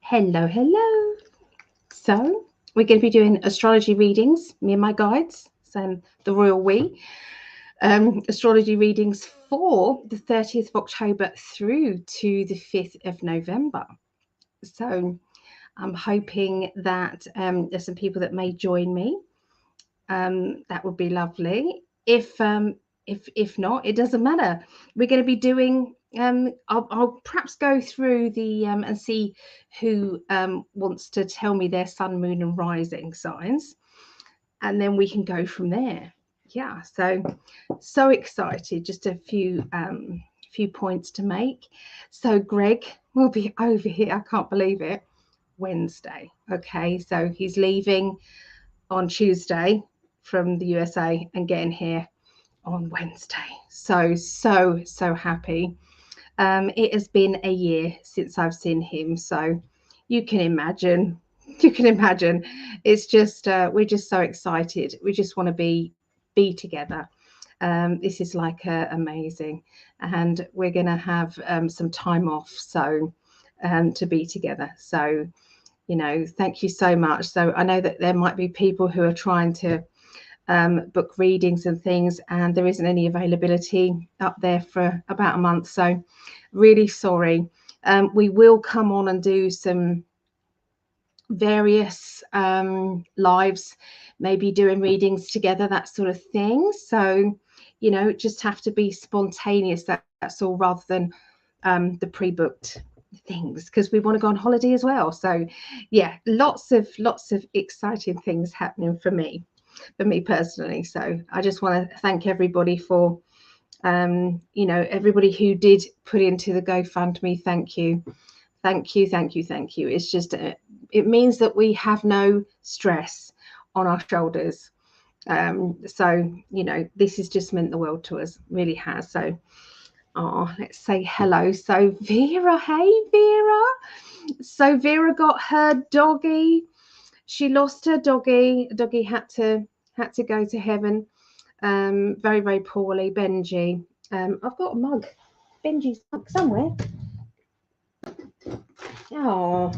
Hello, hello. So we're going to be doing astrology readings, me and my guides, so the royal we. Astrology readings for the 30th of October through to the 5th of November. So I'm hoping that there's some people that may join me. That would be lovely. If not, it doesn't matter. We're going to be doing. I'll perhaps go through the and see who wants to tell me their sun, moon, and rising signs, and then we can go from there. Yeah, so excited. Just a few points to make. So Greg will be over here. I can't believe it. Wednesday. Okay, so he's leaving on Tuesday from the USA and getting here on Wednesday. So happy. It has been a year since I've seen him, so you can imagine. You can imagine. It's just we're just so excited. We just want to be together. This is like amazing, and we're going to have some time off, so to be together. So thank you so much. So I know that there might be people who are trying to book readings and things, and there isn't any availability up there for about a month. So really sorry. We will come on and do some various lives, maybe doing readings together, that sort of thing. So, just have to be spontaneous. That's all, rather than the pre-booked things, because we want to go on holiday as well. So yeah, lots of exciting things happening for me personally. So I just want to thank everybody for everybody who did put into the GoFundMe. Thank you. It's just it means that we have no stress on our shoulders. So this has just meant the world to us, really has. So let's say hello. So Vera, hey Vera. So Vera got her doggy. She lost her doggy. Doggy had to go to heaven very, very poorly. Benji. I've got a mug. Benji's mug somewhere. Oh,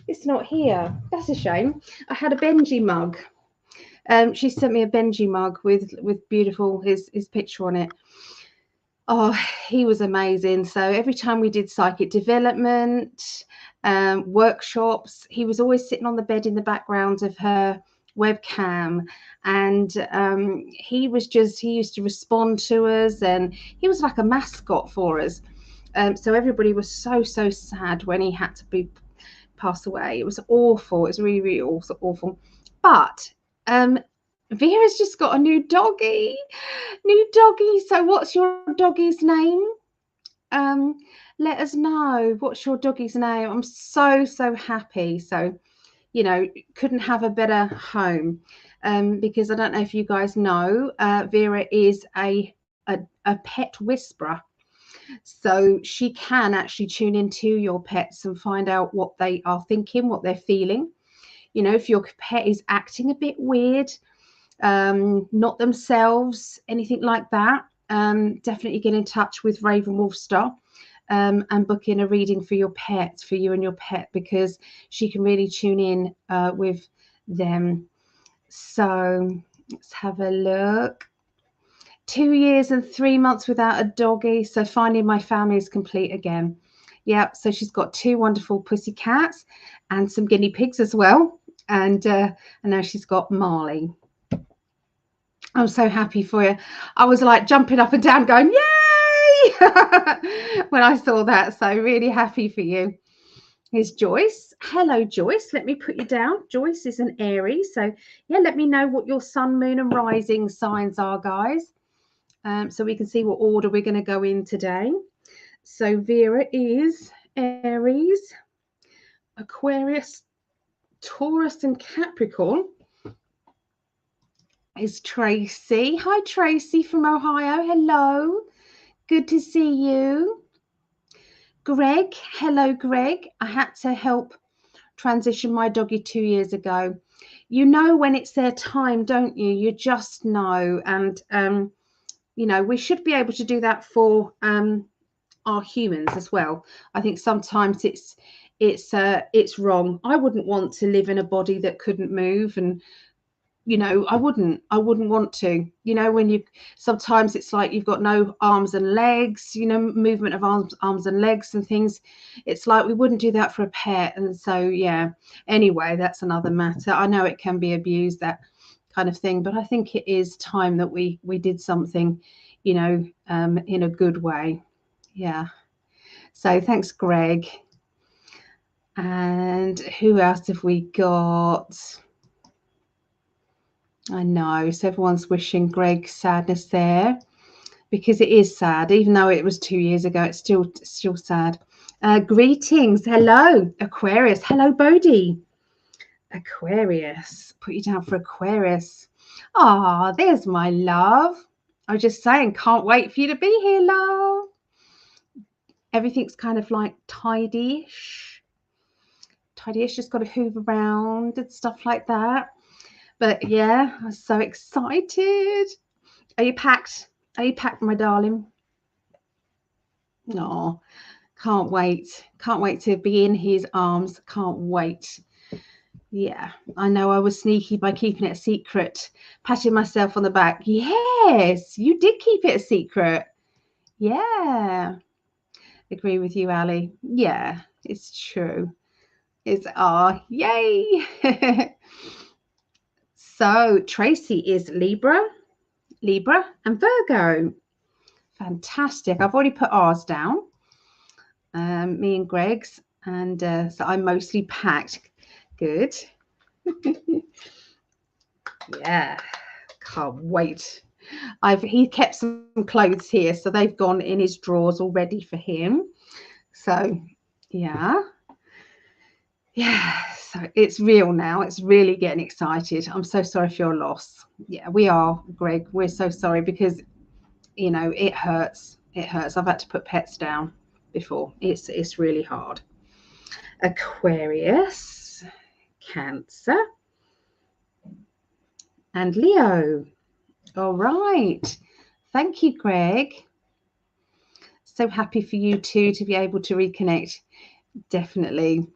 it's not here. That's a shame. I had a Benji mug. She sent me a Benji mug with beautiful his picture on it. Oh, he was amazing. So every time we did psychic development workshops, he was always sitting on the bed in the background of her webcam, and he used to respond to us, and he was like a mascot for us. So everybody was so sad when he had to pass away. It was awful. It was really, really awful. But Vera's just got a new doggy. So what's your doggy's name? Let us know. What's your doggy's name? I'm so happy. So couldn't have a better home, because I don't know if you guys know, Vera is a pet whisperer. So she can actually tune into your pets and find out what they are thinking, what they're feeling. If your pet is acting a bit weird, not themselves, anything like that, definitely get in touch with Raven Wolfstar and book in a reading for your pet, for you and your pet, because she can really tune in with them. So let's have a look. 2 years and 3 months without a doggy. So finding my family is complete again. Yeah, so she's got 2 wonderful pussy cats and some guinea pigs as well. And now she's got Marley. I'm so happy for you. I was like jumping up and down going, yay! when I saw that. So really happy for you. Here's Joyce. Hello, Joyce. Let me put you down. Joyce is an Aries. So yeah, let me know what your sun, moon, and rising signs are, guys. So we can see what order we're going to go in today. So Vera is Aries, Aquarius, Taurus, and Capricorn. Is Tracy. Hi, Tracy from Ohio. Hello. Good to see you. Greg. Hello, Greg. I had to help transition my doggy 2 years ago. You know when it's their time, don't you? You just know. And we should be able to do that for are humans as well. I think sometimes it's wrong. I wouldn't want to live in a body that couldn't move, and you know, I wouldn't want to, you know, when you sometimes it's like you've got no arms and legs, you know, movement of arms and legs and things. It's like we wouldn't do that for a pet. And so yeah, anyway, that's another matter. I know it can be abused, that kind of thing, but I think it is time that we did something, you know, in a good way. Yeah. So thanks, Greg. And who else have we got? I know, so everyone's wishing Greg sadness there, because it is sad. Even though it was 2 years ago, it's still sad. Greetings. Hello, Aquarius. Hello, Bodhi. Aquarius. Put you down for Aquarius. Ah, there's my love. I was just saying, can't wait for you to be here, love. Everything's kind of like tidy-ish. Tidy-ish, just got to hoover around and stuff like that. But yeah, I'm so excited. Are you packed? Are you packed, my darling? No, can't wait. Can't wait to be in his arms. Can't wait. Yeah, I know I was sneaky by keeping it a secret, patting myself on the back. Yes, you did keep it a secret. Yeah, agree with you, Ali. Yeah, it's true. It's yay. So Tracy is Libra and Virgo. Fantastic. I've already put ours down, me and Greg's, and so I'm mostly packed. Good. Yeah, can't wait. He kept some clothes here, so they've gone in his drawers already for him. So yeah. So it's real now. It's really getting excited. I'm so sorry for your loss. Yeah, we are, Greg. We're so sorry, because you know, it hurts. It hurts. I've had to put pets down before. It's really hard. Aquarius, Cancer, and Leo. All right. Thank you, Greg. So happy for you two to be able to reconnect. Definitely.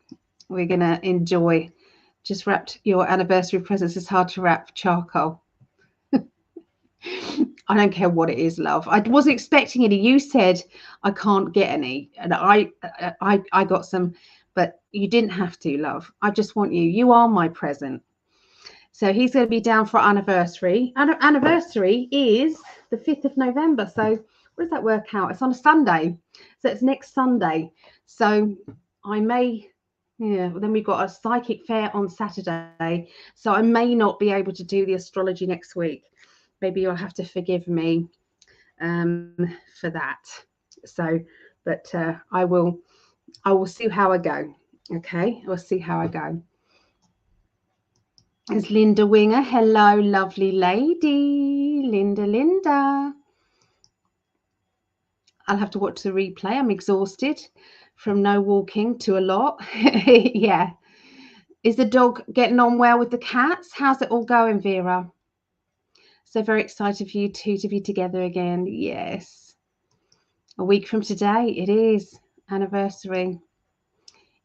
We're going to enjoy. Just wrapped your anniversary presents. It's hard to wrap charcoal. I don't care what it is, love. I wasn't expecting any. You said I can't get any, and I got some, but you didn't have to, love. I just want you. You are my present. So he's going to be down for anniversary. Anniversary is the 5th of November. So what does that work out? It's on a Sunday. So it's next Sunday. So I may, yeah, then we've got a psychic fair on Saturday. So I may not be able to do the astrology next week. Maybe you'll have to forgive me for that. So, but I will see how I go. Okay, we'll see how I go. There's Linda Winger. Hello, lovely lady. Linda. I'll have to watch the replay. I'm exhausted from no walking to a lot. Yeah. Is the dog getting on well with the cats? How's it all going, Vera? So very excited for you two to be together again. Yes. A week from today, it is anniversary.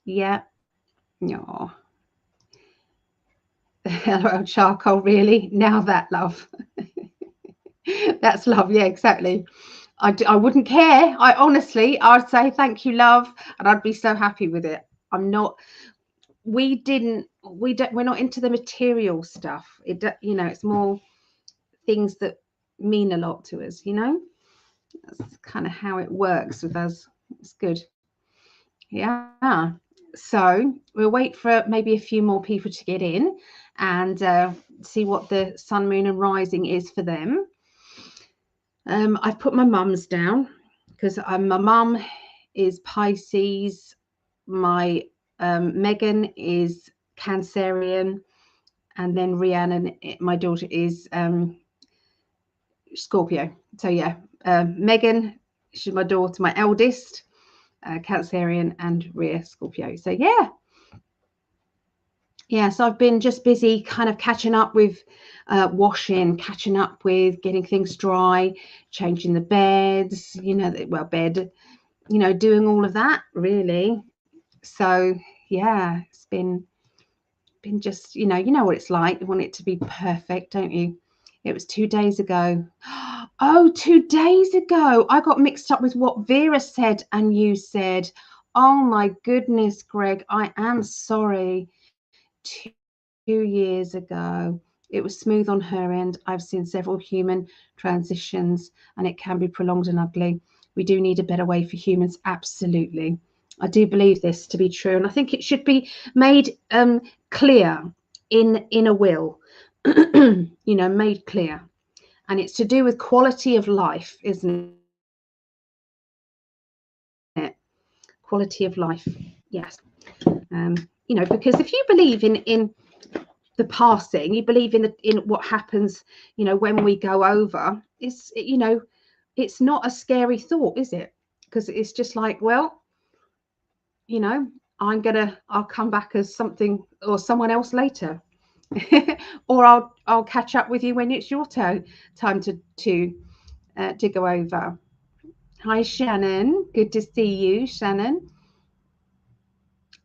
Yeah. No. Hello, charcoal, really? Now that, love. That's love. Yeah, exactly. I wouldn't care. I'd say thank you, love, and I'd be so happy with it. We're not into the material stuff. You know, it's more things that mean a lot to us, you know. That's kind of how it works with us. It's good. Yeah. So we'll wait for maybe a few more people to get in and see what the sun, moon, and rising is for them. I've put my mum's down because my mum is Pisces. My Megan is Cancerian, and then Rhiannon, my daughter, is Scorpio. So yeah, Megan, she's my daughter, my eldest, Cancerian, and Rhea, Scorpio. So yeah, so I've been just busy kind of catching up with washing, catching up with getting things dry, changing the beds, you know, bed, you know, doing all of that really. So yeah, it's been just, you know what it's like. You want it to be perfect, don't you? It was 2 days ago. Oh, 2 days ago. I got mixed up with what Vera said and you said. Oh my goodness, Greg, I am sorry. 2 years ago. It was smooth on her end. I've seen several human transitions and it can be prolonged and ugly. We do need a better way for humans. Absolutely. I do believe this to be true. And I think it should be made clear in a will, you know, made clear. And it's to do with quality of life, isn't it? Quality of life. Yes. You know, because if you believe in the passing, you believe in what happens, you know, when we go over, it's, you know, it's not a scary thought, is it? Because it's just like, well, you know, I'll come back as something or someone else later. Or I'll catch up with you when it's your time to go over. Hi Shannon, good to see you, Shannon.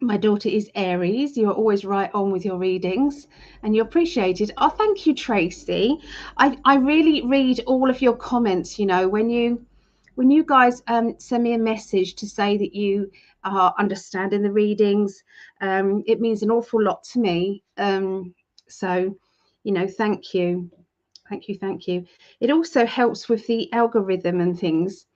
My daughter is Aries. You're always right on with your readings and you're appreciated. Oh, thank you, Tracy. I really read all of your comments, you know, when you guys send me a message to say that you are understanding the readings. It means an awful lot to me. So, you know, thank you. Thank you. It also helps with the algorithm and things.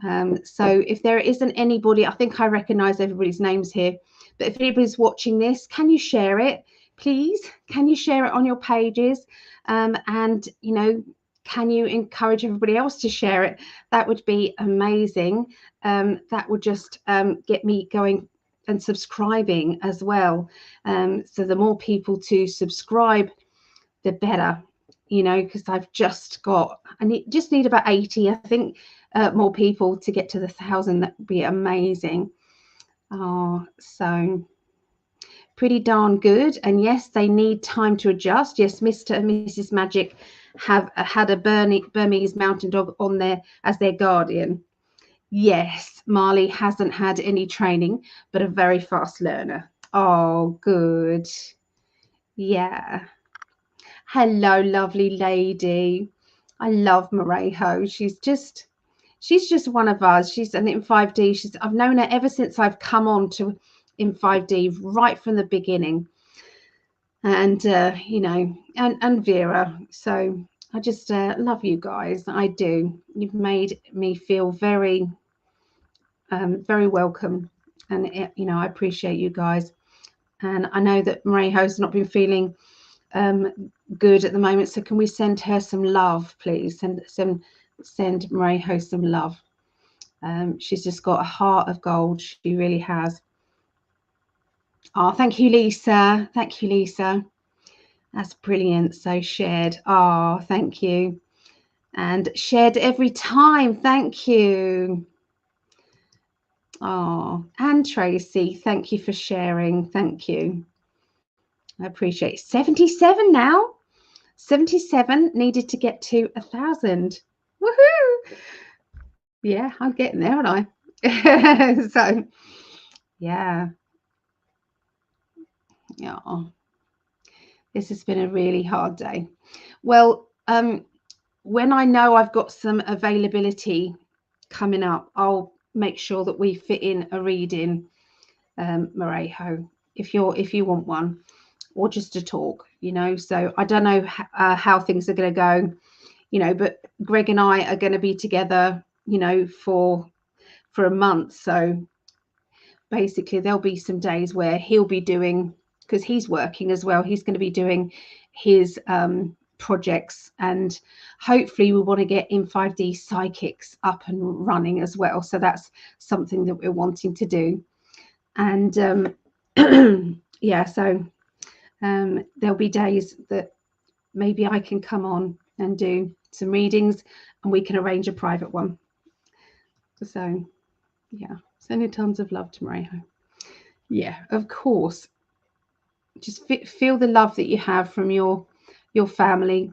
So if there isn't anybody, I think I recognize everybody's names here, but if anybody's watching this, can you share it, please? Can you share it on your pages? And, you know, can you encourage everybody else to share it? That would be amazing. That would just get me going and subscribing as well. So the more people to subscribe, the better, you know, because I've just got, just need about 80, I think, more people to get to the 1,000. That would be amazing. Oh, so pretty darn good. And yes, they need time to adjust. Yes, Mr. and Mrs. Magic have had a Burmese mountain dog on there as their guardian. Yes, Marley hasn't had any training, but a very fast learner. Oh, good. Yeah. Hello, lovely lady. I love Marejo. She's just one of us. She's an in 5D. I've known her ever since I've come on to in 5D, right from the beginning. And you know, and Vera. So I just love you guys. I do. You've made me feel very very welcome, and you know, I appreciate you guys. And I know that Marejo's not been feeling good at the moment, so can we send her some love, please? Send Marejo some love. She's just got a heart of gold. She really has. Oh, thank you, Lisa. Thank you, Lisa. That's brilliant. So shared. Oh, thank you. And shared every time. Thank you. Oh, and Tracy, thank you for sharing. Thank you. I appreciate it. 77 now. 77 needed to get to 1,000. Woohoo! Yeah, I'm getting there, aren't I? So, yeah. Yeah. This has been a really hard day. Well, when I know I've got some availability coming up, I'll make sure that we fit in a reading, Marejo, if you want one, or just to talk, you know. So I don't know how things are going to go, you know, but Greg and I are going to be together, you know, for a month. So basically there'll be some days where he'll be doing, because he's working as well, he's going to be doing his projects, and hopefully we want to get in 5D psychics up and running as well. So that's something that we're wanting to do. And yeah, so there'll be days that maybe I can come on and do some readings, and we can arrange a private one. So yeah, sending tons of love to Marejo. Yeah, of course. Just feel the love that you have from your family.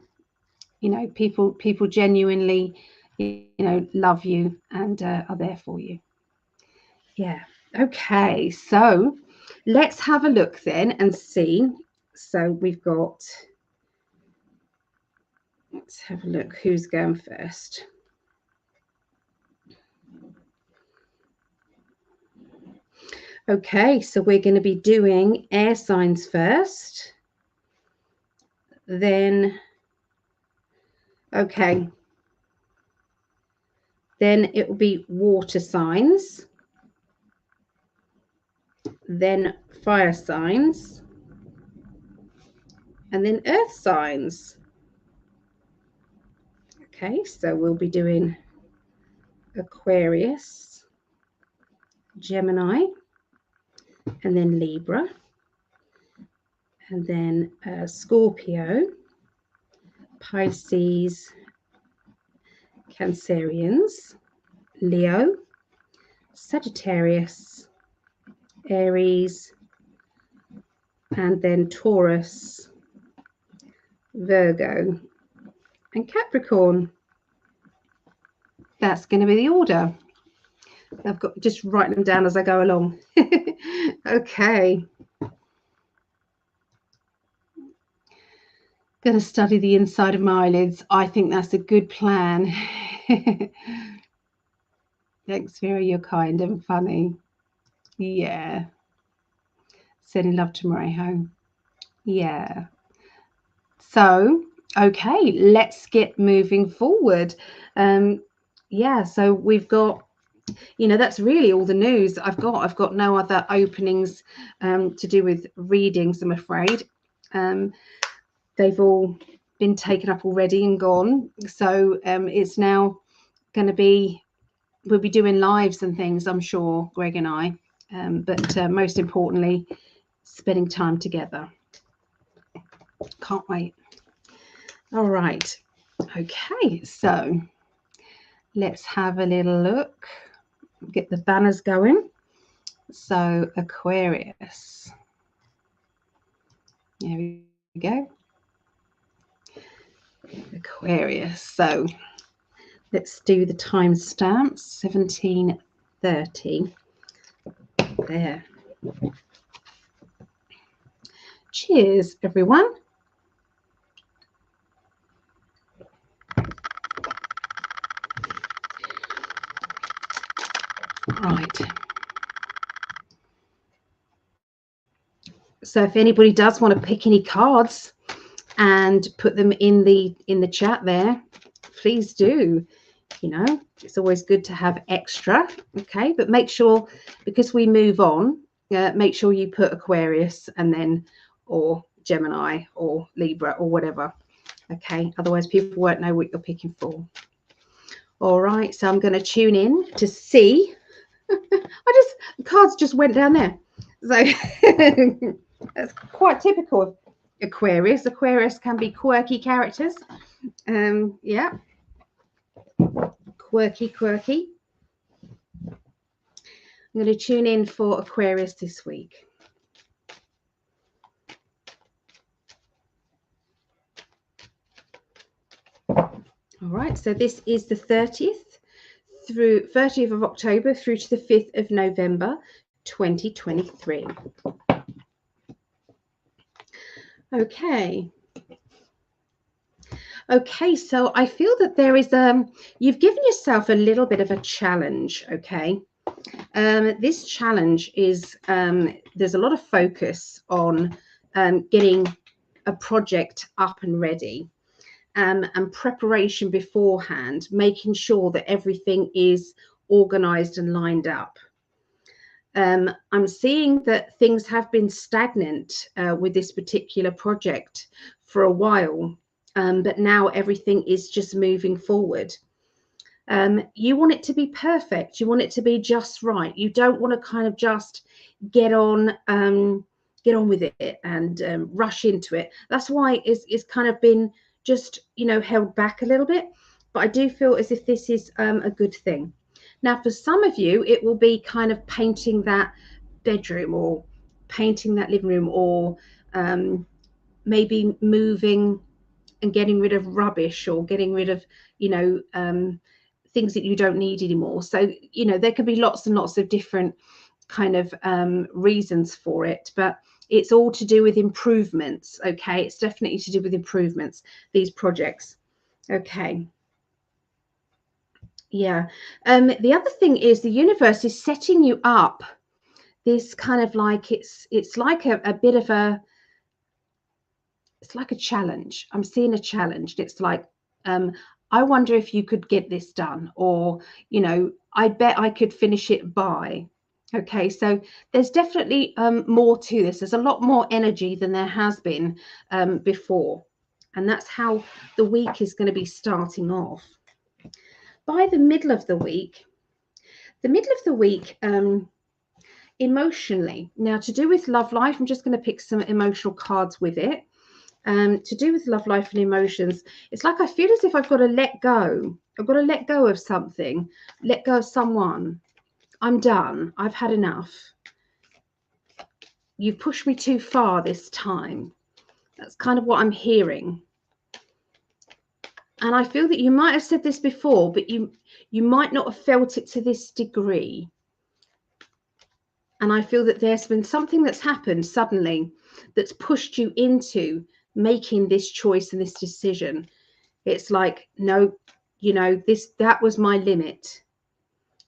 You know, people genuinely, you know, love you and are there for you. Yeah. Okay, so let's have a look then and see. So we've got, let's have a look who's going first. Okay, so we're going to be doing air signs first. Then, okay, then it will be water signs. Then fire signs. And then earth signs. Okay, so we'll be doing Aquarius, Gemini, and then Libra, and then Scorpio, Pisces, Cancerians, Leo, Sagittarius, Aries, and then Taurus, Virgo, and Capricorn. That's going to be the order. I've got just writing them down as I go along. Okay. Going to study the inside of my eyelids. I think that's a good plan. Thanks, Vera. You're kind and funny. Yeah. Sending love to Marijo. Yeah. So, okay, let's get moving forward. Yeah, so we've got, you know, that's really all the news I've got. I've got no other openings to do with readings, I'm afraid. They've all been taken up already and gone. So it's now going to be, we'll be doing lives and things, I'm sure, Greg and I. But most importantly, spending time together. Can't wait. All right. Okay, so let's have a little look. Get the banners going. So Aquarius. There we go. Aquarius. So let's do the timestamps. 17:30. There. Cheers, everyone. Right. So if anybody does want to pick any cards and put them in the chat there, please do. You know, it's always good to have extra. Okay, but make sure, because we move on, make sure you put Aquarius and then, or Gemini or Libra or whatever. Okay, otherwise people won't know what you're picking for. All right, so I'm going to tune in to see. The cards just went down there. So that's quite typical of Aquarius. Aquarius can be quirky characters. Yeah. Quirky. I'm going to tune in for Aquarius this week. All right, so this is the 30th of October through to the 5th of November 2023. Okay, so I feel that there is you've given yourself a little bit of a challenge. Okay, this challenge is there's a lot of focus on getting a project up and ready. And preparation beforehand, making sure that everything is organized and lined up. I'm seeing that things have been stagnant with this particular project for a while, but now everything is just moving forward. You want it to be perfect. You want it to be just right. You don't want to kind of just get on with it and rush into it. That's why it's kind of been just, you know, held back a little bit, but I do feel as if this is a good thing. Now, for some of you, it will be kind of painting that bedroom or painting that living room, or maybe moving and getting rid of rubbish, or getting rid of, you know, things that you don't need anymore. So, you know, there could be lots and lots of different kind of reasons for it, but it's all to do with improvements. Okay, it's definitely to do with improvements, these projects. Okay. Yeah. The other thing is the universe is setting you up this kind of like, it's like a bit of a, it's like a challenge. I'm seeing a challenge. It's like, I wonder if you could get this done, or, you know, I bet I could finish it by. Okay, so there's definitely more to this. There's a lot more energy than there has been before. And that's how the week is going to be starting off. By the middle of the week, emotionally, now to do with love life, I'm just going to pick some emotional cards with it. To do with love life and emotions, it's like I feel as if I've got to let go. I've got to let go of something, let go of someone. I'm done. I've had enough. You've pushed me too far this time. That's kind of what I'm hearing. And I feel that you might have said this before, but you might not have felt it to this degree. And I feel that there's been something that's happened suddenly that's pushed you into making this choice and this decision. It's like, no, you know, that was my limit.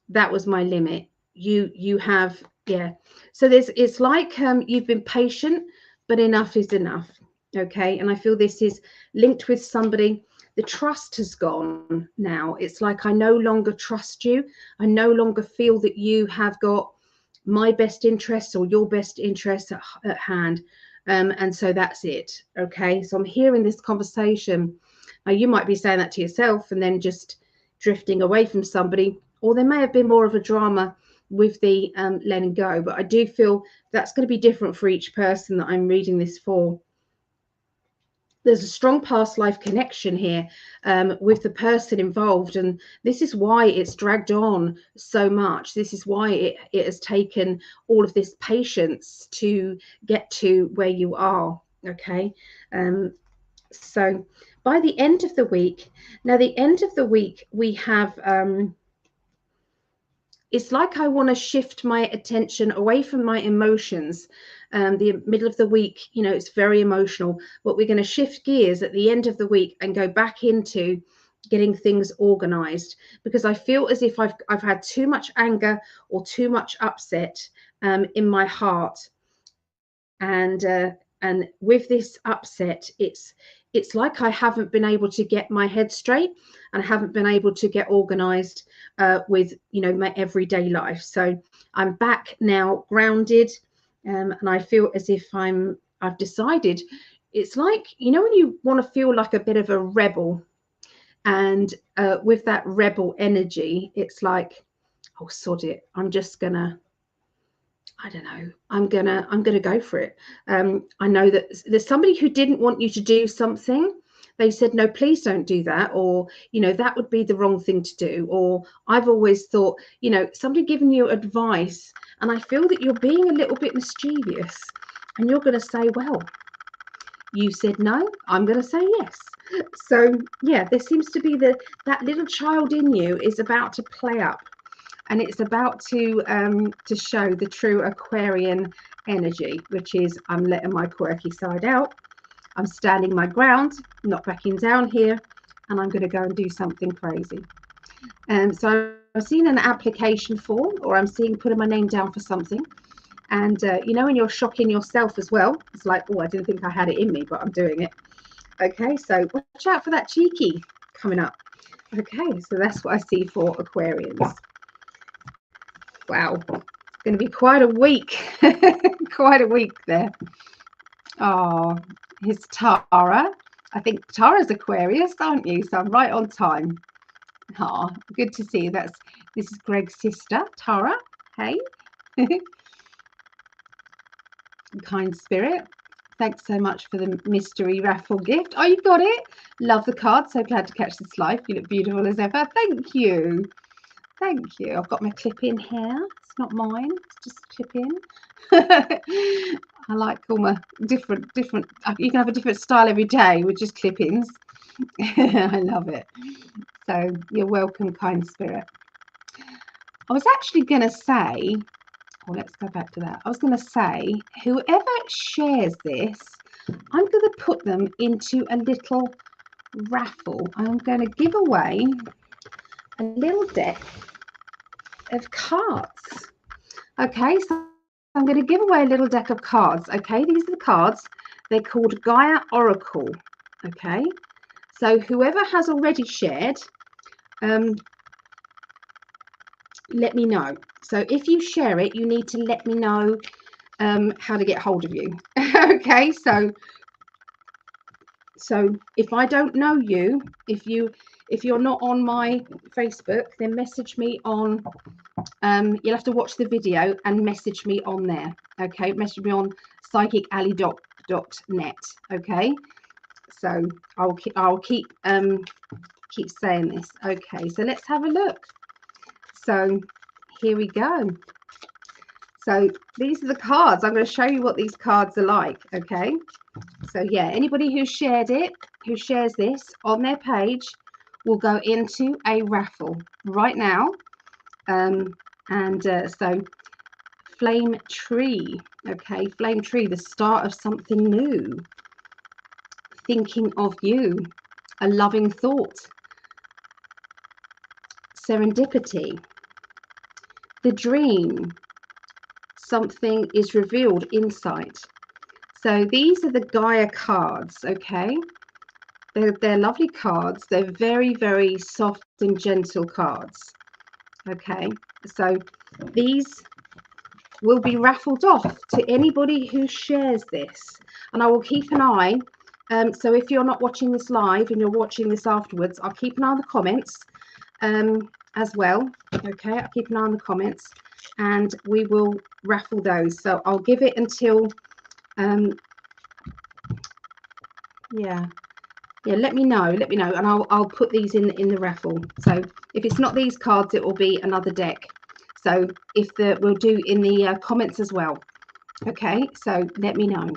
That was my limit. You have, yeah. So it's like you've been patient, but enough is enough. Okay. And I feel this is linked with somebody. The trust has gone now. It's like, I no longer trust you. I no longer feel that you have got my best interests or your best interests at hand. And so that's it. Okay. So I'm hearing this conversation. Now, you might be saying that to yourself and then just drifting away from somebody, or there may have been more of a drama with the letting go. But I do feel that's going to be different for each person that I'm reading this for. There's a strong past life connection here with the person involved, and this is why it's dragged on so much. This is why it has taken all of this patience to get to where you are. Okay. So by the end of the week, now the end of the week, we have it's like I want to shift my attention away from my emotions. The middle of the week, you know, it's very emotional, but we're going to shift gears at the end of the week and go back into getting things organized, because I feel as if I've had too much anger or too much upset in my heart. And with this upset, it's like I haven't been able to get my head straight, and I haven't been able to get organized with, you know, my everyday life. So I'm back now, grounded, and I feel as if I've decided. It's like, you know, when you want to feel like a bit of a rebel, and with that rebel energy, it's like, oh, sod it, I'm just gonna, I don't know, I'm gonna go for it. I know that there's somebody who didn't want you to do something. They said, no, please don't do that, or, you know, that would be the wrong thing to do. Or I've always thought, you know, somebody giving you advice, and I feel that you're being a little bit mischievous, and you're going to say, well, you said no, I'm going to say yes. So yeah, there seems to be that little child in you is about to play up. And it's about to show the true Aquarian energy, which is, I'm letting my quirky side out. I'm standing my ground, not backing down here, and I'm going to go and do something crazy. And so I'm seeing an application form, or I'm seeing putting my name down for something. And, you know, when you're shocking yourself as well, it's like, oh, I didn't think I had it in me, but I'm doing it. Okay, so watch out for that cheeky coming up. Okay, so that's what I see for Aquarians. Wow, it's going to be quite a week. Quite a week there. Oh, here's Tara. I think Tara's Aquarius, aren't you? So I'm right on time. Oh, good to see you. This is Greg's sister, Tara. Hey. Kind spirit. Thanks so much for the mystery raffle gift. Oh, you got it. Love the card. So glad to catch this live. You look beautiful as ever. Thank you. Thank you. I've got my clip-in hair. It's not mine. It's just clip-in. I like all my different. You can have a different style every day with just clip-ins. I love it. So you're welcome, kind spirit. I was actually going to say, well, let's go back to that. I was going to say, whoever shares this, I'm going to put them into a little raffle. I'm going to give away a little deck of cards. Okay, so I'm going to give away a little deck of cards. Okay, these are the cards. They're called Gaia Oracle. Okay, so whoever has already shared, let me know. So if you share it, you need to let me know how to get hold of you. Okay, so if I don't know you, if you're not on my Facebook, then message me on you'll have to watch the video and message me on there. Okay, message me on psychically.net. Okay, so I'll keep saying this. Okay, so let's have a look. So here we go. So these are the cards. I'm going to show you what these cards are like. Okay, so yeah, anybody who shared it, who shares this on their page, will go into a raffle right now. So Flame Tree. Okay, Flame Tree, the start of something new. Thinking of you, a loving thought. Serendipity. The dream, something is revealed, insight. So these are the Gaia cards. Okay, they're lovely cards. They're very, very soft and gentle cards. Okay, so these will be raffled off to anybody who shares this, and I will keep an eye. So if you're not watching this live and you're watching this afterwards, I'll keep an eye on the comments as well. Okay, I'll keep an eye on the comments, and we will raffle those. So I'll give it until yeah, let me know, and I'll put these in the raffle. So if it's not these cards, it will be another deck. So if we'll do in the comments as well. Okay, so let me know.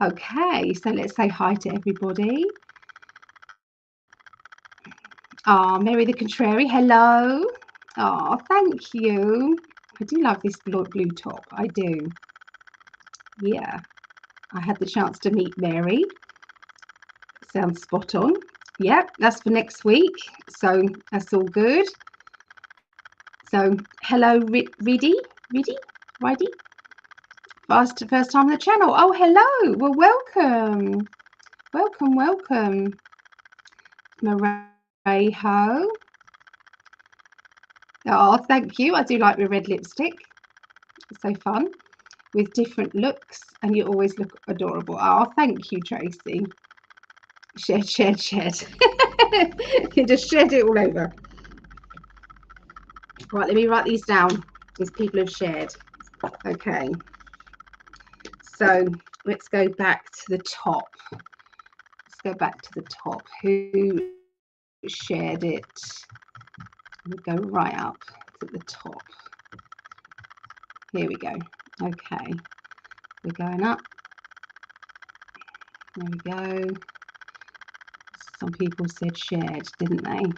Okay, so let's say hi to everybody. Oh, Mary the Contrary, hello. Oh, thank you. I do love this blue top. I do. Yeah, I had the chance to meet Mary. Sounds spot on. Yeah, that's for next week. So that's all good. So hello, Riddy. First time on the channel. Oh, hello. Well, welcome. Welcome. Mareho. Oh, thank you. I do like your red lipstick. It's so fun with different looks, and you always look adorable. Oh, thank you, Tracy. Shared. You just shared it all over. Right, let me write these down as people have shared. Okay. So let's go back to the top. Who shared it? We'll go right up to the top. Here we go. Okay, we're going up. There we go. Some people said shared, didn't they?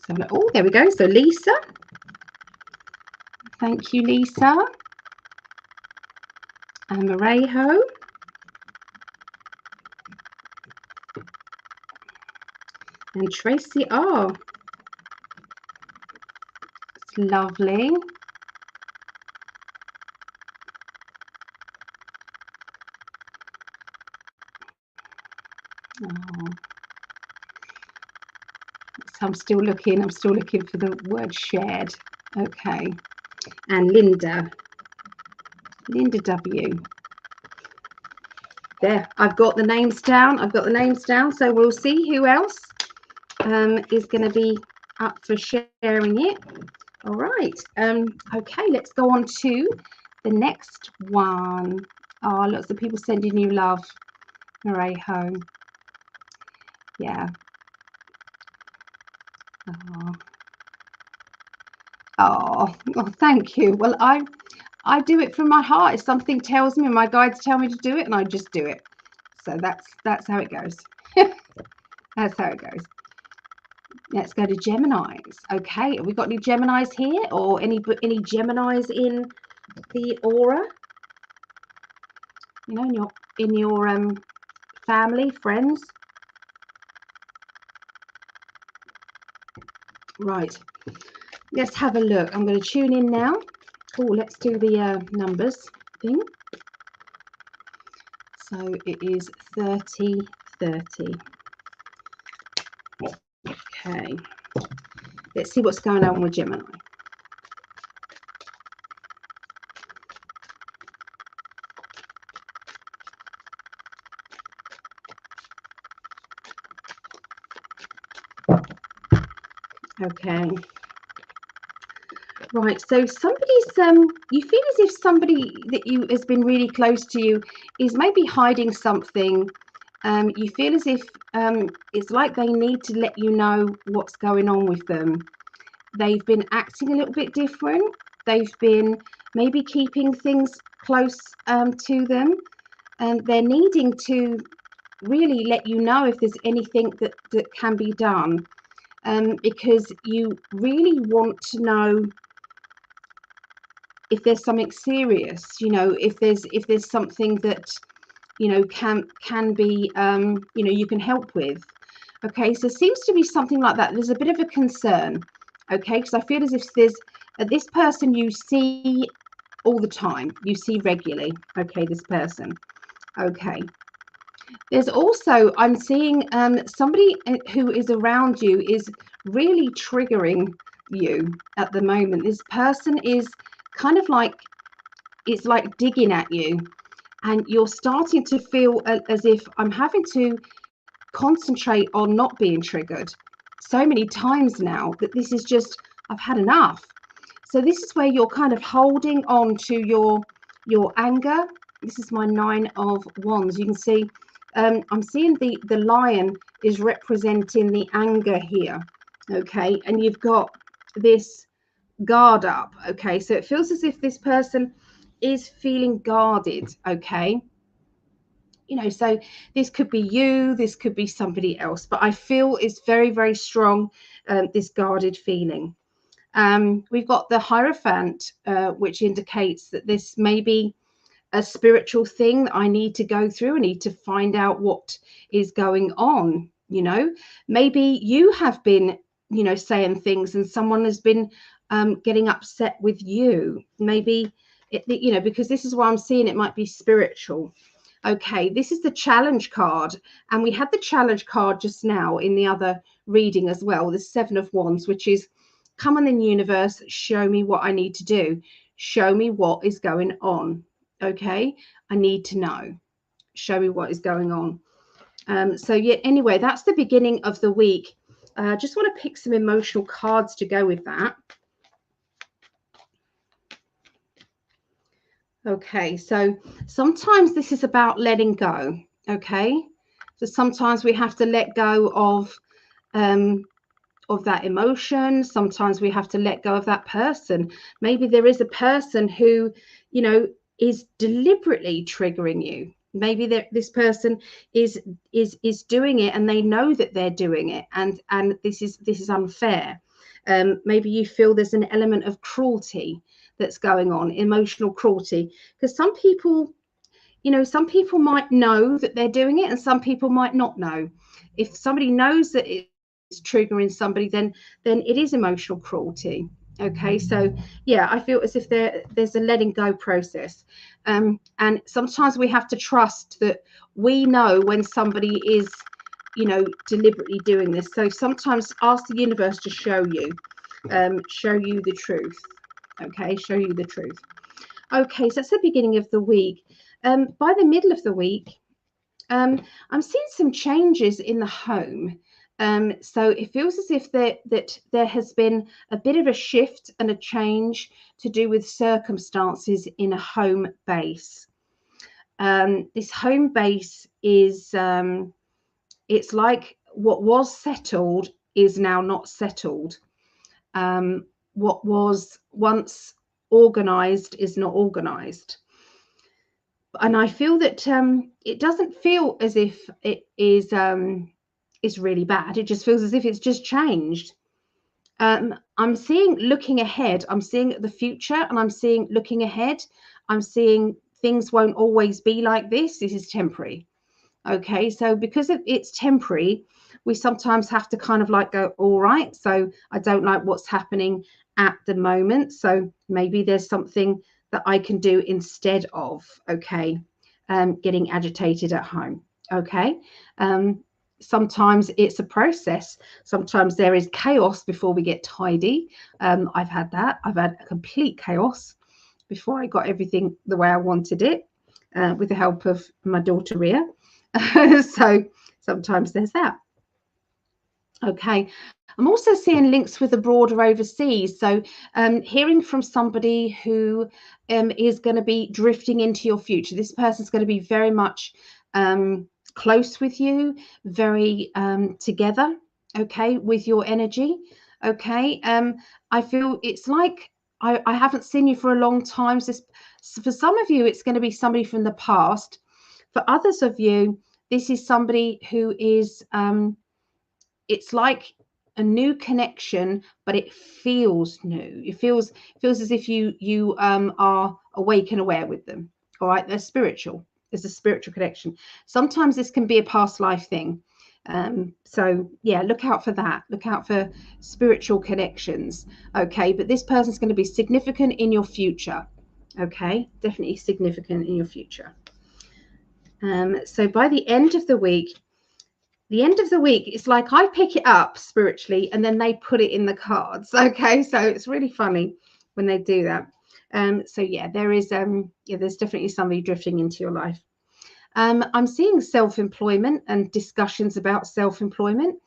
So, oh, there we go. So Lisa. Thank you, Lisa. And Mareho. And Tracy R. It's lovely. Oh. So I'm still looking for the word shared. Okay. And Linda W. There, I've got the names down. So we'll see who else is going to be up for sharing it. All right. Okay, let's go on to the next one. Oh, lots of people sending you love, Mareho. Yeah. Oh, thank you. Well, I do it from my heart. If something tells me, my guides tell me to do it, and I just do it. So that's how it goes. That's how it goes. Let's go to Geminis. Okay, have we got any Geminis here, or any Geminis in the aura? You know, in your family, friends. Right. Let's have a look. I'm going to tune in now. Oh, let's do the numbers thing. So it is 30, 30. Okay. Let's see what's going on with Gemini. Okay. Right, so somebody's you feel as if somebody that has been really close to you is maybe hiding something. You feel as if it's like they need to let you know what's going on with them. They've been acting a little bit different. They've been maybe keeping things close to them, and they're needing to really let you know if there's anything that can be done, because you really want to know if there's something serious, you know, if there's something that, you know, can be, you know, you can help with. Okay, so it seems to be something like that. There's a bit of a concern, okay, because I feel as if there's this person you see all the time, you see regularly, okay, this person. Okay, there's also, I'm seeing somebody who is around you is really triggering you at the moment. This person is kind of like, it's like digging at you, and you're starting to feel as if I'm having to concentrate on not being triggered so many times now that this is just, I've had enough. So this is where you're kind of holding on to your anger. This is my 9 of Wands. You can see I'm seeing the lion is representing the anger here. Okay, and you've got this guard up. Okay, so it feels as if this person is feeling guarded. Okay, you know, so this could be you, this could be somebody else, but I feel it's very, very strong, this guarded feeling. We've got the Hierophant, which indicates that this may be a spiritual thing that I need to go through. I need to find out what is going on. You know, maybe you have been, you know, saying things and someone has been getting upset with you. Maybe, you know, because this is why I'm seeing it might be spiritual. Okay, this is the challenge card, and we had the challenge card just now in the other reading as well, the 7 of Wands, which is, come on in, universe, show me what I need to do. Show me what is going on. Okay, I need to know. Show me what is going on. So yeah, anyway, that's the beginning of the week. Just want to pick some emotional cards to go with that. Okay, so sometimes this is about letting go. Okay, so sometimes we have to let go of that emotion. Sometimes we have to let go of that person. Maybe there is a person who, you know, is deliberately triggering you. Maybe this person is doing it, and they know that they're doing it, and this is unfair. Maybe you feel there's an element of cruelty that's going on, emotional cruelty, because some people, you know, some people might know that they're doing it, and some people might not know. If somebody knows that it's triggering somebody, then it is emotional cruelty. Okay, so yeah, I feel as if there's a letting go process, and sometimes we have to trust that we know when somebody is, you know, deliberately doing this. So sometimes ask the universe to show you the truth. Okay, show you the truth. Okay, so that's the beginning of the week. By the middle of the week, I'm seeing some changes in the home. So it feels as if that there has been a bit of a shift and a change to do with circumstances in a home base. This home base is, it's like what was settled is now not settled. What was once organized is not organized. And I feel that it doesn't feel as if it is really bad. It just feels as if it's just changed. I'm seeing looking ahead. I'm seeing the future, and I'm seeing looking ahead. I'm seeing things won't always be like this. This is temporary. Okay, so because it's temporary, we sometimes have to kind of like go, all right, so I don't like what's happening at the moment. So maybe there's something that I can do instead of, okay, getting agitated at home. Okay. Sometimes it's a process. Sometimes there is chaos before we get tidy. I've had that. I've had complete chaos before I got everything the way I wanted it, with the help of my daughter Ria. So sometimes there's that. Okay. I'm also seeing links with abroad or overseas. So hearing from somebody who is going to be drifting into your future. This person's going to be very much close with you, very together, okay, with your energy. Okay. I feel it's like I haven't seen you for a long time. So for some of you, it's going to be somebody from the past. For others of you, this is somebody who is it's like a new connection, but it feels new. It feels as if you are awake and aware with them. All right, they're spiritual. There's a spiritual connection. Sometimes this can be a past life thing. So yeah, look out for that. Look out for spiritual connections. Okay, but this person's going to be significant in your future. Okay, definitely significant in your future. So by the end of the week, it's like I pick it up spiritually and then they put it in the cards. Okay, so it's really funny when they do that. So yeah, there's definitely somebody drifting into your life. I'm seeing self-employment and discussions about self-employment,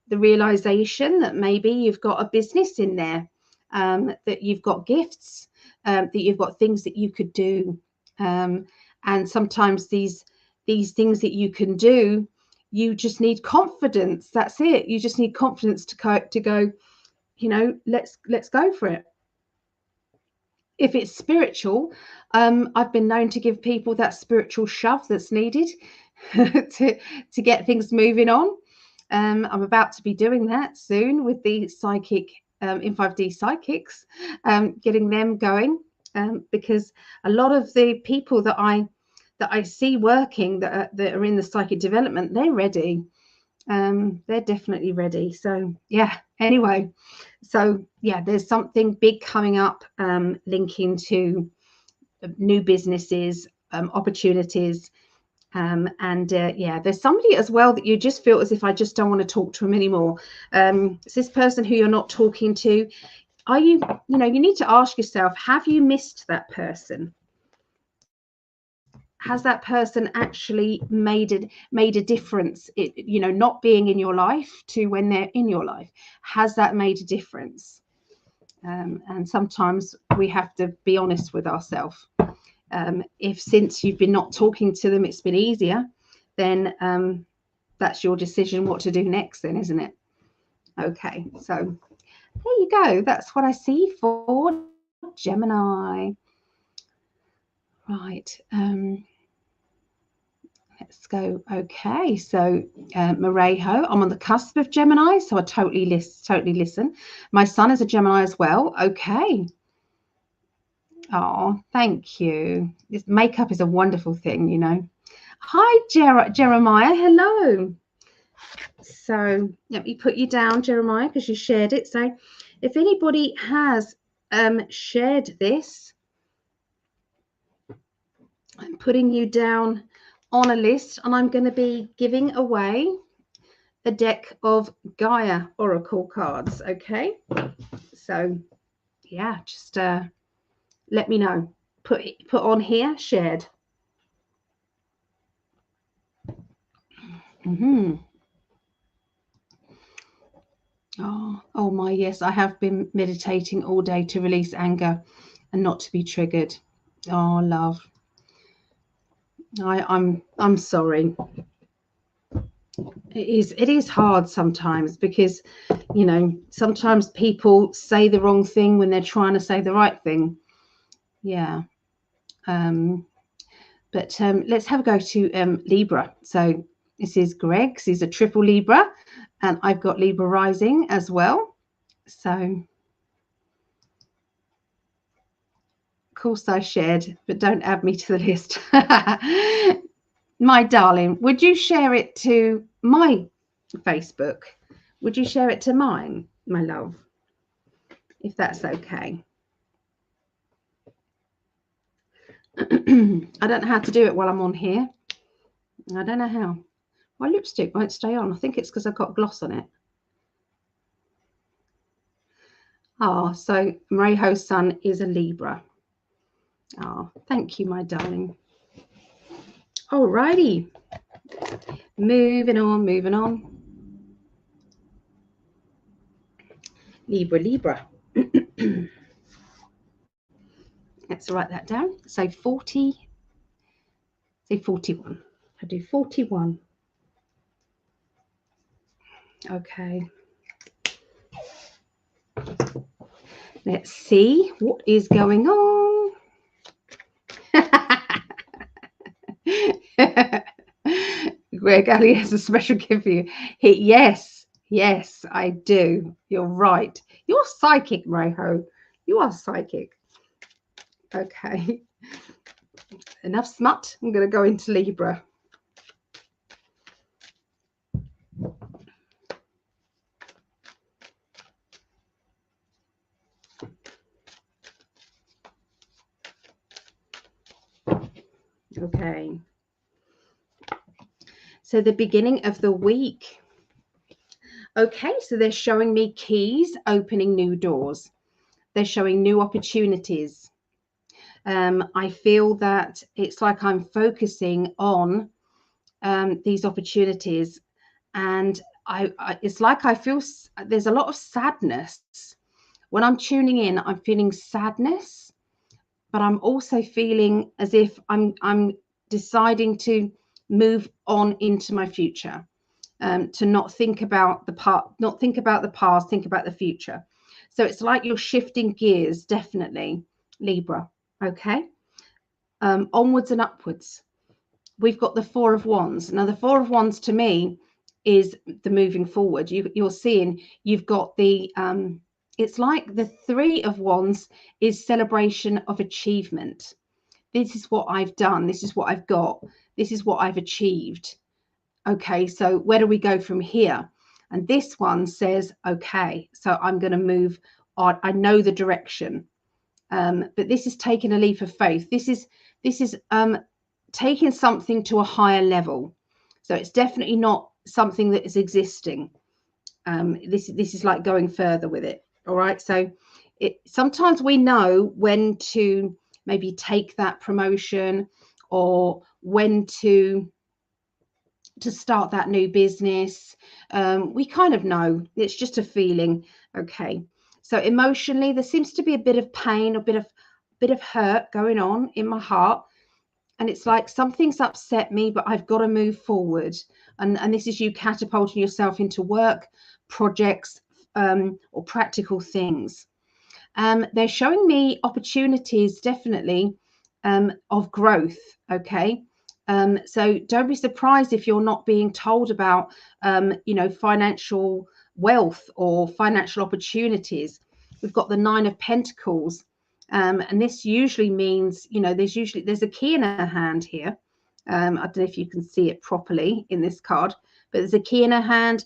the realization that maybe you've got a business in there, that you've got gifts, that you've got things that you could do, and sometimes these things that you can do, you just need confidence. That's it. You just need confidence to go, you know, let's go for it. If it's spiritual, I've been known to give people that spiritual shove that's needed to get things moving on. I'm about to be doing that soon with the psychic in 5D psychics, getting them going, because a lot of the people that I see working that are in the psychic development, they're ready. They're definitely ready. So yeah, anyway, so yeah, there's something big coming up, linking to new businesses, opportunities, and yeah, there's somebody as well that you just feel as if I just don't want to talk to them anymore. It's this person who you're not talking to. Are you, you know, you need to ask yourself, have you missed that person? Has that person actually made a difference? You know, not being in your life to when they're in your life, has that made a difference? And sometimes we have to be honest with ourselves. If since you've been not talking to them, it's been easier, then that's your decision what to do next, then, isn't it? Okay, so there you go. That's what I see for Gemini. Right. Let's go. Okay, so Marejo, I'm on the cusp of Gemini, so I totally listen. My son is a Gemini as well. Okay. Oh, thank you. This makeup is a wonderful thing, you know. Hi, Jeremiah. Hello. So let me put you down, Jeremiah, because you shared it. So if anybody has shared this, I'm putting you down on a list, and I'm going to be giving away a deck of Gaia Oracle cards. Okay, so yeah, just let me know. Put on here, shared. Oh my, yes, I have been meditating all day to release anger and not to be triggered. Oh, love. I'm sorry. It is hard sometimes because, you know, sometimes people say the wrong thing when they're trying to say the right thing. Yeah. But let's have a go to Libra. So this is Greg's. He's a triple Libra, and I've got Libra rising as well. So, of course, I shared, but don't add me to the list. My darling, would you share it to my Facebook? Would you share it to mine, my love? If that's okay. I don't know how to do it while I'm on here. I don't know how. My lipstick won't stay on. I think it's because I've got gloss on it. Ah, so Marijo's son is a Libra. Ah, thank you, my darling. Alrighty. Moving on, moving on. Libra, Libra. Let's write that down. So 40, say 41. I do 41. Okay. Let's see what is going on. Greg, Ali has a special gift for you. Yes, I do. You're right. You're psychic, Marijo. You are psychic. Okay. Enough smut. I'm going to go into Libra. Okay. So the beginning of the week. Okay, so they're showing me keys opening new doors. They're showing new opportunities. I feel that it's like I'm focusing on these opportunities, and it's like I feel there's a lot of sadness. When I'm tuning in, I'm feeling sadness, but I'm also feeling as if I'm deciding to move on into my future, to not think about the past, think about the future. So it's like you're shifting gears, definitely, Libra. Okay. Onwards and upwards. We've got the Four of Wands. Now, the Four of Wands to me is the moving forward. You're seeing you've got the, it's like the Three of Wands is celebration of achievement. This is what I've done. This is what I've got. This is what I've achieved. Okay, so where do we go from here? And this one says, okay, so I'm going to move on. I know the direction. But this is taking a leap of faith. This is taking something to a higher level. So it's definitely not something that is existing. This is like going further with it. All right. So sometimes we know when to maybe take that promotion, or when to start that new business. We kind of know. It's just a feeling. Okay. So emotionally, there seems to be a bit of pain, a bit of hurt going on in my heart. And it's like something's upset me, but I've got to move forward. And this is you catapulting yourself into work, projects, or practical things. They're showing me opportunities, definitely, of growth. Okay. So don't be surprised if you're not being told about, financial wealth or financial opportunities. We've got the Nine of Pentacles. And this usually means, there's a key in her hand here. I don't know if you can see it properly in this card, but there's a key in her hand.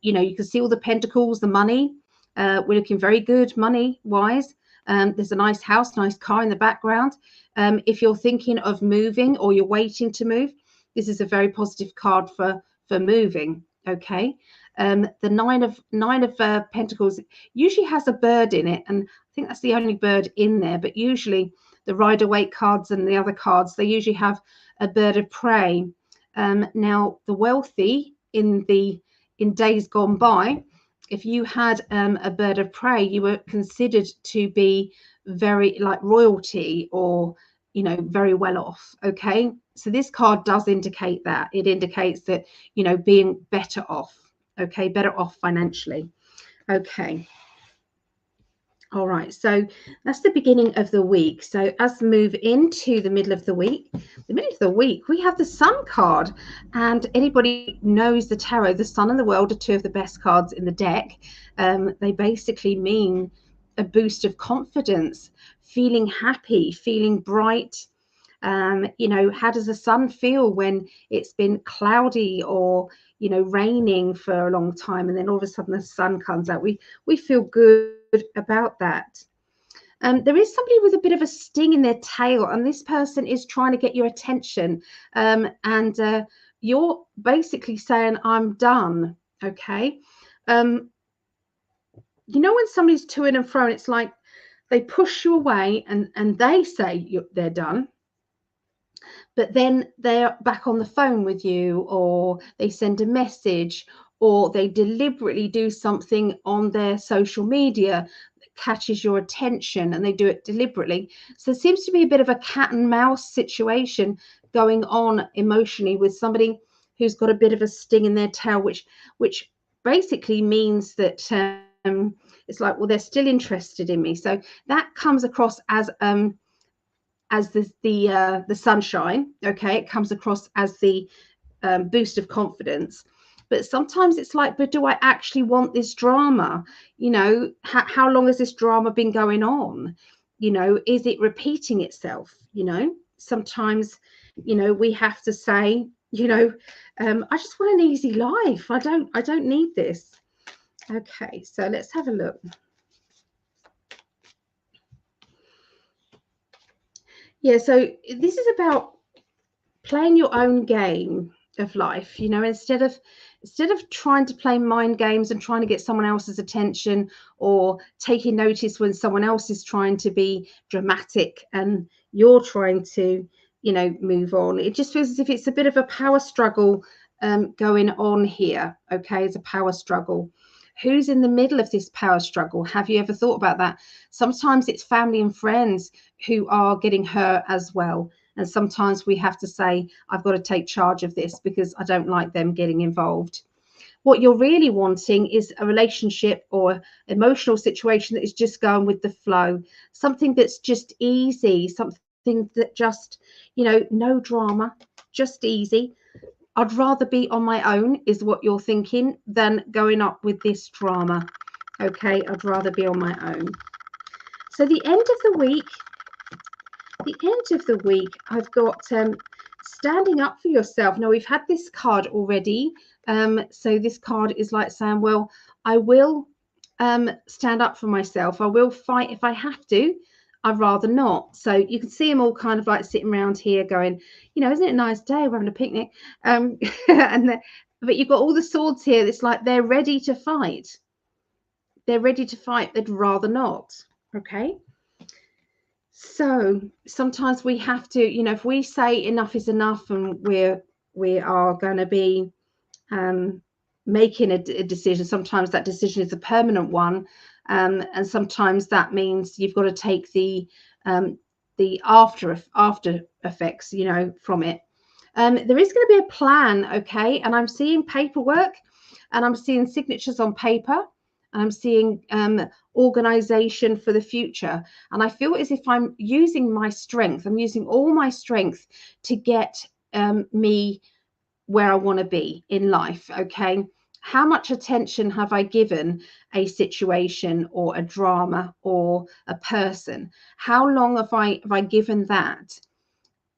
You can see all the pentacles, the money. We're looking very good money wise. There's a nice house, nice car in the background. If you're thinking of moving or you're waiting to move, this is a very positive card for moving. Okay. The nine of Pentacles usually has a bird in it, and I think that's the only bird in there. But usually the Rider-Waite cards and the other cards, they usually have a bird of prey. Now the wealthy in days gone by, if you had a bird of prey, you were considered to be very like royalty, or very well off. Okay, so this card does indicate that. It indicates that being better off. Okay, better off financially. Okay, All right, so that's the beginning of the week. So as we move into the middle of the week, we have the Sun card. And anybody knows the tarot, the Sun and the World are two of the best cards in the deck. They basically mean a boost of confidence, feeling happy, feeling bright. You know, how does the sun feel when it's been cloudy or, you know, raining for a long time, and then all of a sudden the sun comes out? We feel good about that. There is somebody with a bit of a sting in their tail, and this person is trying to get your attention. And you're basically saying, I'm done. Okay. You know, when somebody's to and fro, it's like they push you away and they say they're done, but then they're back on the phone with you, or they send a message, or they deliberately do something on their social media that catches your attention, and they do it deliberately. So there seems to be a bit of a cat and mouse situation going on emotionally with somebody who's got a bit of a sting in their tail, which basically means that it's like, well, they're still interested in me. So that comes across as the sunshine. Okay, it comes across as the boost of confidence. But sometimes it's like, but do I actually want this drama? You know, how long has this drama been going on? You know, is it repeating itself? You know, sometimes, you know, we have to say, you know, I just want an easy life. I don't need this. Okay, so let's have a look. Yeah, so this is about playing your own game of life. You know, instead of trying to play mind games and trying to get someone else's attention, or taking notice when someone else is trying to be dramatic and you're trying to, you know, move on. It just feels as if it's a bit of a power struggle going on here. Okay, it's a power struggle. Who's in the middle of this power struggle? Have you ever thought about that? Sometimes it's family and friends who are getting hurt as well. And sometimes we have to say, I've got to take charge of this because I don't like them getting involved. What you're really wanting is a relationship or emotional situation that is just going with the flow, something that's just easy, something that just, you know, no drama, just easy. I'd rather be on my own, is what you're thinking, than going up with this drama. Okay, I'd rather be on my own. So the end of the week, I've got standing up for yourself. Now, we've had this card already. So this card is like saying, well, I will stand up for myself. I will fight if I have to. I'd rather not. So you can see them all kind of like sitting around here going, you know, isn't it a nice day? We're having a picnic. But you've got all the swords here. It's like they're ready to fight. They're ready to fight. They'd rather not. Okay. So sometimes we have to, you know, if we say enough is enough, and we are going to be making a decision, sometimes that decision is a permanent one, and sometimes that means you've got to take the after effects, you know, from it. There is going to be a plan, okay, and I'm seeing paperwork, and I'm seeing signatures on paper, and I'm seeing organization for the future. And I feel as if I'm using my strength. I'm using all my strength to get me where I want to be in life. Okay. How much attention have I given a situation or a drama or a person? How long have I given that?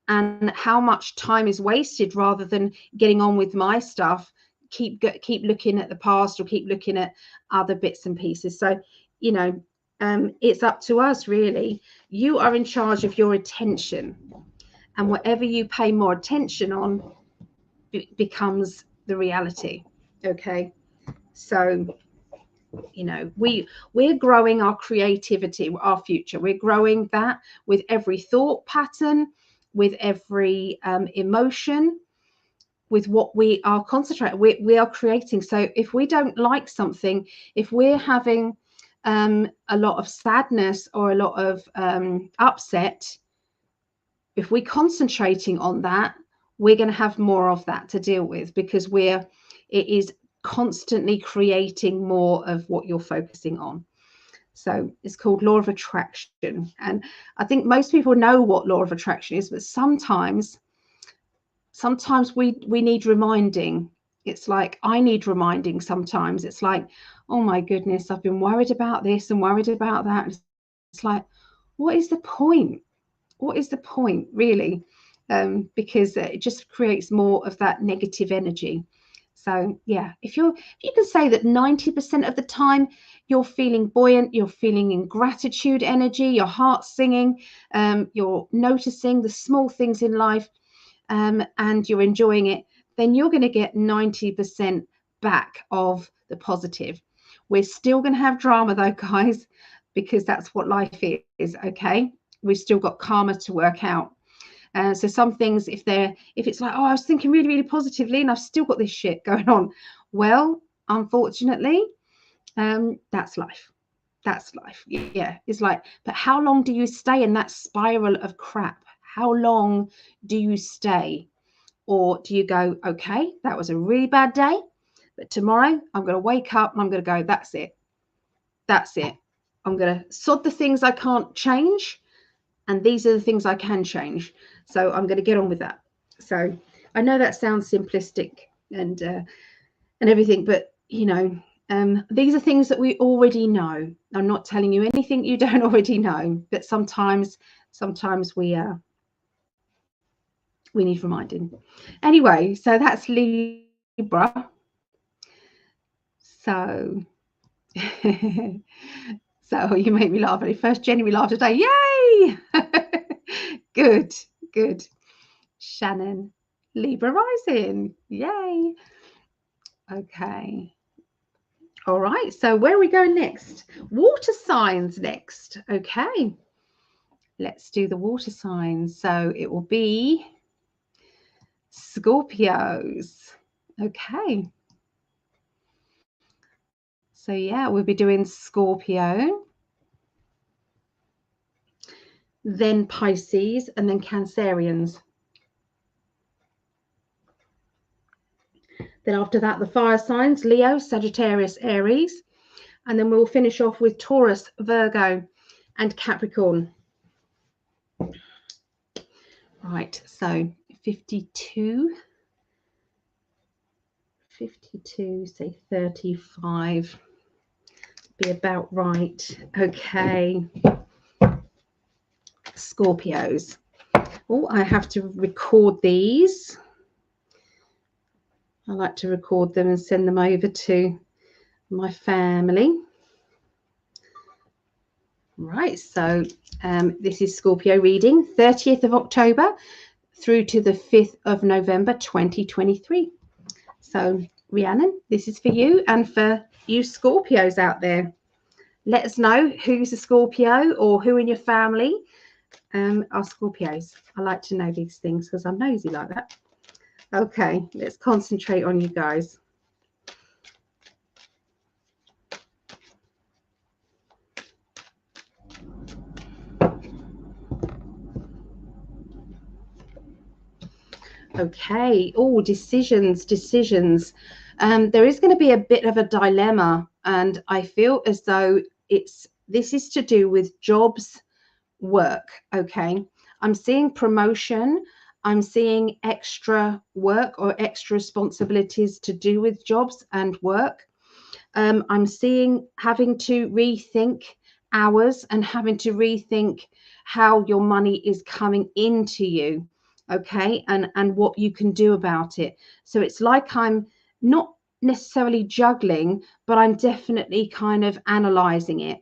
And how much time is wasted rather than getting on with my stuff? Keep looking at the past, or keep looking at other bits and pieces. So, you know, it's up to us, really. You are in charge of your attention, and whatever you pay more attention on becomes the reality. Okay, so, you know, we're growing our creativity, our future. We're growing that with every thought pattern, with every emotion, with what we are concentrating, we are creating. So if we don't like something, if we're having a lot of sadness or a lot of upset, if we're concentrating on that, we're going to have more of that to deal with, because it is constantly creating more of what you're focusing on. So it's called law of attraction. And I think most people know what law of attraction is, but sometimes we need reminding. It's like I need reminding sometimes. It's like, oh my goodness, I've been worried about this and worried about that. It's like, what is the point? What is the point, really? Because it just creates more of that negative energy. So yeah, if you can say that 90% of the time you're feeling buoyant, you're feeling in gratitude energy, your heart's singing, you're noticing the small things in life, and you're enjoying it, then you're going to get 90% back of the positive. We're still going to have drama though, guys, because that's what life is. Okay, we've still got karma to work out. So some things, if it's like, oh, I was thinking really, really positively and I've still got this shit going on. Well, unfortunately, that's life. That's life. Yeah, it's like, but how long do you stay in that spiral of crap? How long do you stay? Or do you go, okay, that was a really bad day, but tomorrow I'm going to wake up and I'm going to go, that's it. That's it. I'm going to sod the things I can't change, and these are the things I can change. So I'm going to get on with that. So I know that sounds simplistic and everything, but you know, these are things that we already know. I'm not telling you anything you don't already know, but sometimes we need reminding. Anyway, so that's Libra. So so you make me laugh. First January laugh today. Yay! Good. Shannon, Libra rising. Yay. Okay. All right. So where are we going next? Water signs next. Okay. Let's do the water signs. So it will be Scorpios. Okay. So yeah, we'll be doing Scorpio, then Pisces, and then Cancerians. Then after that, the fire signs, Leo, Sagittarius, Aries. And then we'll finish off with Taurus, Virgo, and Capricorn. Right, so 52, say 35. Be about right. Okay. Scorpios. Oh, I have to record these. I like to record them and send them over to my family. Right, so this is Scorpio reading, 30th of October through to the 5th of November 2023. So Rhiannon, this is for you and for you Scorpios out there. Let us know who's a Scorpio or who in your family are Scorpios. I like to know these things because I'm nosy like that. Okay, let's concentrate on you guys. Okay. Oh, decisions. There is going to be a bit of a dilemma, and I feel as though this is to do with jobs, work. Okay. I'm seeing promotion. I'm seeing extra work or extra responsibilities to do with jobs and work. I'm seeing having to rethink hours and having to rethink how your money is coming into you. Okay, and what you can do about it. So it's like I'm not necessarily juggling, but I'm definitely kind of analyzing it.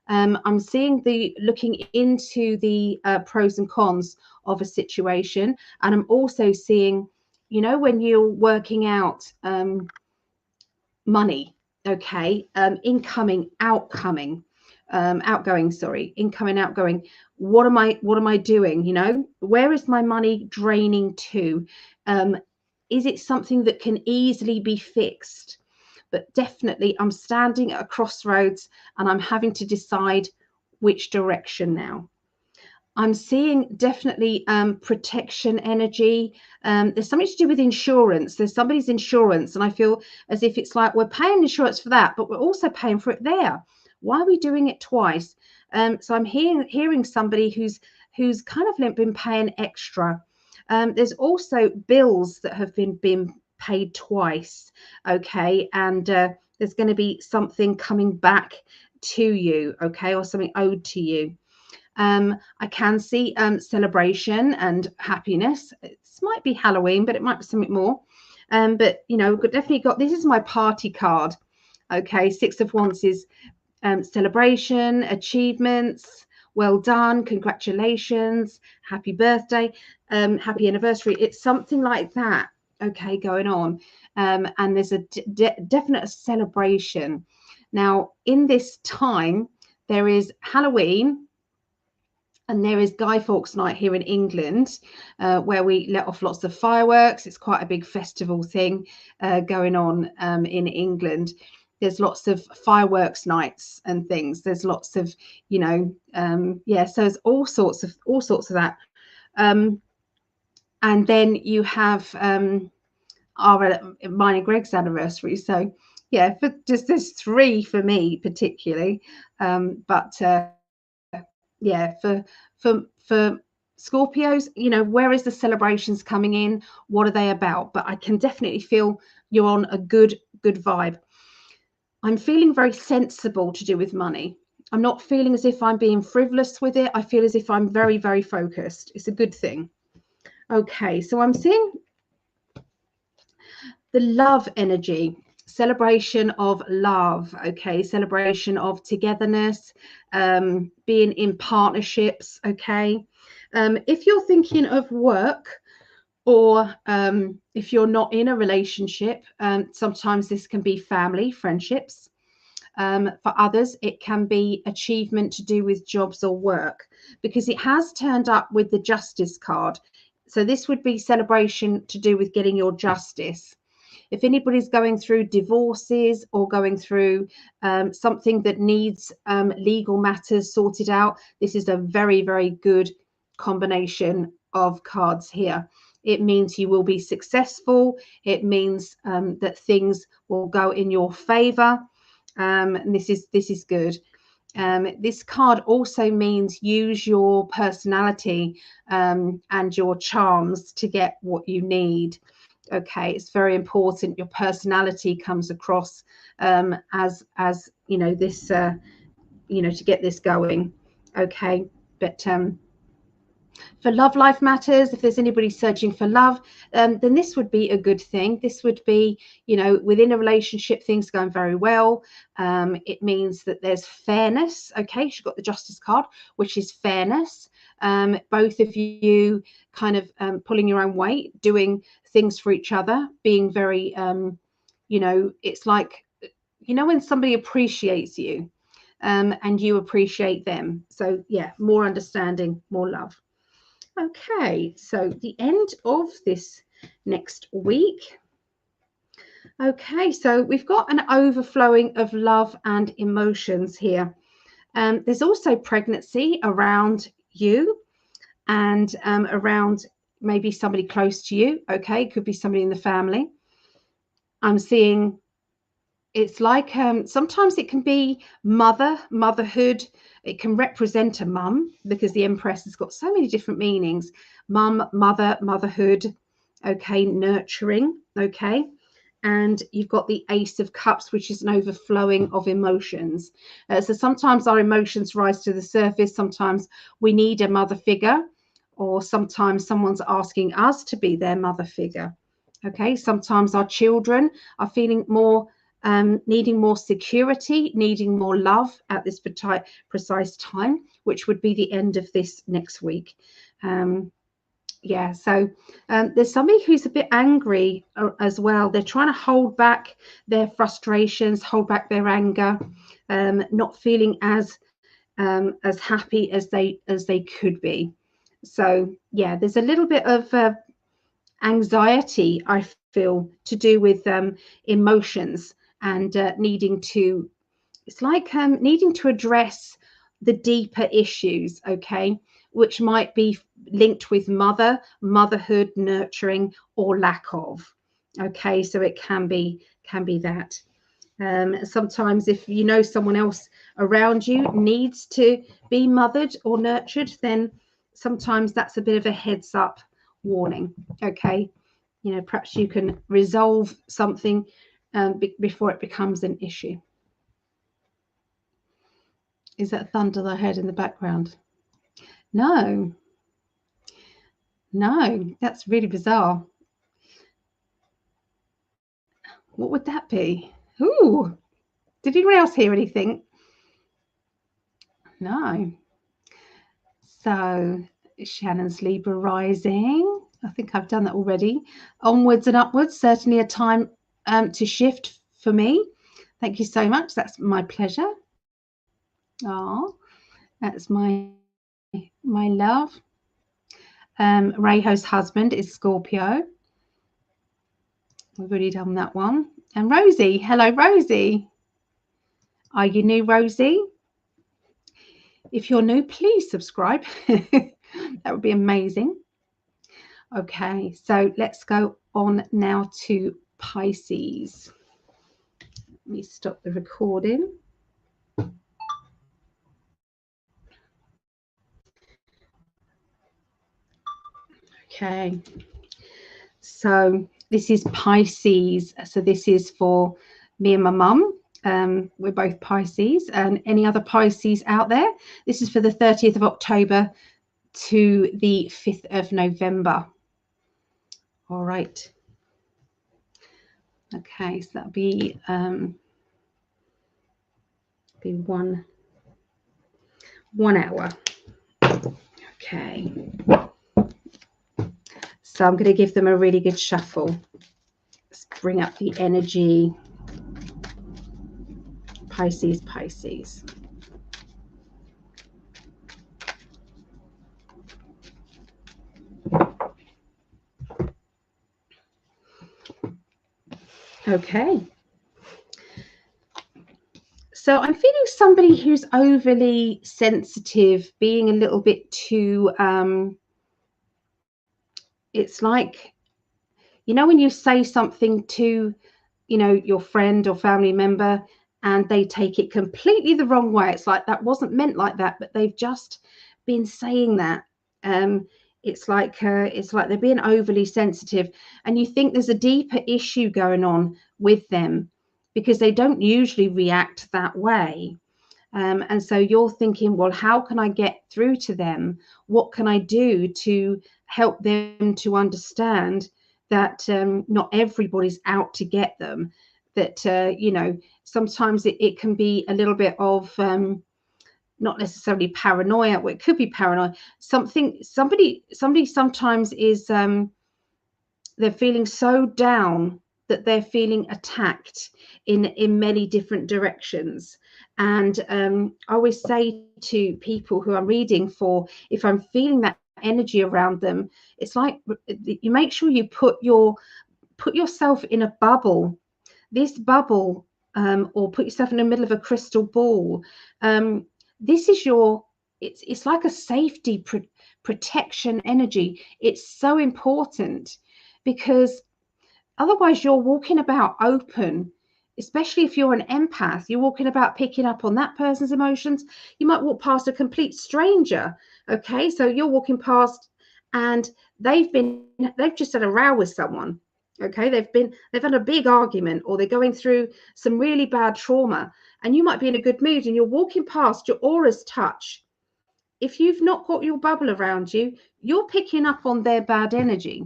I'm seeing looking into the pros and cons of a situation, and I'm also seeing, you know, when you're working out money, okay, incoming, outgoing, incoming, outgoing. What am I doing? You know, where is my money draining to? Is it something that can easily be fixed? But definitely I'm standing at a crossroads and I'm having to decide which direction now. I'm seeing definitely protection energy. There's something to do with insurance. There's somebody's insurance, and I feel as if it's like we're paying insurance for that, but we're also paying for it there. Why are we doing it twice? So I'm hearing somebody who's kind of been paying extra. There's also bills that have been paid twice, okay, and there's going to be something coming back to you, okay, or something owed to you. I can see celebration and happiness. This might be Halloween, but it might be something more. But you know, definitely got, this is my party card. Okay, Six of Wands is celebration, achievements, well done, congratulations, happy birthday, happy anniversary. It's something like that, okay, going on. And there's a definite celebration. Now, in this time, there is Halloween, and there is Guy Fawkes Night here in England, where we let off lots of fireworks. It's quite a big festival thing going on in England. There's lots of fireworks nights and things. There's lots of, you know, yeah. So there's all sorts of that. And then you have mine and Greg's anniversary. So yeah, for just there's 3 for me particularly, but yeah, for Scorpios, you know, where is the celebrations coming in? What are they about? But I can definitely feel you're on a good vibe. I'm feeling very sensible to do with money. I'm not feeling as if I'm being frivolous with it. I feel as if I'm very, very focused. It's a good thing. Okay, so I'm seeing the love energy, celebration of love, okay, celebration of togetherness, being in partnerships, okay. If you're thinking of work, or if you're not in a relationship, sometimes this can be family, friendships. For others, it can be achievement to do with jobs or work, because it has turned up with the Justice card. So this would be celebration to do with getting your justice. If anybody's going through divorces or going through something that needs legal matters sorted out, this is a very, very good combination of cards here. It means you will be successful. It means that things will go in your favor. And this is good. This card also means use your personality and your charms to get what you need. Okay, it's very important your personality comes across as you know, this you know, to get this going. Okay, but for love life matters, if there's anybody searching for love, then this would be a good thing. This would be, you know, within a relationship, things going very well. It means that there's fairness. Okay, she's got the Justice card, which is fairness. Both of you kind of pulling your own weight, doing things for each other, being very, you know, it's like, you know, when somebody appreciates you and you appreciate them. So yeah, more understanding, more love. Okay, so the end of this next week. Okay, so we've got an overflowing of love and emotions here. There's also pregnancy around you and around maybe somebody close to you. Okay, could be somebody in the family. I'm seeing it's like sometimes it can be motherhood. It can represent a mum, because the Empress has got so many different meanings. Mum, mother, motherhood, okay, nurturing, okay. And you've got the Ace of Cups, which is an overflowing of emotions. So sometimes our emotions rise to the surface. Sometimes we need a mother figure, or sometimes someone's asking us to be their mother figure. Okay, sometimes our children are feeling more needing more security, needing more love at this precise time, which would be the end of this next week. Yeah, so there's somebody who's a bit angry as well. They're trying to hold back their frustrations, hold back their anger, not feeling as happy as they could be. So yeah, there's a little bit of anxiety, I feel, to do with emotions and needing to, it's like needing to address the deeper issues, okay, which might be linked with motherhood, nurturing, or lack of. Okay, so it can be that. Sometimes if you know someone else around you needs to be mothered or nurtured, then sometimes that's a bit of a heads up warning. Okay, you know, perhaps you can resolve something before it becomes an issue. Is that thunder that I heard in the background? No, that's really bizarre. What would that be? Ooh, did anyone else hear anything? No. So Shannon's Libra rising. I think I've done that already. Onwards and upwards, certainly a time to shift for me. Thank you so much. That's my pleasure. Oh, that's my love. Rayho's husband is Scorpio. We've already done that one. And Rosie, hello Rosie. Are you new, Rosie? If you're new, please subscribe. That would be amazing. Okay, so let's go on now to Pisces. Let me stop the recording. Okay, so this is Pisces. So this is for me and my mum. We're both Pisces, and any other Pisces out there? This is for the 30th of October to the 5th of November. All right. Okay, so that'll be 1 hour. Okay. So I'm going to give them a really good shuffle. Let's bring up the energy. Pisces, Pisces. Okay. So I'm feeling somebody who's overly sensitive, being a little bit too, it's like, you know, when you say something to, you know, your friend or family member and they take it completely the wrong way. It's like, that wasn't meant like that, but they've just been saying that. It's like they're being overly sensitive, and you think there's a deeper issue going on with them because they don't usually react that way. And so you're thinking, well, how can I get through to them? What can I do to help them to understand that not everybody's out to get them? That, you know, sometimes it can be a little bit of not necessarily paranoia. Well, it could be paranoia. Somebody sometimes is they're feeling so down that they're feeling attacked in many different directions. And I always say to people who I'm reading for, if I'm feeling that energy around them, it's like you make sure you put yourself in a bubble. This bubble, or put yourself in the middle of a crystal ball. This is it's like a safety protection energy. It's so important, because otherwise you're walking about open, especially if you're an empath. You're walking about picking up on that person's emotions. You might walk past a complete stranger. Okay, so you're walking past and they've just had a row with someone. Okay, they've had a big argument, or they're going through some really bad trauma, and you might be in a good mood and you're walking past, your auras touch. If you've not got your bubble around you, you're picking up on their bad energy.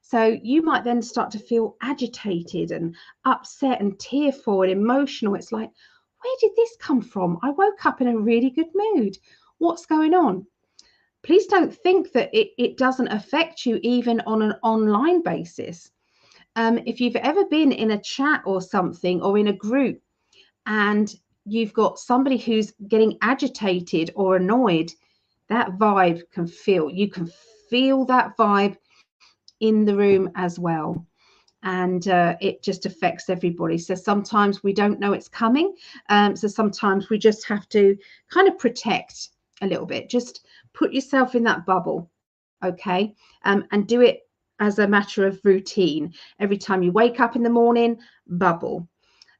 So you might then start to feel agitated and upset and tearful and emotional. It's like, where did this come from? I woke up in a really good mood. What's going on? Please don't think that it doesn't affect you even on an online basis. If you've ever been in a chat or something, or in a group, and you've got somebody who's getting agitated or annoyed, that vibe you can feel that vibe in the room as well. And it just affects everybody. So sometimes we don't know it's coming. So sometimes we just have to kind of protect a little bit. Just put yourself in that bubble, okay? And do it as a matter of routine. Every time you wake up in the morning, bubble.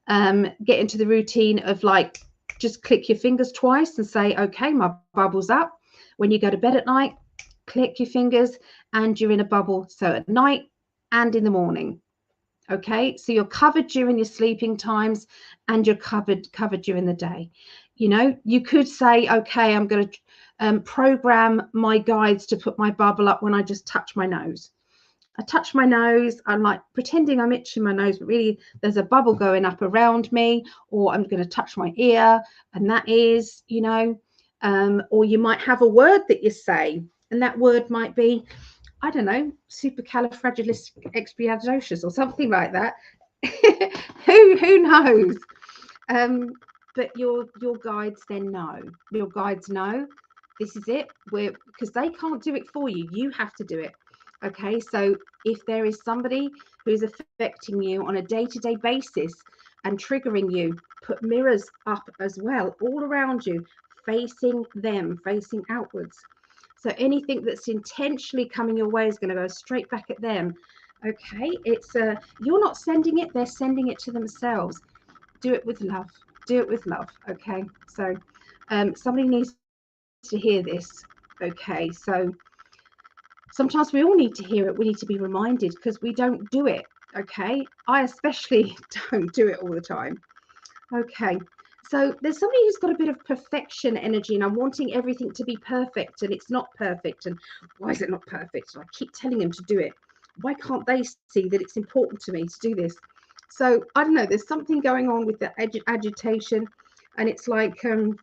Get into the routine of like, just click your fingers twice and say, okay, my bubble's up. When you go to bed at night, click your fingers and you're in a bubble. So at night and in the morning. Okay, so you're covered during your sleeping times and you're covered during the day. You know, you could say, okay, I'm going to program my guides to put my bubble up when I just touch my nose. I touch my nose, I'm like pretending I'm itching my nose, but really there's a bubble going up around me, or I'm going to touch my ear, and that is, you know, or you might have a word that you say, and that word might be, I don't know, supercalifragilisticexpialidocious or something like that. Who knows? But your guides then know. Your guides know this is it. Because they can't do it for you. You have to do it. Okay, so if there is somebody who is affecting you on a day-to-day basis and triggering you, put mirrors up as well, all around you, facing them, facing outwards. So anything that's intentionally coming your way is going to go straight back at them. Okay, it's you're not sending it, they're sending it to themselves. Do it with love. Do it with love. Okay, so somebody needs to hear this. Okay, so sometimes we all need to hear it. We need to be reminded because we don't do it. Okay, I especially don't do it all the time. Okay, so there's somebody who's got a bit of perfection energy and I'm wanting everything to be perfect and it's not perfect. And why is it not perfect? And I keep telling them to do it. Why can't they see that it's important to me to do this? So I don't know, there's something going on with the agitation, and it's like, you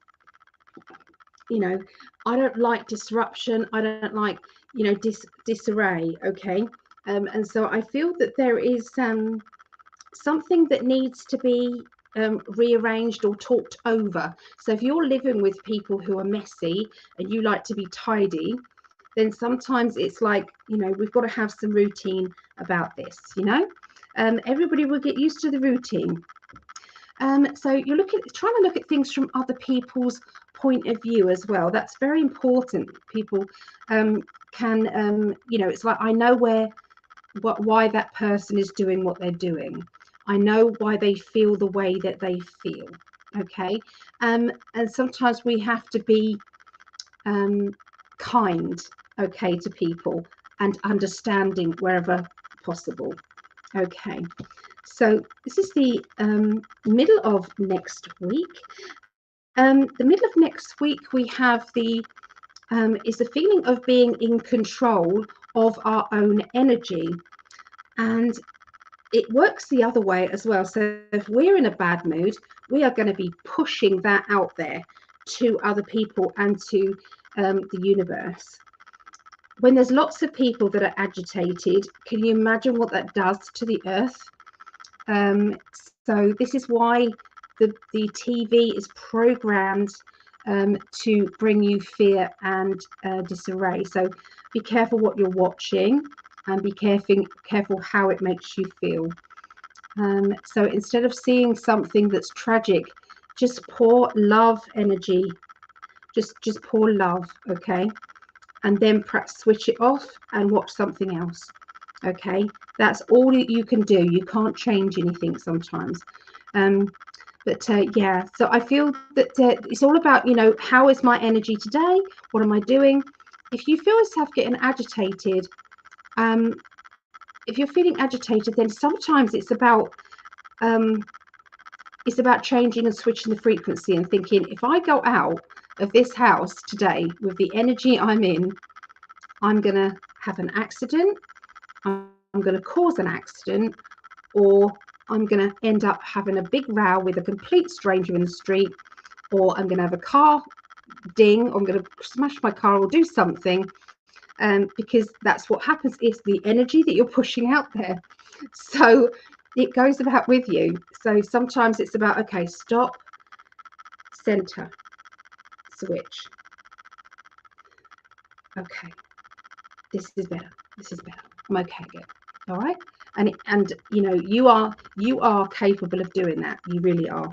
know, I don't like disruption. I don't like, you know, disarray. Okay. And so I feel that there is something that needs to be rearranged or talked over. So if you're living with people who are messy and you like to be tidy, then sometimes it's like, you know, we've got to have some routine about this, you know. Everybody will get used to the routine. So you're trying to look at things from other people's point of view as well. That's very important. People can, you know, it's like, I know why that person is doing what they're doing. I know why they feel the way that they feel. Okay, and sometimes we have to be kind, okay, to people and understanding wherever possible. Okay, so this is the middle of next week. The middle of next week we have is the feeling of being in control of our own energy, and it works the other way as well. So if we're in a bad mood, we are going to be pushing that out there to other people and to the universe. When there's lots of people that are agitated, can you imagine what that does to the earth? So this is why the TV is programmed to bring you fear and disarray. So be careful what you're watching and be careful how it makes you feel. So instead of seeing something that's tragic, just pour love energy. Just pour love, okay? And then perhaps switch it off and watch something else. Okay, that's all that you can do. You can't change anything sometimes. Yeah, so I feel that it's all about, you know, how is my energy today? What am I doing? If you feel yourself getting agitated, if you're feeling agitated, then sometimes it's about changing and switching the frequency and thinking, if I go out of this house today with the energy I'm in, I'm going to have an accident, I'm going to cause an accident, or I'm going to end up having a big row with a complete stranger in the street, or I'm going to have a car ding, or I'm going to smash my car or do something, because that's what happens. It's the energy that you're pushing out there. So it goes about with you. So sometimes it's about, okay, stop, center, switch. Okay, this is better. This is better. I'm okay again. All right. And you know, you are capable of doing that. You really are.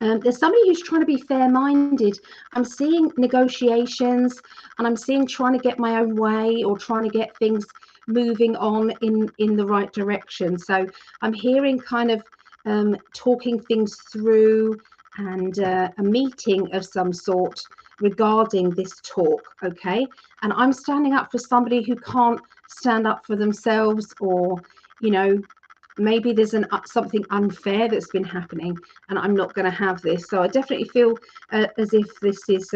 There's somebody who's trying to be fair-minded. I'm seeing negotiations, and I'm seeing trying to get my own way or trying to get things moving on in the right direction. So I'm hearing kind of talking things through, and a meeting of some sort regarding this talk. Okay, and I'm standing up for somebody who can't stand up for themselves, or you know, maybe there's something unfair that's been happening, and I'm not going to have this. So I definitely feel as if this is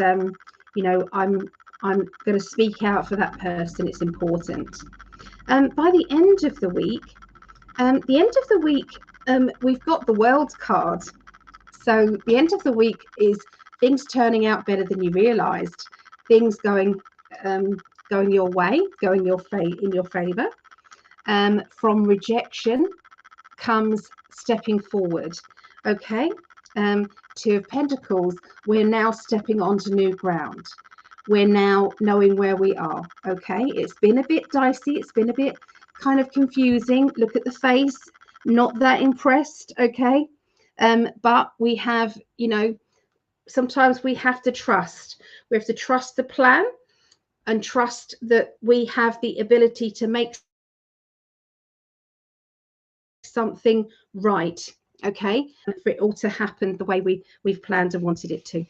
you know, I'm going to speak out for that person. It's important. By the end of the week, we've got the World card. So the end of the week is things turning out better than you realized, things going your way, going in your favor. From rejection comes stepping forward. Okay. Two of Pentacles, we're now stepping onto new ground. We're now knowing where we are. Okay, it's been a bit dicey, it's been a bit kind of confusing. Look at the face, not that impressed. Okay, but we have, you know, sometimes we have to trust. We have to trust the plan and trust that we have the ability to make something right. Okay, for it all to happen the way we've planned and wanted it to.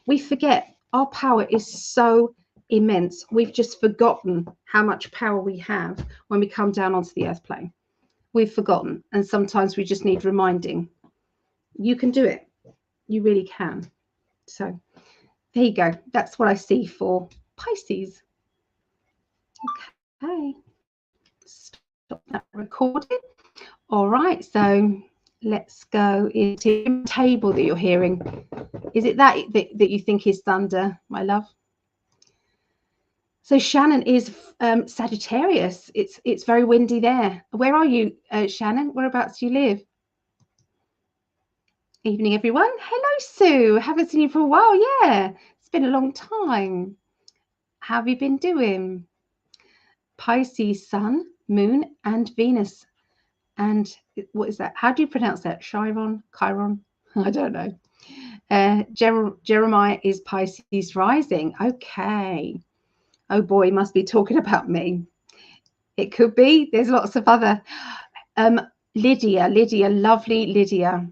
We forget our power is so immense. We've just forgotten how much power we have when we come down onto the earth plane. We've forgotten, and sometimes we just need reminding. You can do it. You really can. So there you go. That's what I see for Pisces. Okay. Stop that recording. All right. So let's go into the table that you're hearing. Is it that you think is thunder, my love? So Shannon is Sagittarius. It's very windy there. Where are you, Shannon? Whereabouts do you live? Evening, everyone. Hello, Sue. Haven't seen you for a while. Yeah, it's been a long time. How have you been doing? Pisces, Sun, Moon, and Venus. And what is that? How do you pronounce that? Chiron? I don't know. Jeremiah is Pisces rising. Okay. Oh boy, must be talking about me. It could be. There's lots of other. Lydia, lovely Lydia.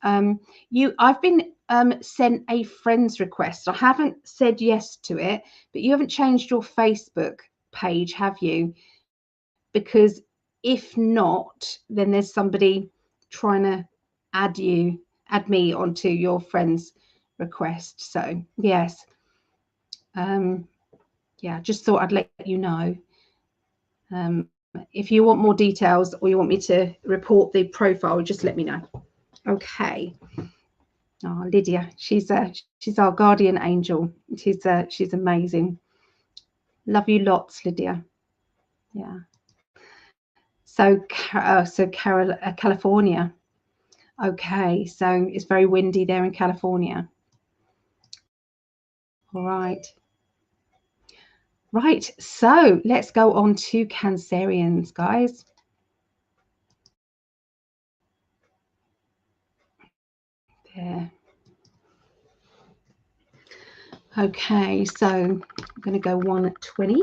I've been sent a friend's request. I haven't said yes to it, but you haven't changed your Facebook page, have you? Because if not, then there's somebody trying to add me onto your friend's request. So yes. Yeah, just thought I'd let you know. If you want more details or you want me to report the profile, just let me know. Okay. Oh, Lydia, she's our guardian angel. She's amazing. Love you lots, Lydia. Yeah. So California. Okay, so it's very windy there in California. All right. Right, so let's go on to Cancerians, guys. There. Okay, so I'm going to go 120.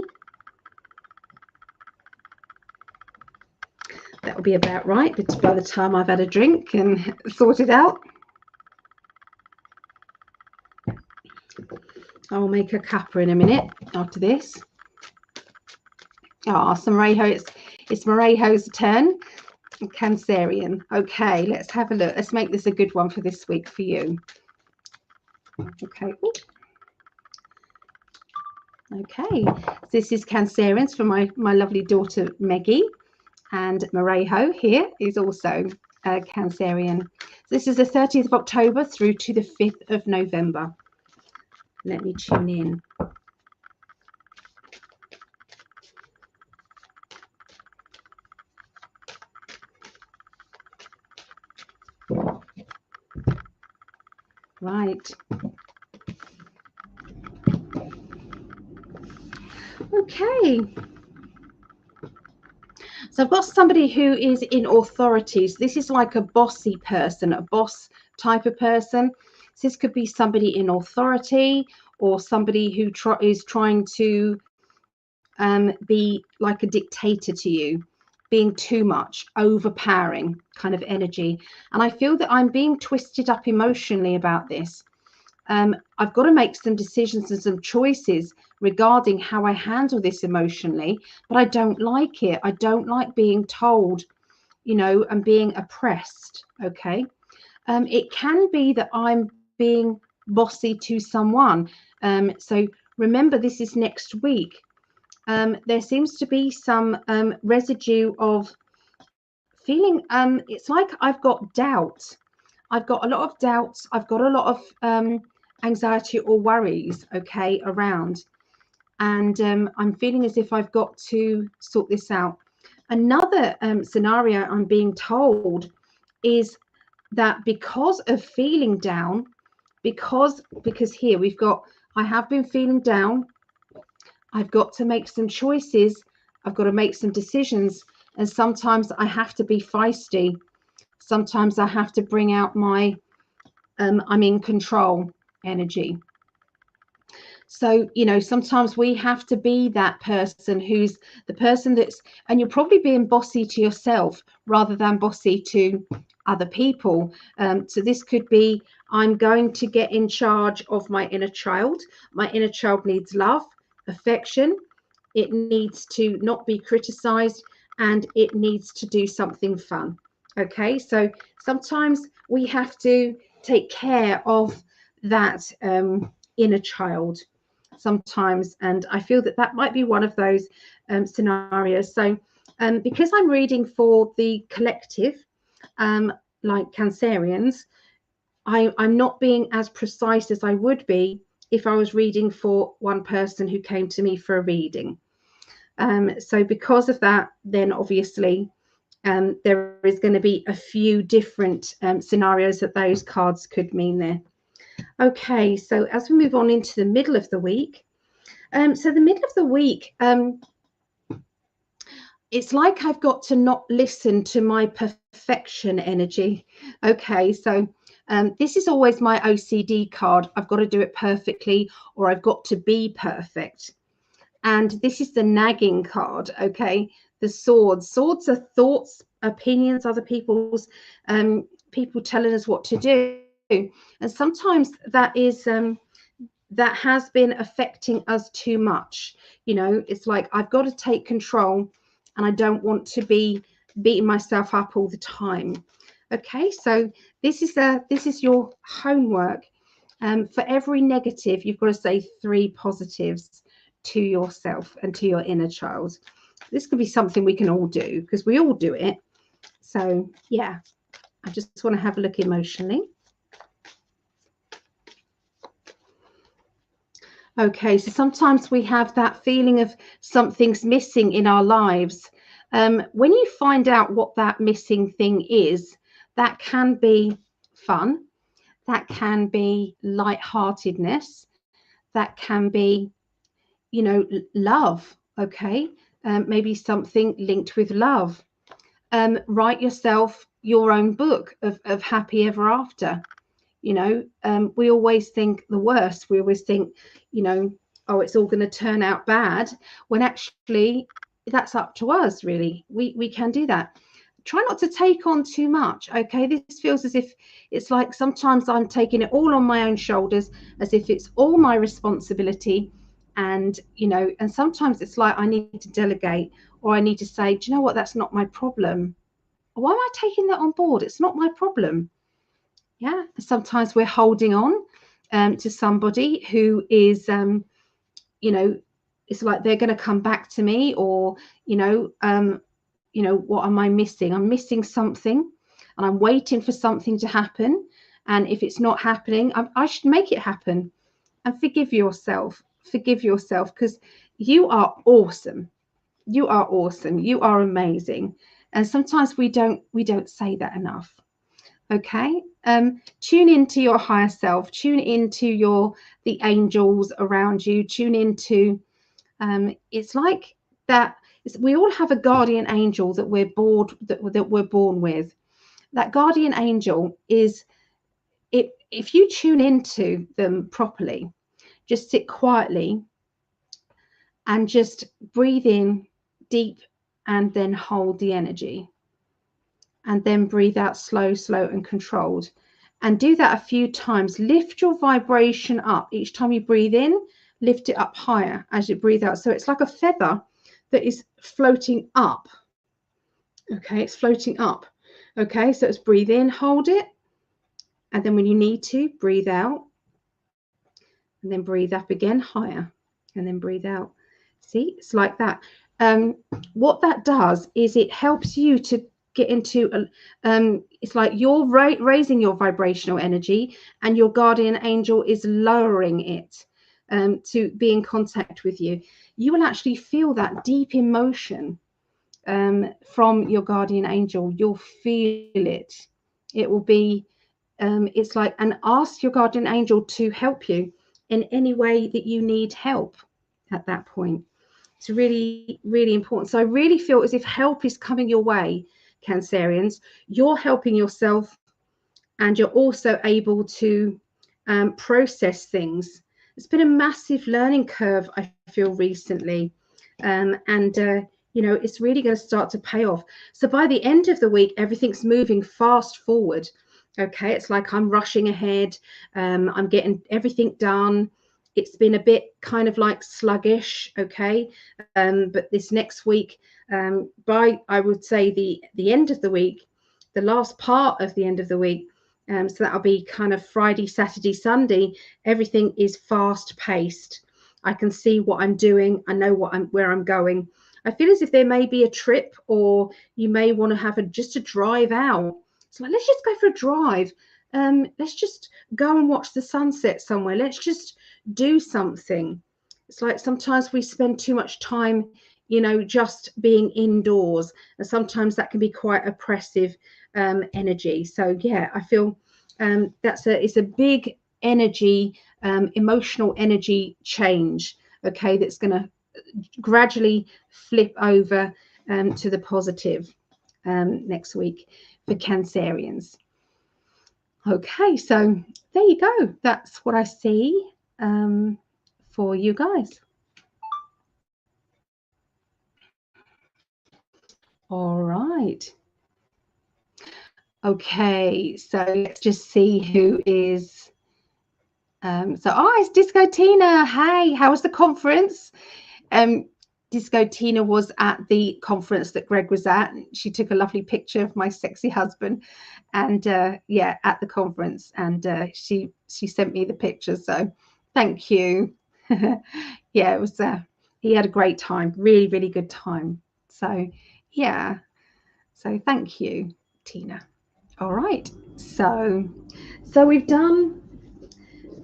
That will be about right, but by the time I've had a drink and sorted out. I'll make a cuppa in a minute after this. Ah, so Marejo, it's Marejo's turn. Cancerian. Okay, let's have a look. Let's make this a good one for this week for you. Okay. Ooh. Okay, this is Cancerians for my lovely daughter Meggie, and Marejo here is also a Cancerian. This is the 30th of October through to the 5th of November. Let me tune in. Right. Okay. So I've got somebody who is in authorities. This is like a bossy person, a boss type of person. So this could be somebody in authority or somebody who is trying to be like a dictator to you. being too much, overpowering kind of energy. And I feel that I'm being twisted up emotionally about this. I've got to make some decisions and some choices regarding how I handle this emotionally, but I don't like it. I don't like being told, you know, and being oppressed. Okay. It can be that I'm being bossy to someone. So remember, this is next week. There seems to be some residue of feeling, it's like I've got doubt. I've got a lot of doubts. I've got a lot of anxiety or worries, okay, around. And I'm feeling as if I've got to sort this out. Another scenario I'm being told is that because of feeling down, because here we've got, I have been feeling down. I've got to make some choices. I've got to make some decisions. And sometimes I have to be feisty. Sometimes I have to bring out my I'm in control energy. So, you know, sometimes we have to be that person who's the person that's, and you're probably being bossy to yourself rather than bossy to other people. So this could be, I'm going to get in charge of my inner child. My inner child needs love, affection. It needs to not be criticized, and it needs to do something fun. Okay, so sometimes we have to take care of that inner child sometimes, and I feel that that might be one of those scenarios. So because I'm reading for the collective, like Cancerians, I'm not being as precise as I would be if I was reading for one person who came to me for a reading. So because of that, then obviously there is going to be a few different scenarios that those cards could mean there. Okay, so as we move on into the middle of the week, so the middle of the week, it's like I've got to not listen to my perfection energy. Okay, so this is always my OCD card. I've got to do it perfectly, or I've got to be perfect. And this is the nagging card, okay? The swords. Swords are thoughts, opinions, other people's, people telling us what to do. And sometimes that is, that has been affecting us too much. You know, it's like I've got to take control, and I don't want to be beating myself up all the time. Okay, so this is your homework. For every negative, you've got to say 3 positives to yourself and to your inner child. This could be something we can all do, because we all do it. So yeah, I just want to have a look emotionally. Okay, so sometimes we have that feeling of something's missing in our lives. When you find out what that missing thing is, that can be fun, that can be lightheartedness, that can be, you know, love. Okay, maybe something linked with love. Write yourself your own book of happy ever after. You know, we always think the worst. We always think, you know, oh, it's all going to turn out bad, when actually that's up to us, really. We can do that. Try not to take on too much. Okay, this feels as if it's like sometimes I'm taking it all on my own shoulders, as if it's all my responsibility. And, you know, and sometimes it's like I need to delegate, or I need to say, do you know what, that's not my problem. Why am I taking that on board? It's not my problem. Yeah, sometimes we're holding on to somebody who is, you know, it's like they're going to come back to me, or, you know, what am I missing? I'm missing something, and I'm waiting for something to happen. And if it's not happening, I should make it happen. And forgive yourself. Forgive yourself, because you are awesome. You are awesome. You are amazing. And sometimes we don't say that enough. Okay, tune into your higher self, tune into the angels around you, tune into, it's like that, we all have a guardian angel that we're born with. That guardian angel is, if you tune into them properly, just sit quietly and just breathe in deep and then hold the energy. And then breathe out slow, slow and controlled. And do that a few times. Lift your vibration up. Each time you breathe in, lift it up higher as you breathe out. So it's like a feather that is floating up. Okay, it's floating up. Okay, so it's breathe in, hold it. And then when you need to, breathe out. And then breathe up again, higher. And then breathe out. See, it's like that. What that does is it helps you to get into it's like you're raising your vibrational energy, and your guardian angel is lowering it to be in contact with you. You will actually feel that deep emotion from your guardian angel. You'll feel it. It will be it's like, and ask your guardian angel to help you in any way that you need help at that point. It's really, really important. So I really feel as if help is coming your way, Cancerians. You're helping yourself, and you're also able to process things. It's been a massive learning curve, I feel, recently. You know, it's really going to start to pay off. So by the end of the week, everything's moving fast forward. Okay, it's like I'm rushing ahead. I'm getting everything done. It's been a bit kind of like sluggish, okay? But this next week, by I would say the end of the week, the last part of the end of the week, so that'll be kind of Friday, Saturday, Sunday, everything is fast paced. I can see what I'm doing. I know where I'm going. I feel as if there may be a trip, or you may want to have just a drive out. So like, let's just go for a drive. Let's just go and watch the sunset somewhere. Let's just do something. It's like sometimes we spend too much time, you know, just being indoors, and sometimes that can be quite oppressive energy. So yeah, I feel it's a big energy, emotional energy change. Okay, that's going to gradually flip over to the positive next week for Cancerians. Okay, so there you go. That's what I see for you guys. All right. Okay, so let's just see who is. It's Disco Tina. Hey, how was the conference? Disco Tina was at the conference that Greg was at. She took a lovely picture of my sexy husband, and yeah, at the conference, and she sent me the picture. So thank you. Yeah, it was. He had a great time, really, really good time. So yeah, so thank you, Tina. All right, so we've done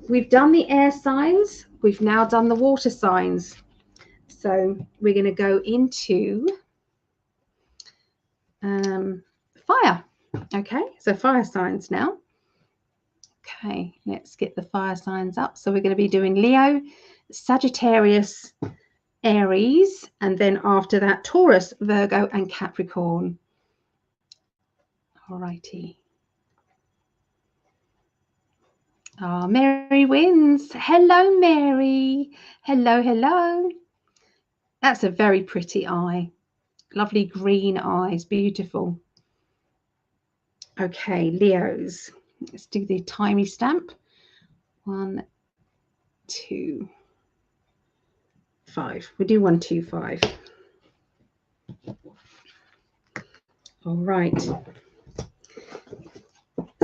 the air signs. We've now done the water signs. So we're going to go into fire. Okay, so fire signs now. Okay, let's get the fire signs up. So we're going to be doing Leo, Sagittarius, Aries, and then after that Taurus, Virgo and Capricorn. All righty. Oh, Mary wins. Hello, Mary. Hello, hello. That's a very pretty eye. Lovely green eyes, beautiful. Okay, Leos. Let's do the timey stamp. 1, 2, 5. We'll do 1, 2, 5. All right.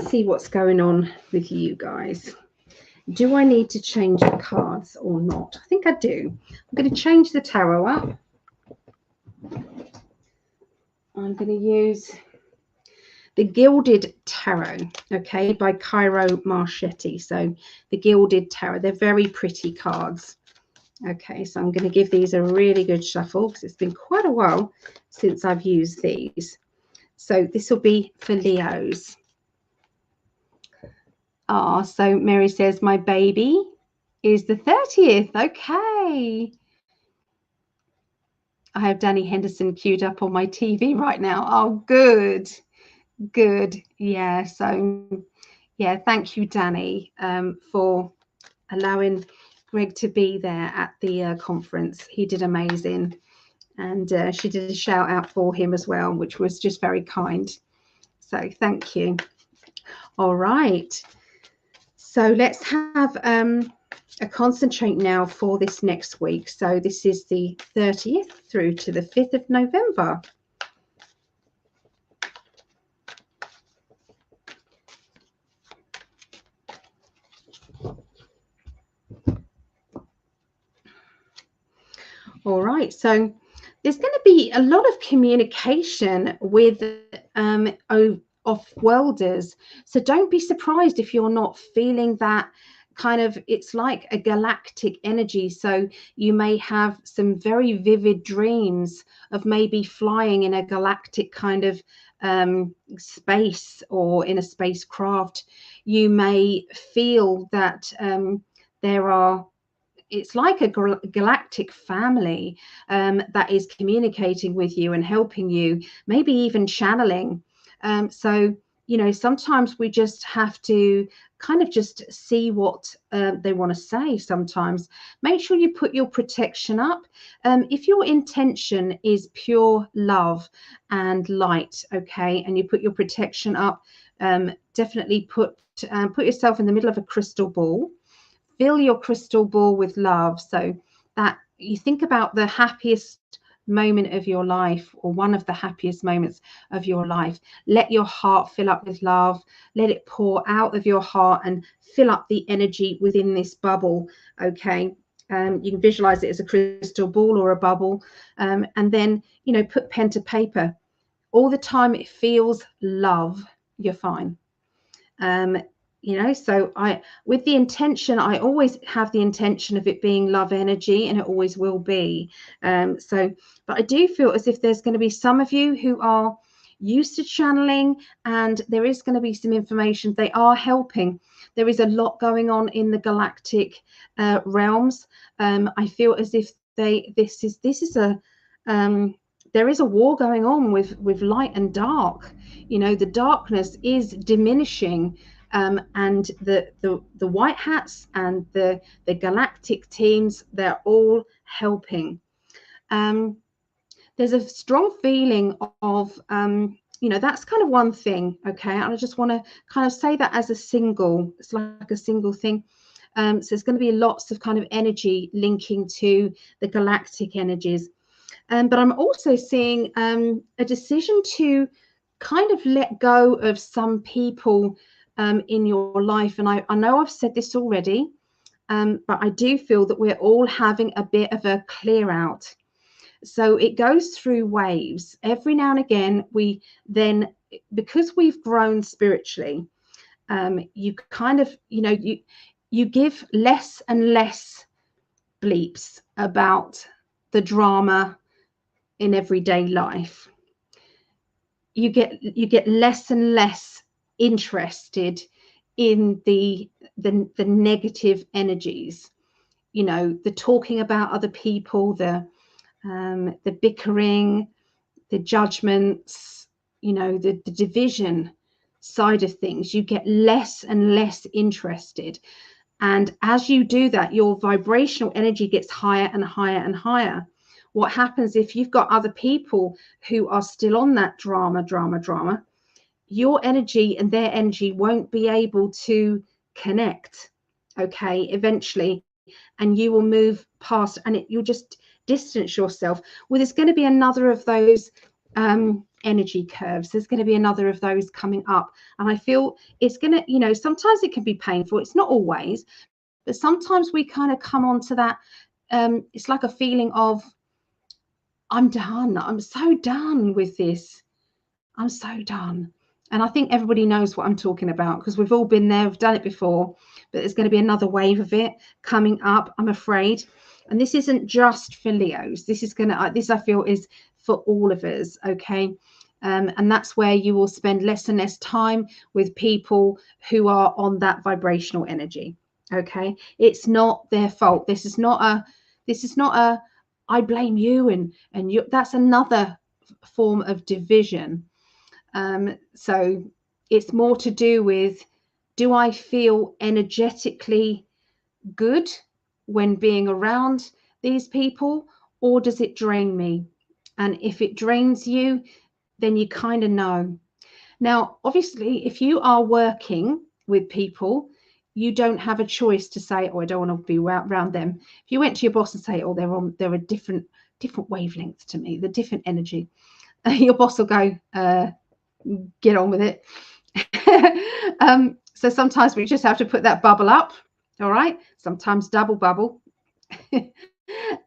See what's going on with you guys. Do I need to change the cards or not? I think I do. I'm going to change the tarot up. I'm going to use the Gilded Tarot, okay, by Cairo Marchetti. So the Gilded Tarot, they're very pretty cards. Okay, so I'm going to give these a really good shuffle because it's been quite a while since I've used these. So this will be for Leos. Ah, so Mary says, my baby is the 30th. Okay. I have Danny Henderson queued up on my TV right now. Oh, good. Good. Yeah. So, yeah, thank you, Danny, for allowing Greg to be there at the conference. He did amazing. And she did a shout out for him as well, which was just very kind. So thank you. All right. So let's have a concentrate now for this next week. So this is the 30th through to the 5th of November. All right, so there's going to be a lot of communication with off-worlders. So don't be surprised if you're not feeling that kind of, it's like a galactic energy. So you may have some very vivid dreams of maybe flying in a galactic kind of space or in a spacecraft. You may feel that there are, it's like a galactic family that is communicating with you and helping you, maybe even channeling. So, you know, sometimes we just have to kind of just see what they want to say sometimes. Make sure you put your protection up. If your intention is pure love and light, okay, and you put your protection up, definitely put yourself in the middle of a crystal ball. Fill your crystal ball with love, so that you think about the happiest moment of your life, or one of the happiest moments of your life. Let your heart fill up with love. Let it pour out of your heart and fill up the energy within this bubble. Okay, you can visualize it as a crystal ball or a bubble, and then, you know, put pen to paper. All the time it feels love, you're fine. You know, so with the intention, I always have the intention of it being love energy, and it always will be. But I do feel as if there's going to be some of you who are used to channeling, and there is going to be some information. They are helping. There is a lot going on in the galactic realms. I feel as if this is a there is a war going on with light and dark. You know, the darkness is diminishing. And the white hats and the galactic teams, they're all helping. There's a strong feeling of, you know, that's kind of one thing, okay? And I just want to kind of say that as a single, it's like a single thing. So there's going to be lots of kind of energy linking to the galactic energies. But I'm also seeing a decision to kind of let go of some people in your life. And I know I've said this already, but I do feel that we're all having a bit of a clear out. So it goes through waves. Every now and again, we then, because we've grown spiritually, you kind of, you know, you give less and less bleeps about the drama in everyday life. You get less and less interested in the negative energies, you know, the talking about other people, the bickering, the judgments, you know, the division side of things. You get less and less interested, and as you do that, your vibrational energy gets higher and higher and higher. What happens if you've got other people who are still on that drama, your energy and their energy won't be able to connect, okay, eventually, and you will move past, and you'll just distance yourself. Well, there's going to be another of those energy curves. There's going to be another of those coming up, and I feel it's going to, you know, sometimes it can be painful. It's not always, but sometimes we kind of come onto that. It's like a feeling of, I'm done. I'm so done with this. I'm so done. And I think everybody knows what I'm talking about, because we've all been there, we've done it before, but there's going to be another wave of it coming up, I'm afraid. And this isn't just for Leos. This is going to, this I feel is for all of us, okay? And that's where you will spend less and less time with people who are on that vibrational energy, okay? It's not their fault. This is not a I blame you and you. That's another form of division. So it's more to do with, do I feel energetically good when being around these people, or does it drain me? And if it drains you, then you kind of know. Now, obviously, if you are working with people, you don't have a choice to say, oh, I don't want to be around them. If you went to your boss and say, oh, they're a different wavelengths to me, the different energy, your boss will go, get on with it. So sometimes we just have to put that bubble up. All right. Sometimes double bubble.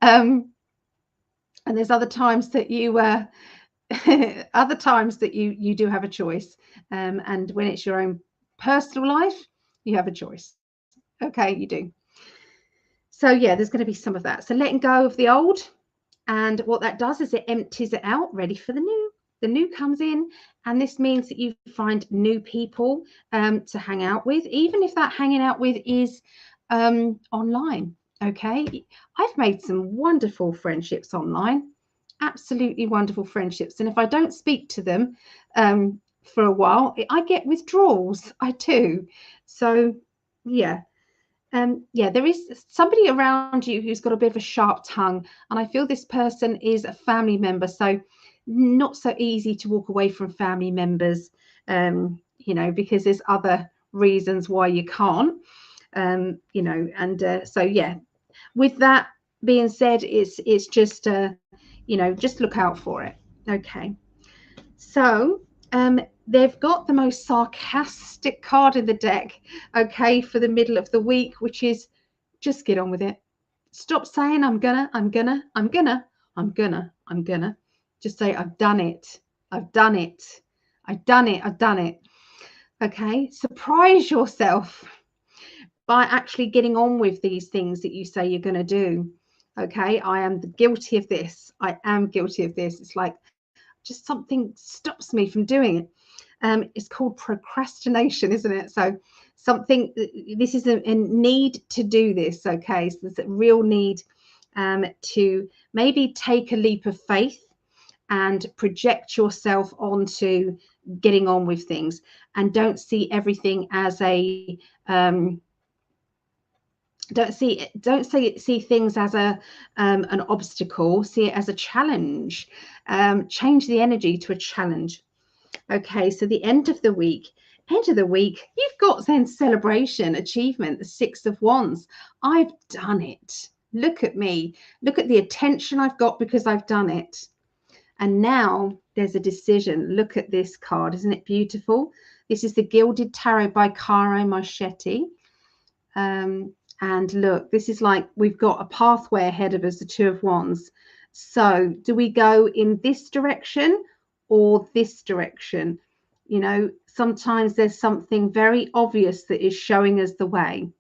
And there's other times that you you do have a choice. And when it's your own personal life, you have a choice. Okay, you do. So yeah, there's going to be some of that. So letting go of the old, and what that does is it empties it out, ready for the new. The new comes in, and this means that you find new people to hang out with, even if that hanging out with is online. Okay, I've made some wonderful friendships online, absolutely wonderful friendships, and if I don't speak to them for a while, I get withdrawals. I do. So yeah. Yeah, there is somebody around you who's got a bit of a sharp tongue, and I feel this person is a family member, so not so easy to walk away from family members, you know, because there's other reasons why you can't, you know, and so yeah. With that being said, it's just you know, just look out for it. Okay, so they've got the most sarcastic card in the deck, okay, for the middle of the week, which is just get on with it. Stop saying I'm gonna. Just say I've done it. I've done it. I've done it. I've done it. Okay. Surprise yourself by actually getting on with these things that you say you're going to do. Okay. I am guilty of this. I am guilty of this. It's like just something stops me from doing it. It's called procrastination, isn't it? So something, this is a need to do this. Okay. So there's a real need to maybe take a leap of faith and project yourself onto getting on with things, and don't see everything as a don't see things as a an obstacle. See it as a challenge. Change the energy to a challenge. Okay, so the end of the week, you've got then celebration, achievement, the Six of Wands. I've done it. Look at me. Look at the attention I've got because I've done it. And now there's a decision. Look at this card. Isn't it beautiful? This is the Gilded Tarot by Caro Marchetti. And look, this is like we've got a pathway ahead of us, the Two of Wands. So do we go in this direction or this direction? You know, sometimes there's something very obvious that is showing us the way.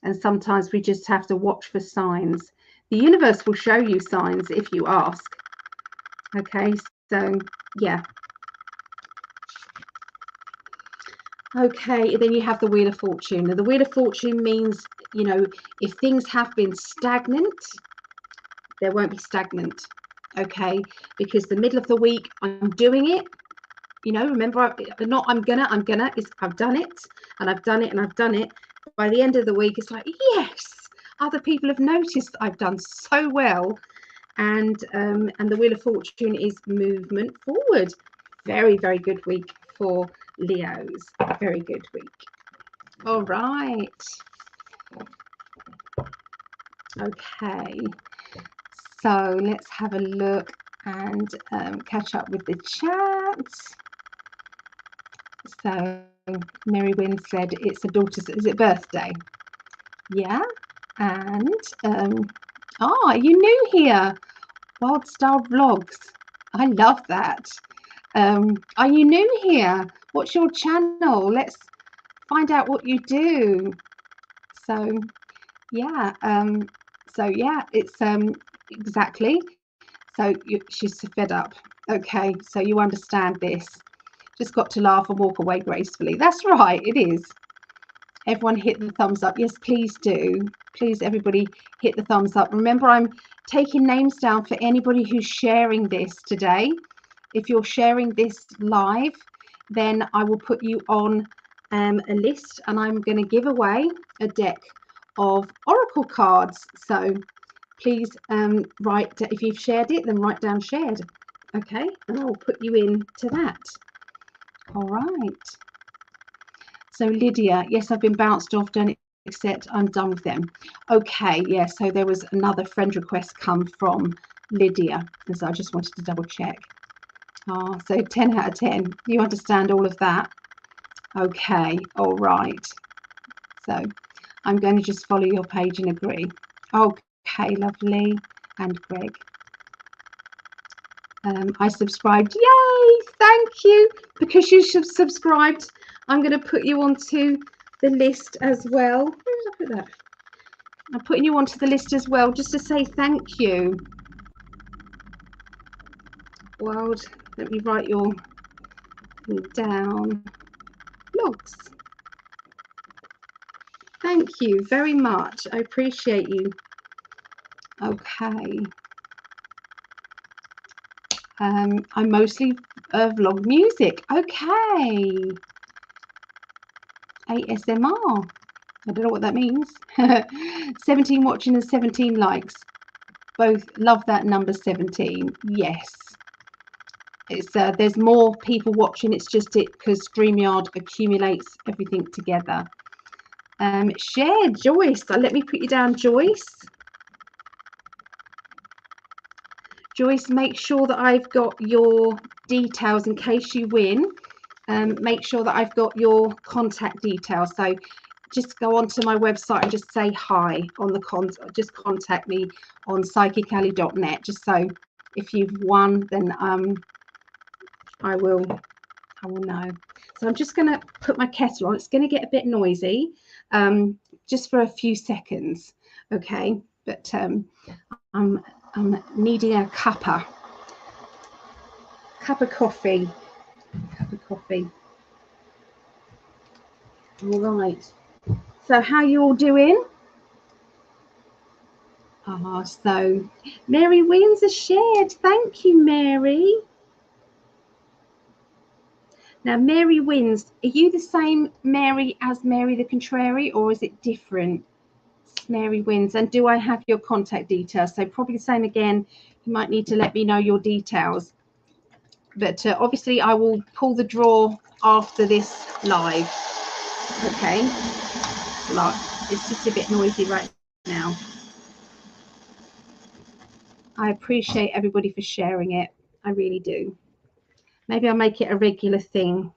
And sometimes we just have to watch for signs. The universe will show you signs if you ask. Okay, so yeah. Okay, then you have the Wheel of Fortune. Now, the Wheel of Fortune means, you know, if things have been stagnant, there won't be stagnant. Okay, because the middle of the week, I'm doing it. You know, remember, I'm gonna, is I've done it, and I've done it, and I've done it. By the end of the week, it's like, yes, other people have noticed I've done so well. And the Wheel of Fortune is movement forward. Very, very good week for Leos. Very good week. All right. Okay. So let's have a look and catch up with the chat. So Mary Wynn said it's a daughter's, is it birthday? Yeah. And you new here. Wild Style Vlogs. I love that. Are you new here? What's your channel? Let's find out what you do. So yeah, it's exactly. So she's fed up. Okay, so you understand this. Just got to laugh and walk away gracefully. That's right, it is. Everyone hit the thumbs up. Yes, please do. Please, everybody, hit the thumbs up. Remember, I'm taking names down for anybody who's sharing this today. If you're sharing this live, then I will put you on a list, and I'm going to give away a deck of oracle cards. So please write, if you've shared it, then write down shared. Okay, and I'll put you into that. All right. So Lydia, yes, I've been bounced off, don't accept, I'm done with them. Okay, yeah, so there was another friend request come from Lydia, and so I just wanted to double check. So 10 out of 10. You understand all of that? Okay, all right. So I'm going to just follow your page and agree. Okay, lovely. And Greg. I subscribed. Yay! Thank you. Because you have subscribed, I'm going to put you onto the list as well. Where did I put that? I'm putting you onto the list as well, just to say thank you. World, let me write your thing down. Logs. Thank you very much. I appreciate you. Okay. I mostly vlog music. Okay. ASMR. I don't know what that means. 17 watching and 17 likes. Both love that number 17. Yes. It's there's more people watching. It's just it because StreamYard accumulates everything together. Share Joyce. Let me put you down, Joyce. Joyce, make sure that I've got your details in case you win. Make sure that I've got your contact details. So just go onto my website and just say hi on the just contact me on psychically.net. Just so if you've won, then I will know. So I'm just going to put my kettle on. It's going to get a bit noisy, just for a few seconds, okay? But I'm needing a cup of coffee. All right. So how you all doing? So Mary Wins has shared. Thank you, Mary. Now, Mary Wins, are you the same Mary as Mary the Contrary, or is it different? Mary Wins. And do I have your contact details? So probably the same again. You might need to let me know your details. But obviously, I will pull the draw after this live. Okay. It's just a bit noisy right now. I appreciate everybody for sharing it. I really do. Maybe I'll make it a regular thing,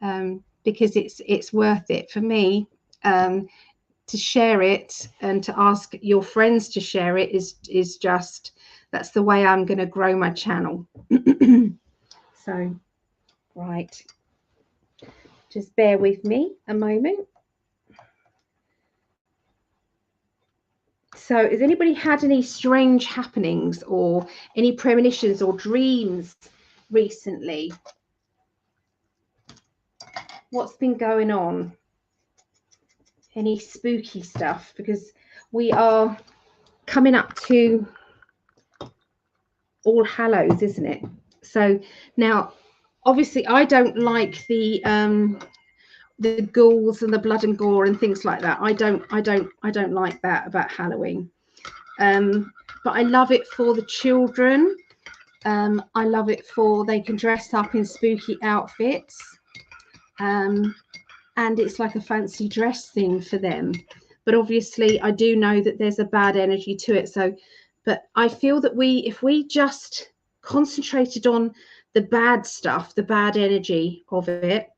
because it's worth it for me. To share it and to ask your friends to share it is just, that's the way I'm going to grow my channel. So, right, just bear with me a moment. So has anybody had any strange happenings or any premonitions or dreams recently? What's been going on? Any spooky stuff? Because we are coming up to All Hallows, isn't it? So now, obviously, I don't like the ghouls and the blood and gore and things like that. I don't like that about Halloween. But I love it for the children. I love it for they can dress up in spooky outfits. And it's like a fancy dress thing for them. But obviously, I do know that there's a bad energy to it. So, but I feel that if we just concentrated on the bad stuff, the bad energy of it,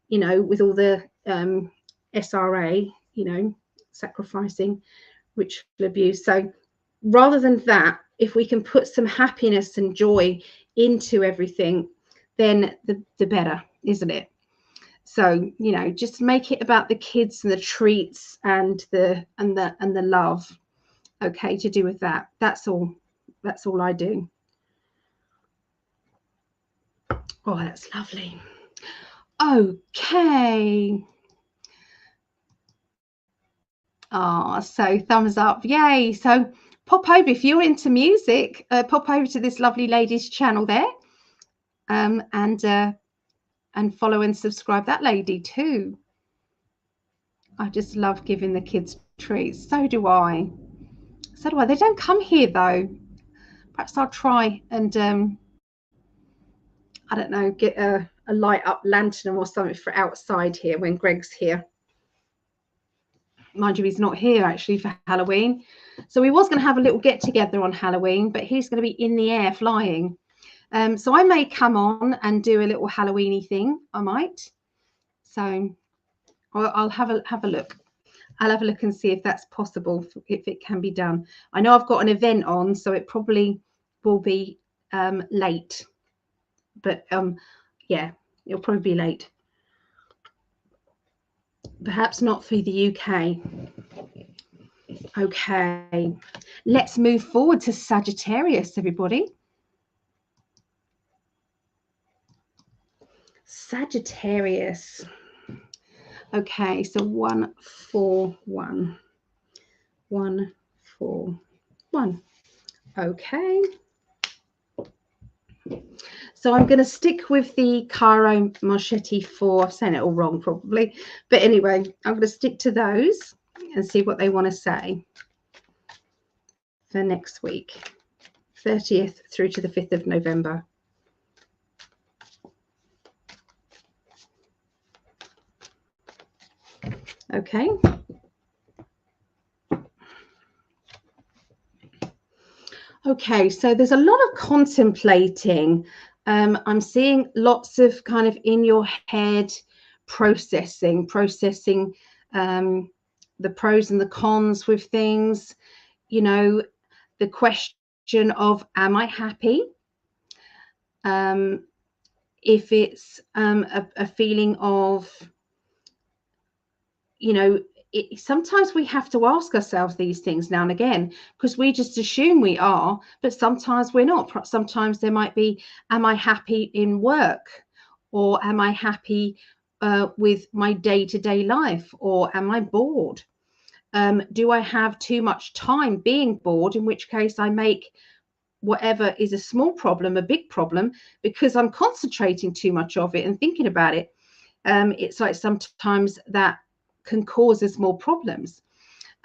you know, with all the SRA, you know, sacrificing, ritual abuse. So rather than that, if we can put some happiness and joy into everything, then the better, isn't it? So, you know, just make it about the kids and the treats and the love, okay, to do with that. That's all I do. Oh, that's lovely. Okay. So thumbs up, yay. So pop over if you're into music, pop over to this lovely lady's channel there, and follow and subscribe that lady too. I just love giving the kids treats. So do I. They don't come here though. perhaps I'll try and I don't know, get a light up lantern or something for outside here when Greg's here. Mind you, he's not here actually for Halloween. So we was going to have a little get together on Halloween, but he's going to be in the air flying. So I may come on and do a little Halloweeny thing. I might. So I'll have a look. I'll have a look and see if that's possible, if it can be done. I know I've got an event on, so it probably will be late. But yeah, it'll probably be late. Perhaps not for the UK. Okay, let's move forward to Sagittarius, everybody. Sagittarius. Okay, so 1 4 1 1 4 1. Okay. So I'm going to stick with the Chiron Marchetti 4. I'm saying it all wrong probably, but anyway, I'm going to stick to those and see what they want to say for next week, 30th through to the 5th of November. Okay. Okay, so there's a lot of contemplating. I'm seeing lots of kind of in your head processing the pros and the cons with things, you know, the question of, am I happy? If it's a feeling of, you know, sometimes we have to ask ourselves these things now and again, because we just assume we are, but sometimes we're not. Sometimes there might be, am I happy in work? Or am I happy with my day-to-day life? Or am I bored? Do I have too much time being bored, in which case I make whatever is a small problem a big problem because I'm concentrating too much of it and thinking about it. It's like sometimes that can cause us more problems.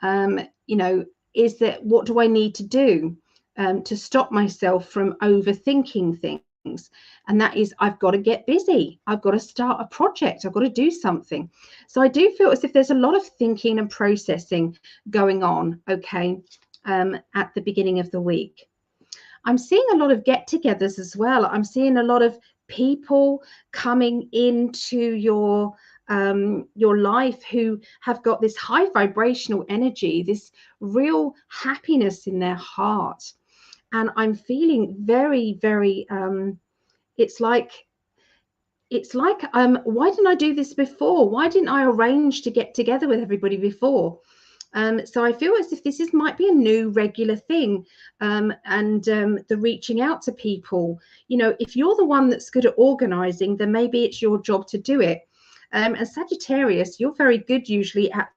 You know, is that, what do I need to do to stop myself from overthinking things? And that is, I've got to get busy. I've got to start a project. I've got to do something. So I do feel as if there's a lot of thinking and processing going on, okay, at the beginning of the week. I'm seeing a lot of get-togethers as well. I'm seeing a lot of people coming into your life who have got this high vibrational energy, this real happiness in their heart. And I'm feeling very, very, it's like, why didn't I do this before? Why didn't I arrange to get together with everybody before? So I feel as if this might be a new regular thing, and the reaching out to people. You know, if you're the one that's good at organizing, then maybe it's your job to do it. And Sagittarius, you're very good usually at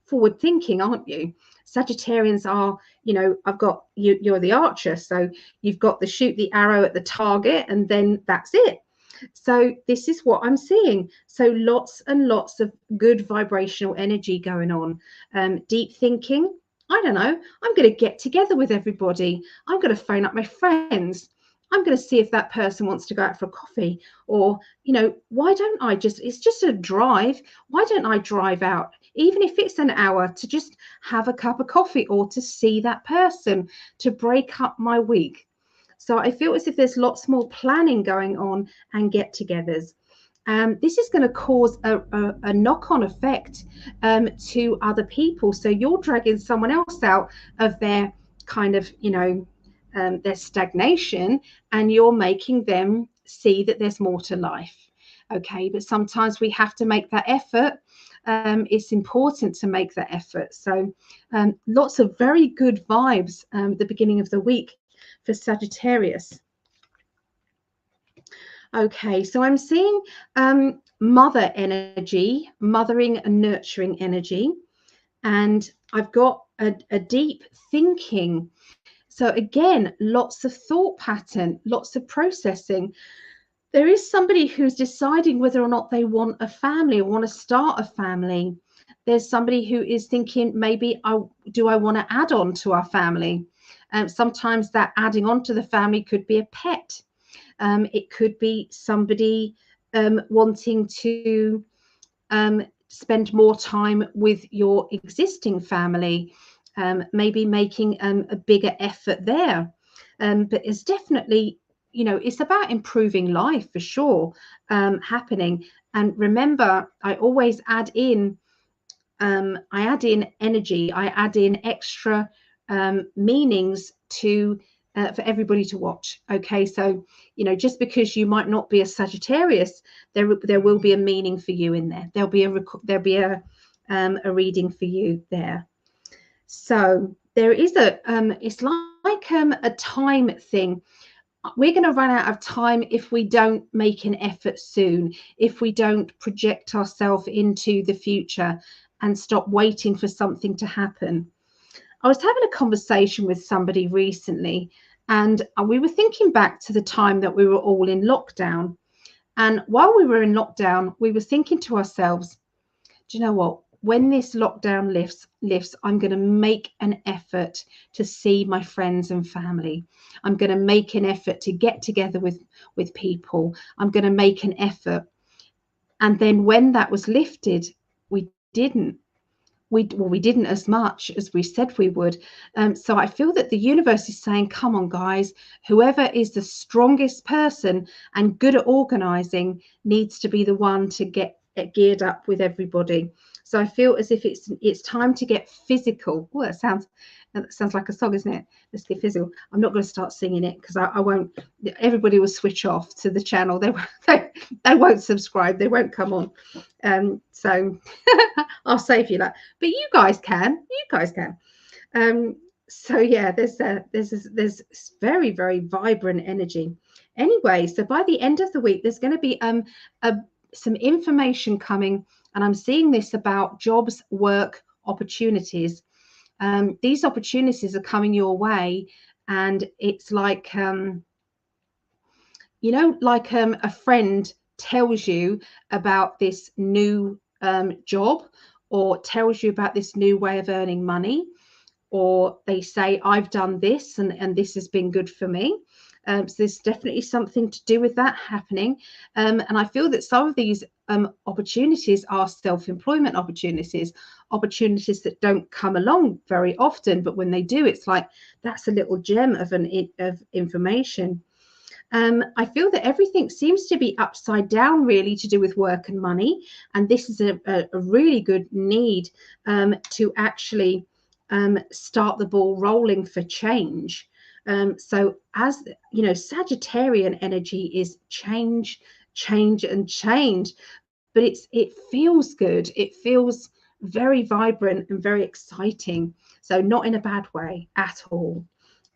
forward thinking, aren't you? Sagittarians are, you know, you're the archer, so you've got to shoot the arrow at the target and then that's it. So this is what I'm seeing. So lots and lots of good vibrational energy going on. Deep thinking. I don't know. I'm going to get together with everybody. I'm going to phone up my friends. I'm going to see if that person wants to go out for a coffee. Or, you know, why don't I just, it's just a drive. Why don't I drive out, even if it's an hour, to just have a cup of coffee or to see that person, to break up my week. So I feel as if there's lots more planning going on and get-togethers. This is going to cause a knock-on effect to other people. So you're dragging someone else out of their kind of, you know, their stagnation, and you're making them see that there's more to life. Okay, but sometimes we have to make that effort. It's important to make that effort. So lots of very good vibes at the beginning of the week for Sagittarius. Okay, so I'm seeing mother energy, mothering and nurturing energy, and I've got a deep thinking. So again, lots of thought pattern, lots of processing. There is somebody who's deciding whether or not they want a family or want to start a family. There's somebody who is thinking, maybe do I want to add on to our family? Sometimes that adding on to the family could be a pet. It could be somebody wanting to spend more time with your existing family, maybe making a bigger effort there. But it's definitely, you know, it's about improving life for sure, happening. And remember, I always add in energy, I add in extra meanings to for everybody to watch. Okay, so you know, just because you might not be a Sagittarius, there will be a meaning for you in there. There'll be a reading for you there. So there is it's like a time thing. We're going to run out of time if we don't make an effort soon, if we don't project ourselves into the future and stop waiting for something to happen. I was having a conversation with somebody recently, and we were thinking back to the time that we were all in lockdown. And while we were in lockdown, we were thinking to ourselves, do you know what? When this lockdown lifts, I'm going to make an effort to see my friends and family. I'm going to make an effort to get together with people. I'm going to make an effort. And then when that was lifted, we didn't. We didn't as much as we said we would. So I feel that the universe is saying, come on, guys, whoever is the strongest person and good at organizing needs to be the one to get geared up with everybody. So I feel as if it's time to get physical. Oh, that sounds like a song, isn't it? Let's get physical. I'm not going to start singing it because I won't. Everybody will switch off to the channel. They won't subscribe. They won't come on. So I'll save you that. But you guys can. You guys can. So yeah, there's very, very vibrant energy. Anyway, so by the end of the week, there's going to be some information coming, and I'm seeing this about jobs, work, opportunities. These opportunities are coming your way, and it's like you know, like a friend tells you about this new job, or tells you about this new way of earning money, or they say, I've done this and this has been good for me. So there's definitely something to do with that happening. And I feel that some of these opportunities are self-employment opportunities that don't come along very often, but when they do, it's like that's a little gem of information. I feel that everything seems to be upside down, really, to do with work and money, and this is a really good need to actually start the ball rolling for change. So as you know, Sagittarian energy is change, but it feels good. It feels very vibrant and very exciting. So not in a bad way at all.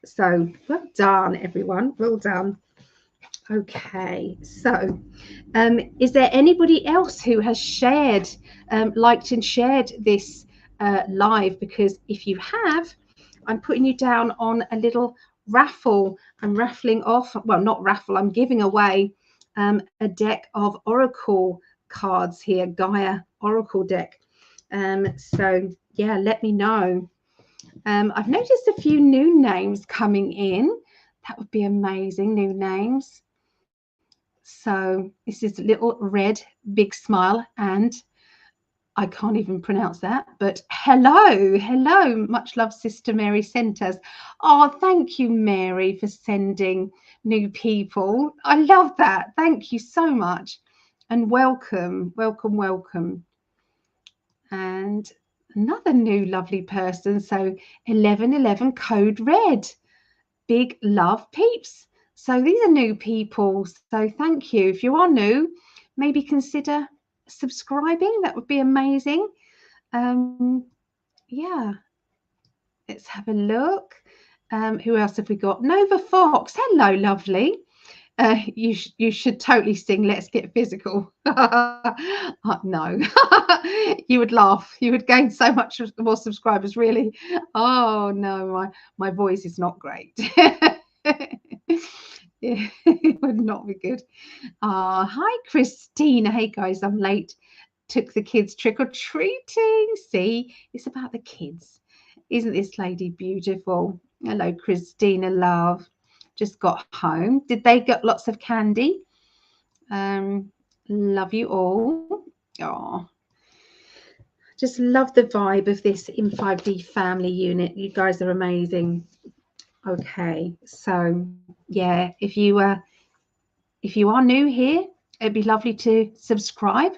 So well done, everyone. Well done. Okay, so is there anybody else who has shared, liked and shared this live? Because if you have, I'm putting you down on a little raffle. I'm raffling off, well, not raffle, I'm giving away a deck of Oracle cards here, Gaia Oracle deck. So yeah, let me know. I've noticed a few new names coming in. That would be amazing, new names. So this is Little Red Big Smile, and I can't even pronounce that, but hello, much love, Sister Mary sent us. Oh, thank you, Mary, for sending new people. I love that. Thank you so much, and welcome. And another new lovely person. So 1111 Code Red. Big love, peeps. So these are new people. So thank you. If you are new, maybe consider subscribing. That would be amazing. Yeah. Let's have a look. Who else have we got? Nova Fox. Hello, lovely. You should totally sing Let's Get Physical. No. You would laugh. You would gain so much more subscribers, really. Oh no, my voice is not great. Yeah, it would not be good. Hi Christina. Hey guys, I'm late. Took the kids trick-or-treating. See, it's about the kids. Isn't this lady beautiful? Hello, Christina, love. Just got home. Did they get lots of candy? Love you all. Oh, just love the vibe of this in 5D family unit. You guys are amazing. Okay, so yeah, if you are new here, it'd be lovely to subscribe.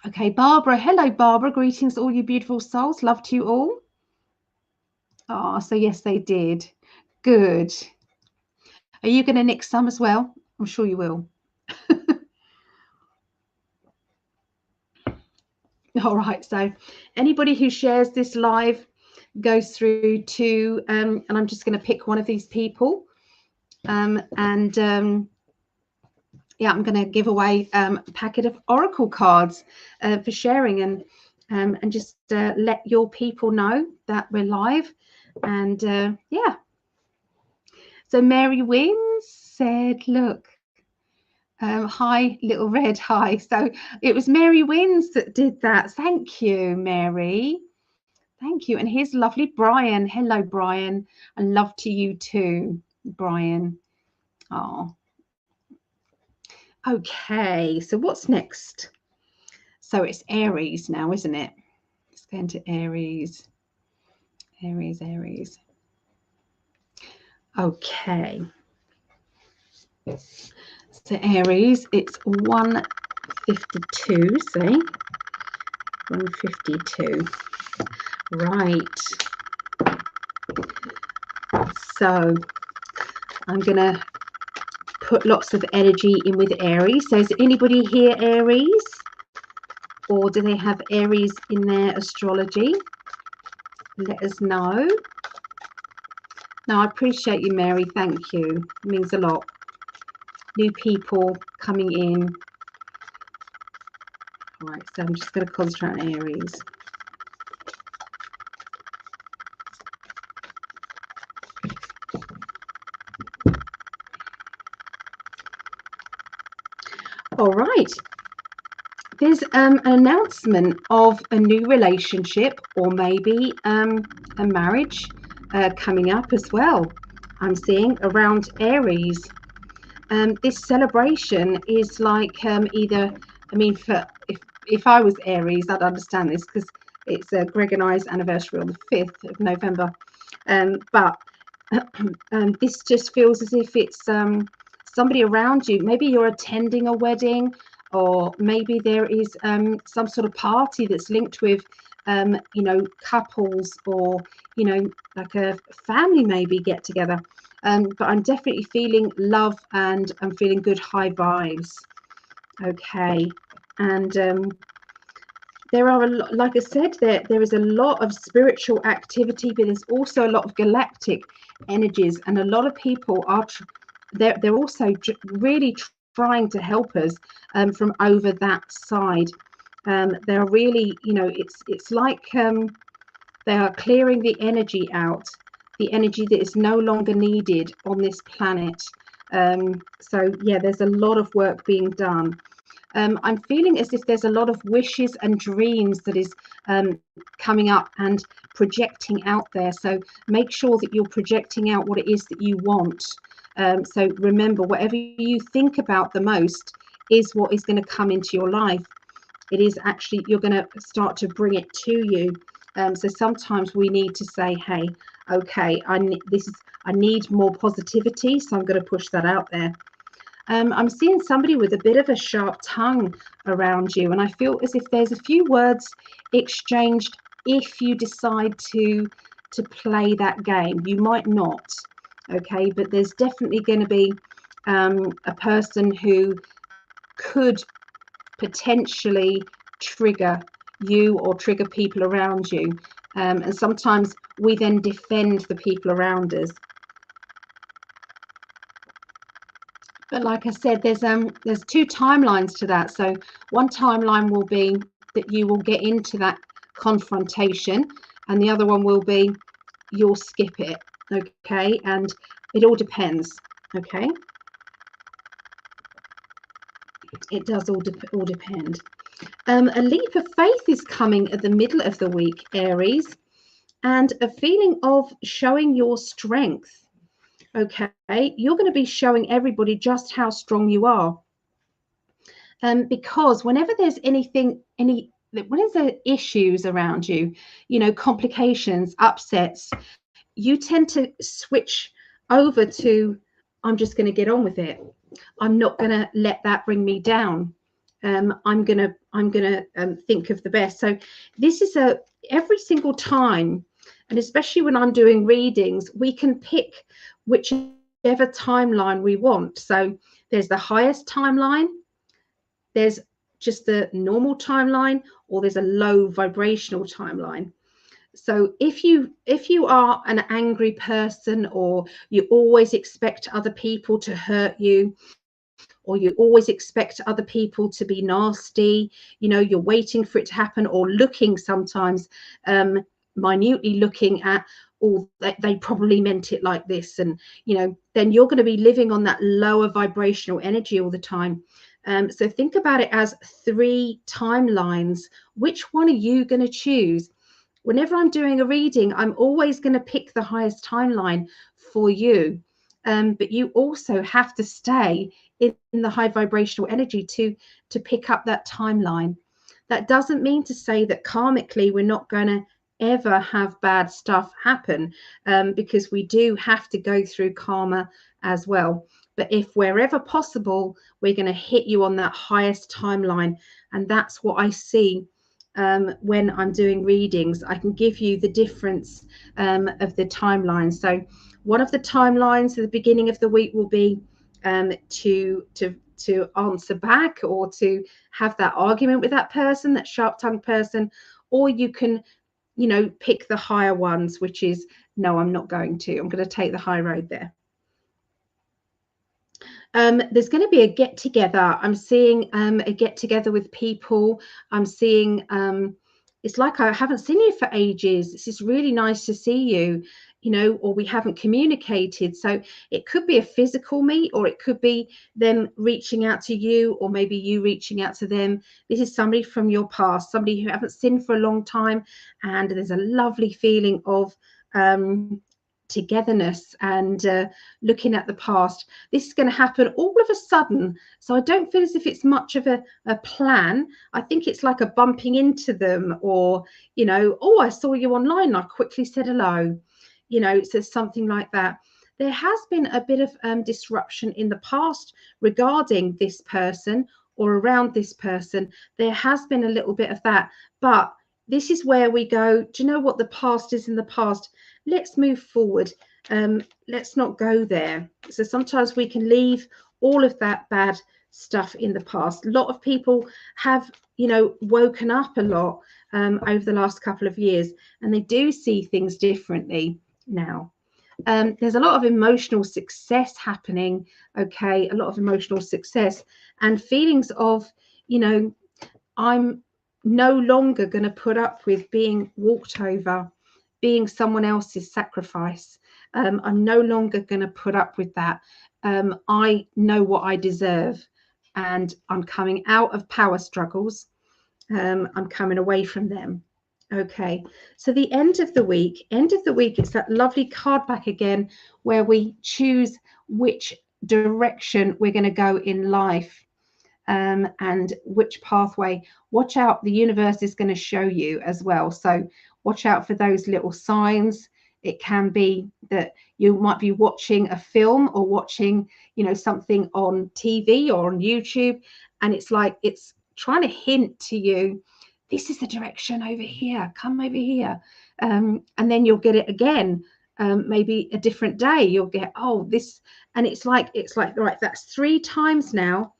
Okay, Barbara. Hello, Barbara. Greetings, all you beautiful souls. Love to you all. Oh, so yes, they did. Good. Are you going to nick some as well? I'm sure you will. All right. So anybody who shares this live goes through to, and I'm just going to pick one of these people. Yeah, I'm going to give away a packet of oracle cards for sharing, and just let your people know that we're live. And yeah, so Mary Wynn said, look, hi, little red, hi. So it was Mary Wynns that did that. Thank you, Mary. Thank you. And here's lovely Brian. Hello, Brian. And love to you too, Brian. Oh, okay. So what's next? So it's Aries now, isn't it? Let's go into Aries. Aries, Aries. Okay. So Aries, it's 152, see? 152. Right. So I'm going to put lots of energy in with Aries. So is anybody here Aries? Or do they have Aries in their astrology? Let us know. No, I appreciate you, Mary. Thank you. It means a lot. New people coming in. All right, so I'm just going to concentrate on Aries. All right. There's an announcement of a new relationship, or maybe a marriage coming up as well. I'm seeing around Aries. This celebration is like either, I mean, if I was Aries, I'd understand this because it's Greg and I's anniversary on the 5th of November. But this just feels as if it's somebody around you. Maybe you're attending a wedding, or maybe there is some sort of party that's linked with, you know, couples, or, you know, like a family maybe get together. But I'm definitely feeling love, and I'm feeling good high vibes. Okay. And there are a lot, like I said, there is a lot of spiritual activity, but there's also a lot of galactic energies, and a lot of people are they're also really trying to help us from over that side. They're really, you know, it's like they are clearing the energy out, the energy that is no longer needed on this planet. So yeah, there's a lot of work being done. I'm feeling as if there's a lot of wishes and dreams that is coming up and projecting out there. So make sure that you're projecting out what it is that you want. So remember, whatever you think about the most is what is going to come into your life. It is actually, you're going to start to bring it to you. So sometimes we need to say, hey, okay, I need more positivity, so I'm going to push that out there. I'm seeing somebody with a bit of a sharp tongue around you, and I feel as if there's a few words exchanged if you decide to play that game. You might not, okay, but there's definitely going to be a person who could potentially trigger you or trigger people around you, and sometimes we then defend the people around us. But like I said, there's two timelines to that. So one timeline will be that you will get into that confrontation, and the other one will be you'll skip it. Okay, and it all depends. Okay, it does all depend. A leap of faith is coming at the middle of the week, Aries, and a feeling of showing your strength. Okay, you're going to be showing everybody just how strong you are. Because whenever there's when there's issues around you, complications, upsets, you tend to switch over to, I'm just going to get on with it. I'm not going to let that bring me down. I'm gonna think of the best. So this is every single time, and especially when I'm doing readings, we can pick whichever timeline we want. So there's the highest timeline, there's just the normal timeline, or there's a low vibrational timeline. So if you are an angry person, or you always expect other people to hurt you, or you always expect other people to be nasty, you're waiting for it to happen, or looking sometimes minutely looking at, they probably meant it like this, and then you're going to be living on that lower vibrational energy all the time. So think about it as 3 timelines. Which one are you going to choose? Whenever I'm doing a reading, I'm always going to pick the highest timeline for you. But you also have to stay in the high vibrational energy to pick up that timeline. That doesn't mean to say that karmically we're not going to ever have bad stuff happen, because we do have to go through karma as well. But if wherever possible, we're going to hit you on that highest timeline. And that's what I see when I'm doing readings. I can give you the difference of the timeline. So one of the timelines at the beginning of the week will be to answer back, or to have that argument with that person, that sharp-tongued person, or you can pick the higher ones, which is, no, I'm not going to. I'm going to take the high road there. There's going to be a get together. I'm seeing a get together with people. I'm seeing it's like I haven't seen you for ages. This is really nice to see you, or we haven't communicated. So it could be a physical meet, or it could be them reaching out to you, or maybe you reaching out to them. This is somebody from your past, somebody who you haven't seen for a long time, and there's a lovely feeling of togetherness and looking at the past. This is going to happen all of a sudden, so I don't feel as if it's much of a plan. I think it's like a bumping into them, or oh, I saw you online, I quickly said hello, so something like that. There has been a bit of disruption in the past regarding this person, or around this person. There has been a little bit of that, but this is where we go, do you know what? The past is in the past. Let's move forward. Let's not go there. So sometimes we can leave all of that bad stuff in the past. A lot of people have, woken up a lot over the last couple of years, and they do see things differently now. There's a lot of emotional success happening. Okay, a lot of emotional success and feelings of, I'm no longer going to put up with being walked over, being someone else's sacrifice. I'm no longer going to put up with that. I know what I deserve, and I'm coming out of power struggles. I'm coming away from them. Okay, so the end of the week, it's that lovely card back again, where we choose which direction we're going to go in life. And which pathway. Watch out, the universe is going to show you as well. So watch out for those little signs. It can be that you might be watching a film, or watching, something on TV or on YouTube, and it's like it's trying to hint to you, this is the direction over here, come over here. And then you'll get it again, maybe a different day, you'll get, oh, this, and it's like right, that's 3 times now.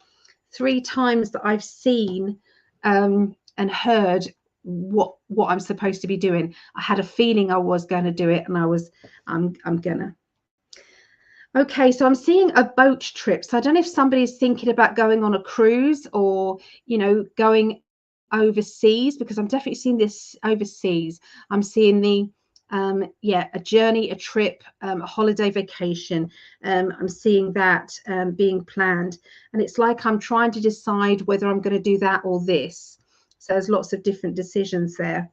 3 times that I've seen and heard what I'm supposed to be doing. I had a feeling I was going to do it, and I'm gonna. Okay, so I'm seeing a boat trip. So I don't know if somebody's thinking about going on a cruise, or going overseas, because I'm definitely seeing this overseas. I'm seeing the a journey, a trip, a holiday vacation. I'm seeing that being planned, and it's like I'm trying to decide whether I'm going to do that or this. So there's lots of different decisions there.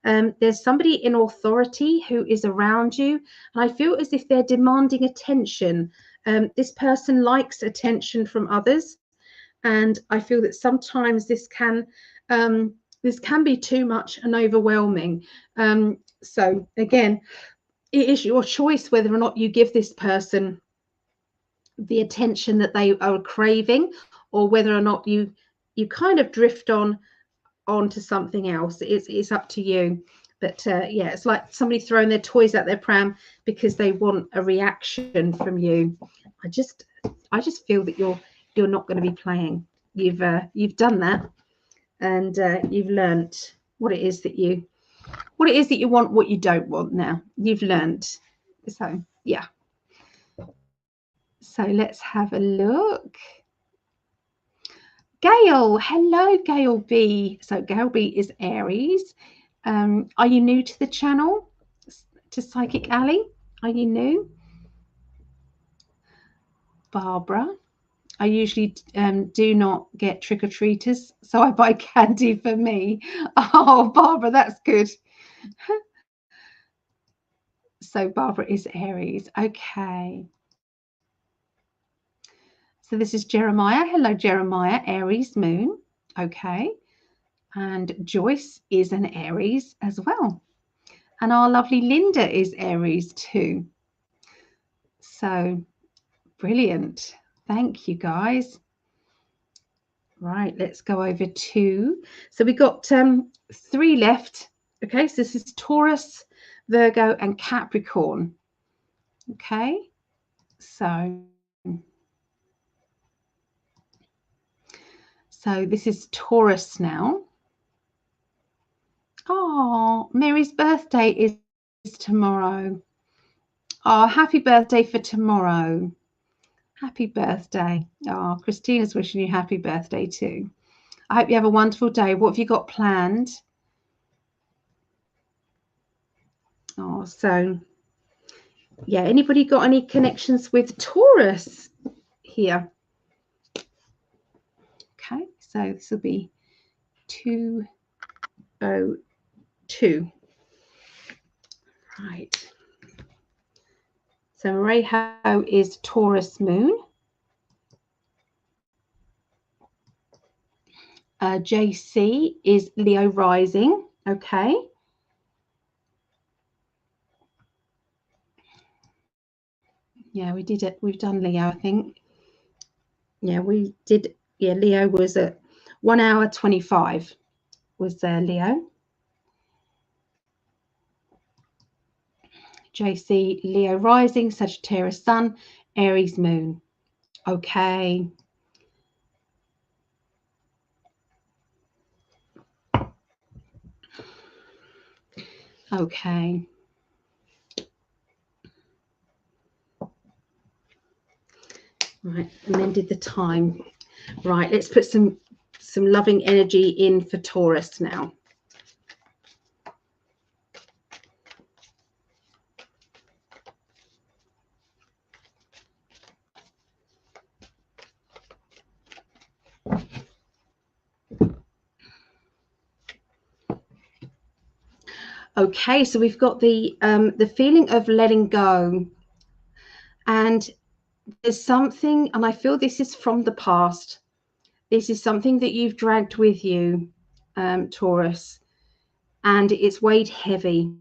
There's somebody in authority who is around you, and I feel as if they're demanding attention. This person likes attention from others, and I feel that sometimes this can be too much and overwhelming. So again, it is your choice whether or not you give this person the attention that they are craving, or whether or not you kind of drift onto something else. It's up to you. But yeah, it's like somebody throwing their toys at their pram because they want a reaction from you. I just feel that you're not going to be playing. You've done that, and you've learnt what it is that you want, what you don't want. Now you've learnt. So yeah. So let's have a look. Gail, hello, Gail B. So Gail B is Aries. Are you new to the channel, to Psychic Alley? Are you new? Barbara, I usually do not get trick-or-treaters, so I buy candy for me. Oh, Barbara, that's good. So Barbara is Aries. Okay. So this is Jeremiah. Hello, Jeremiah, Aries moon. Okay. And Joyce is an Aries as well. And our lovely Linda is Aries too. So brilliant. Thank you, guys. Right, let's go over to, so we got 3 left. Okay, so this is Taurus, Virgo, and Capricorn. Okay, so this is Taurus now. Oh, Mary's birthday is tomorrow. Oh, happy birthday for tomorrow. Happy birthday. Oh, Christina's wishing you happy birthday too. I hope you have a wonderful day. What have you got planned? Oh, so yeah, anybody got any connections with Taurus here? Okay, so this will be 202. Right. So Marie Ho is Taurus moon. JC is Leo rising. Okay. Yeah, we did it. We've done Leo, I think. Yeah, we did. Yeah, Leo was at 1 hour 25 was Leo. JC, Leo rising, Sagittarius sun, Aries moon. Okay. Okay. Right, amended the time. Right, let's put some loving energy in for Taurus now. Okay, so we've got the feeling of letting go, and there's something, and I feel this is from the past. This is something that you've dragged with you, Taurus, and it's weighed heavy.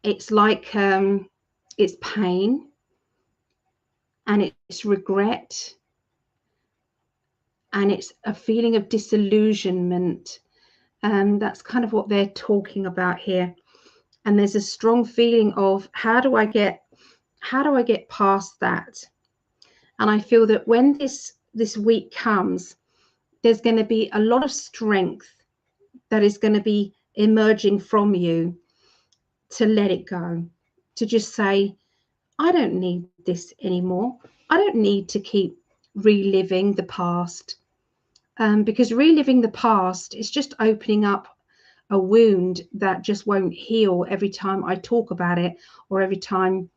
It's like it's pain, and it's regret, and it's a feeling of disillusionment. That's kind of what they're talking about here. And there's a strong feeling of how do I get past that? And I feel that when this week comes, there's going to be a lot of strength that is going to be emerging from you to let it go, to just say, I don't need this anymore. I don't need to keep reliving the past, because reliving the past is just opening up a wound that just won't heal every time I talk about it or every time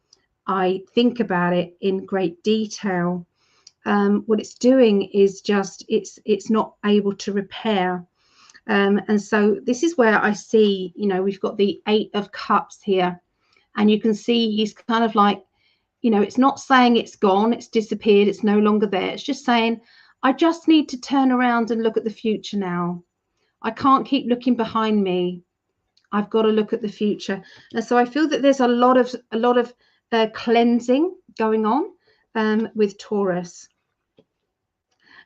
I think about it in great detail. what it's doing is just it's not able to repair. And so this is where I see, you know, we've got the 8 of Cups here, and you can see he's kind of like, you know, it's not saying it's gone, it's disappeared, it's no longer there. It's just saying, I just need to turn around and look at the future now. I can't keep looking behind me. I've got to look at the future. And so I feel that there's a lot of cleansing going on with Taurus.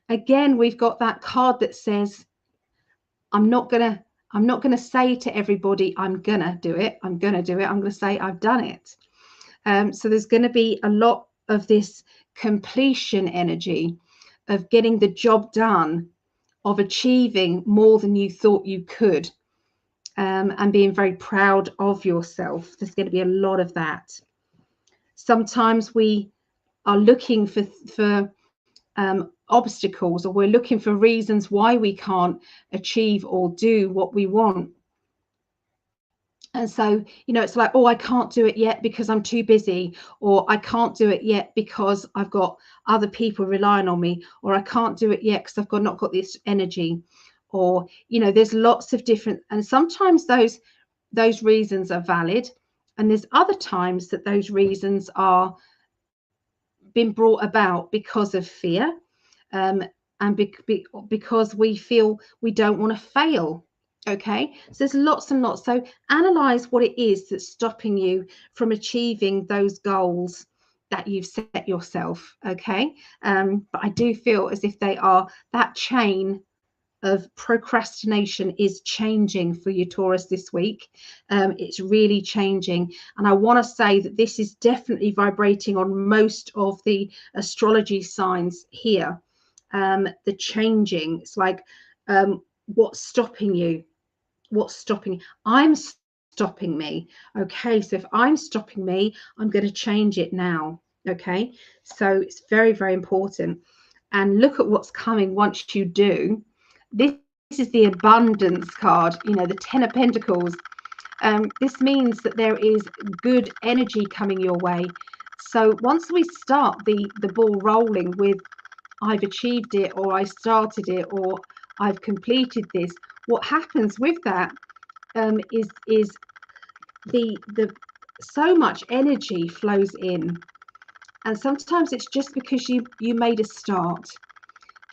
Again, we've got that card that says, I'm not gonna say to everybody, I'm gonna do it. I'm gonna do it. I'm gonna say I've done it. So there's going to be a lot of this completion energy of getting the job done, of achieving more than you thought you could, and being very proud of yourself. There's going to be a lot of that. Sometimes we are looking for obstacles, or we're looking for reasons why we can't achieve or do what we want. And so, you know, it's like, oh, I can't do it yet because I'm too busy, or I can't do it yet because I've got other people relying on me, or I can't do it yet because I've not got this energy, or, you know, there's lots of different, and sometimes those reasons are valid, and there's other times that those reasons are been brought about because of fear, and because we feel we don't want to fail. Okay, so there's lots and lots. So analyze what it is that's stopping you from achieving those goals that you've set yourself. Okay, but I do feel as if they are, that chain of procrastination is changing for you, Taurus, this week. It's really changing, and I want to say that this is definitely vibrating on most of the astrology signs here. The changing, it's like, what's stopping you? What's stopping? I'm stopping me. Okay, so if I'm stopping me, I'm going to change it now. Okay, so it's very, very important. And look at what's coming once you do. This is the abundance card, you know, the 10 of Pentacles. This means that there is good energy coming your way. So once we start the ball rolling with, I've achieved it, or I started it, or I've completed this, what happens with that is the so much energy flows in. And sometimes it's just because you made a start,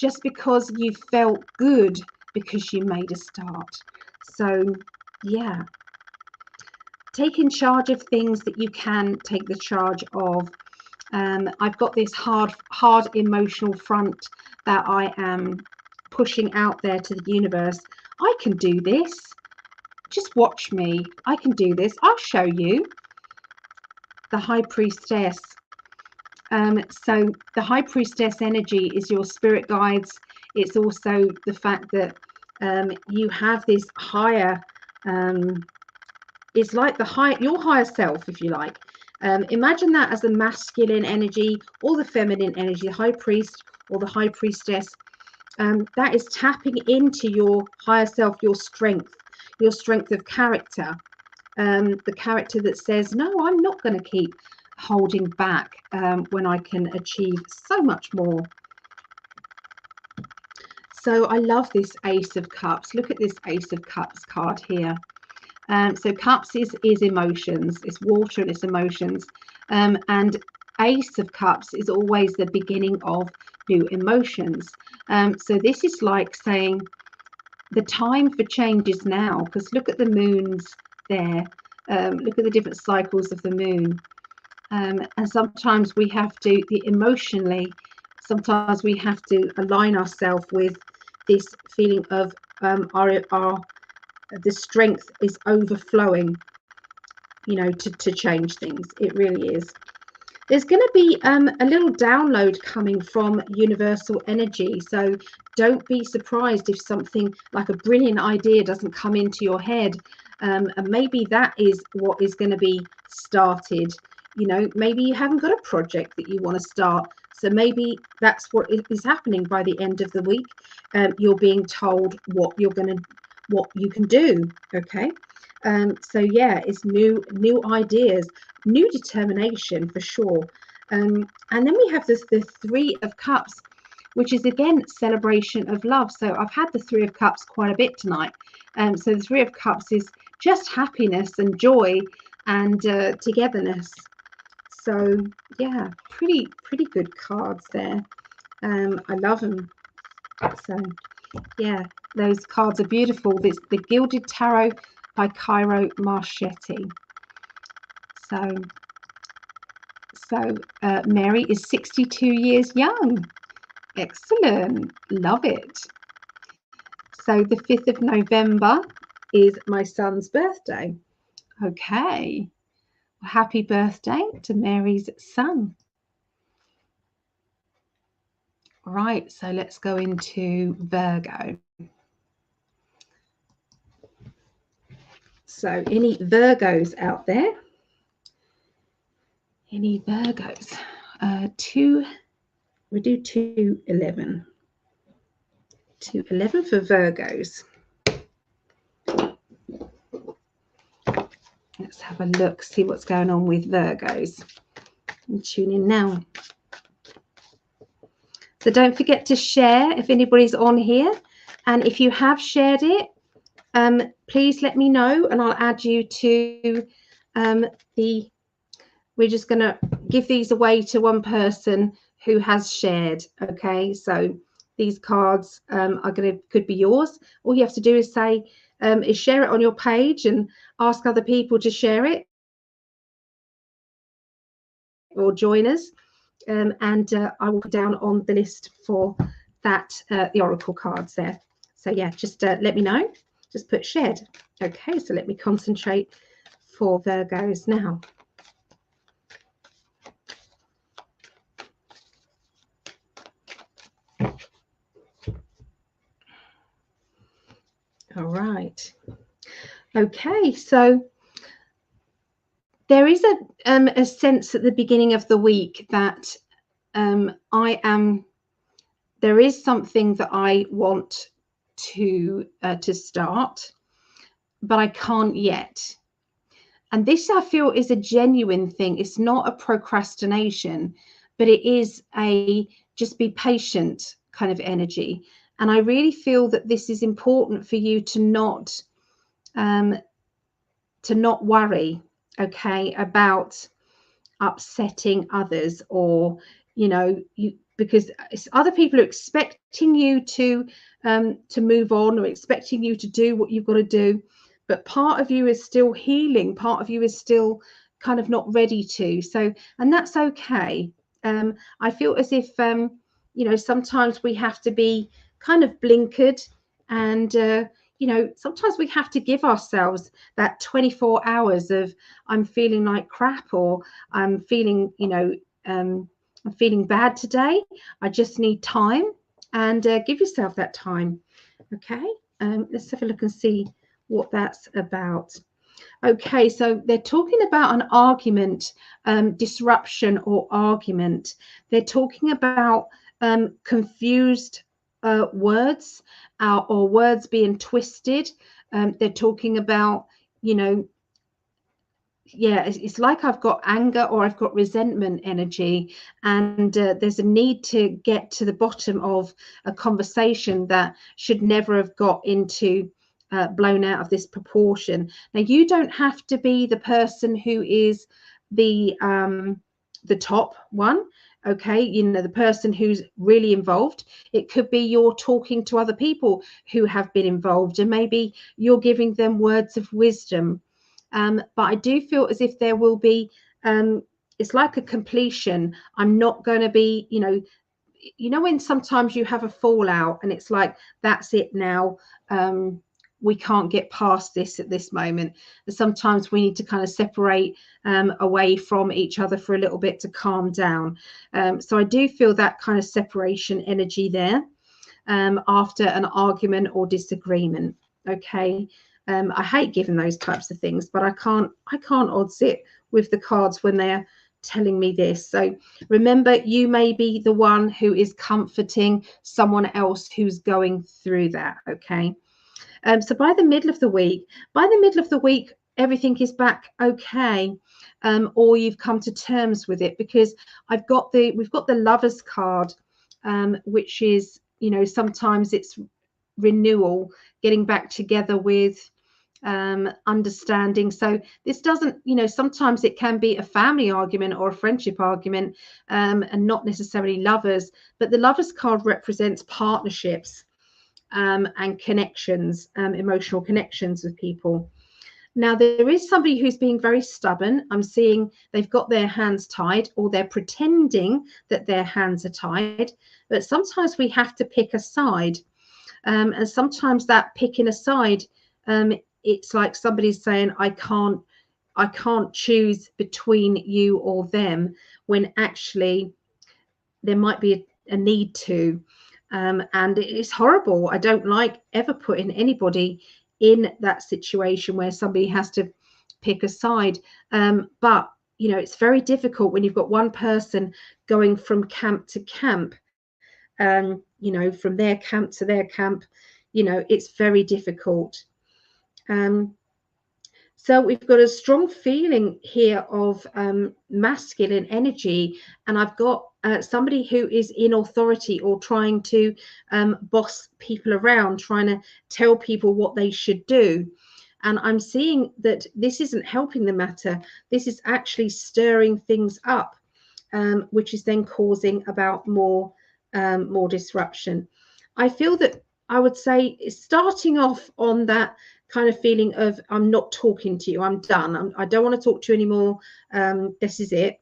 just because you felt good because you made a start. So yeah, taking charge of things that you can take the charge of. I've got this hard emotional front that I am pushing out there to the universe. I can do this. Just watch me. I can do this. I'll show you. The High Priestess. So the High Priestess energy is your spirit guides. It's also the fact that you have this higher, it's like your higher self, if you like. Imagine that as the masculine energy or the feminine energy, the High Priest or the High Priestess. That is tapping into your higher self, your strength of character, the character that says, no, I'm not going to keep holding back when I can achieve so much more. So I love this Ace of Cups. Look at this Ace of Cups card here. So Cups is emotions, it's water and it's emotions, and Ace of Cups is always the beginning of new emotions. So this is like saying the time for change is now, because look at the moons there. Look at the different cycles of the moon. And sometimes we have to, emotionally, sometimes we have to align ourselves with this feeling of the strength is overflowing, you know, to change things. It really is. There's going to be a little download coming from universal energy. So don't be surprised if something like a brilliant idea doesn't come into your head. And maybe that is what is going to be started. You know, maybe you haven't got a project that you want to start. So maybe that's what is happening by the end of the week. You're being told what you can do. Okay. So yeah, it's new ideas, new determination for sure. And then we have the Three of Cups, which is again celebration of love. So I've had the Three of Cups quite a bit tonight. So the Three of Cups is just happiness and joy and togetherness. So yeah, pretty good cards there. I love them. So yeah, those cards are beautiful. It's the Gilded Tarot by Cairo Marchetti. So Mary is 62 years young. Excellent. Love it. So the 5th of November is my son's birthday. Okay. Happy birthday to Mary's son. Right, so let's go into Virgo. So any Virgos out there? Any Virgos? We do 211. 211 for Virgos. Let's have a look, see what's going on with Virgos. And tune in now. So don't forget to share if anybody's on here. And if you have shared it, please let me know and I'll add you to we're just going to give these away to one person who has shared. Okay, so these cards could be yours. All you have to do is say, is share it on your page and ask other people to share it or join us. And I will put down on the list for that, the Oracle cards there. So yeah, just let me know. Just put shared. Okay, so let me concentrate for Virgos now. All right. Okay, so there is a sense at the beginning of the week that there is something that I want to start, but I can't yet. And this, I feel, is a genuine thing. It's not a procrastination, but it is a just be patient kind of energy. And I really feel that this is important for you to not worry, okay, about upsetting others, or because it's other people are expecting you to move on, or expecting you to do what you've got to do, but part of you is still healing, part of you is still kind of not ready to. So, and that's okay. I feel as if sometimes we have to be kind of blinkered, and sometimes we have to give ourselves that 24 hours of I'm feeling like crap, or I'm feeling I'm feeling bad today. I just need time, and give yourself that time. Okay, let's have a look and see what that's about. Okay, so they're talking about an argument, disruption or argument. They're talking about confused words, or words being twisted. They're talking about, it's like I've got anger or I've got resentment energy, and there's a need to get to the bottom of a conversation that should never have got into blown out of this proportion. Now, you don't have to be the person who is the top one. Okay, the person who's really involved. It could be you're talking to other people who have been involved, and maybe you're giving them words of wisdom. But I do feel as if there will be, it's like a completion. I'm not going to be, when sometimes you have a fallout and it's like, that's it now. We can't get past this at this moment. And sometimes we need to kind of separate away from each other for a little bit to calm down. So I do feel that kind of separation energy there after an argument or disagreement. Okay. I hate giving those types of things, but I can't odds it with the cards when they're telling me this. So remember, you may be the one who is comforting someone else who's going through that. Okay. So by the middle of the week, everything is back okay. or you've come to terms with it, because we've got the Lovers card, which is, you know, sometimes it's renewal, getting back together with, understanding. So this doesn't, you know, sometimes it can be a family argument or a friendship argument, and not necessarily lovers, but the Lovers card represents partnerships, and connections, emotional connections with people. Now, there is somebody who's being very stubborn. I'm seeing they've got their hands tied, or they're pretending that their hands are tied, but sometimes we have to pick a side, and sometimes that picking a side, it's like somebody's saying, I can't choose between you or them, when actually there might be a need to, and it's horrible. I don't like ever putting anybody in that situation where somebody has to pick a side, but you know, it's very difficult when you've got one person going from camp to camp, you know, from their camp to their camp. You know, it's very difficult. So we've got a strong feeling here of masculine energy, and I've got somebody who is in authority, or trying to boss people around, trying to tell people what they should do. And I'm seeing that this isn't helping the matter. This is actually stirring things up, which is then causing about more disruption. I feel that, I would say, starting off on that kind of feeling of, I'm not talking to you, I'm done, I don't want to talk to you anymore, this is it.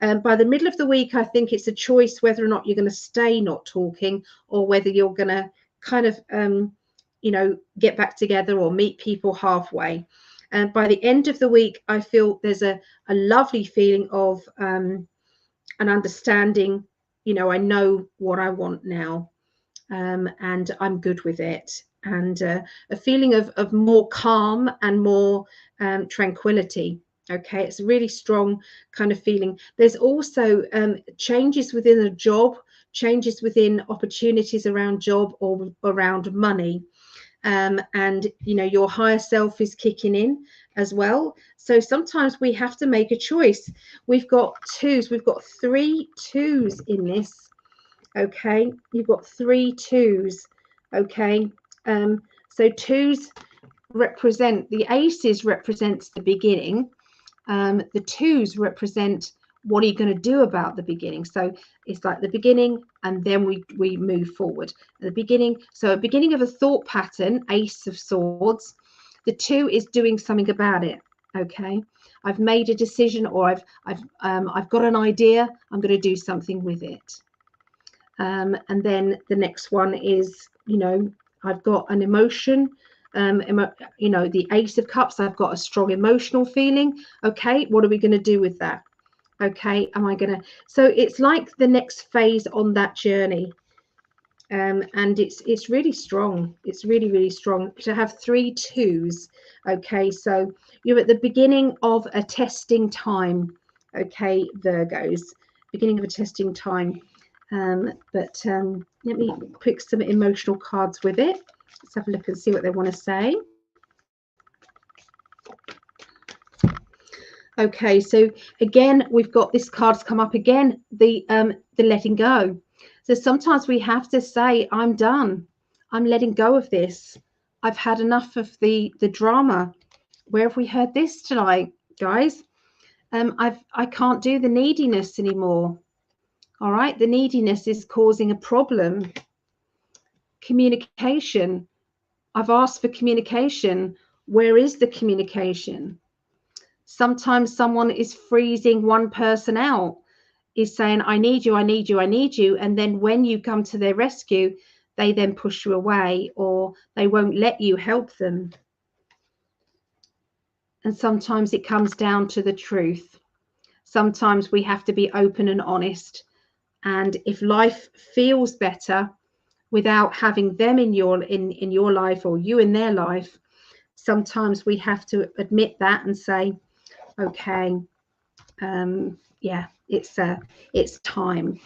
By the middle of the week, I think it's a choice whether or not you're going to stay not talking, or whether you're going to kind of, you know, get back together or meet people halfway. And by the end of the week, I feel there's a lovely feeling of an understanding. You know, I know what I want now, and I'm good with it. And a feeling of more calm and more tranquility. Okay, it's a really strong kind of feeling. There's also changes within a job, changes within opportunities around job or around money. And you know, your higher self is kicking in as well. So sometimes we have to make a choice. We've got twos, we've got 3 2s in this. Okay, you've got 3 2s. Okay, so 2s represent, the aces represents the beginning, the 2s represent what are you going to do about the beginning. So it's like the beginning, and then we move forward. The beginning, so a beginning of a thought pattern, Ace of Swords. The 2 is doing something about it. Okay, I've made a decision, or I've got an idea, I'm going to do something with it. And then the next one is, you know, I've got an emotion, you know, the Ace of Cups, I've got a strong emotional feeling. Okay, what are we going to do with that? Okay, am I going to, so it's like the next phase on that journey. And it's really strong. It's really, really strong to have 3 2s. Okay, so you're at the beginning of a testing time. Okay, Virgos, beginning of a testing time. But let me pick some emotional cards with it. Let's have a look and see what they want to say. Okay, so again, we've got this card's come up again, the letting go. So sometimes we have to say, I'm done. I'm letting go of this. I've had enough of the drama. Where have we heard this tonight, guys? I can't do the neediness anymore. All right, the neediness is causing a problem. Communication. I've asked for communication. Where is the communication? Sometimes someone is freezing one person out, is saying, I need you, I need you, I need you. And then when you come to their rescue, they then push you away, or they won't let you help them. And sometimes it comes down to the truth. Sometimes we have to be open and honest. And if life feels better without having them in your life, or you in their life, sometimes we have to admit that and say, okay, yeah, it's time.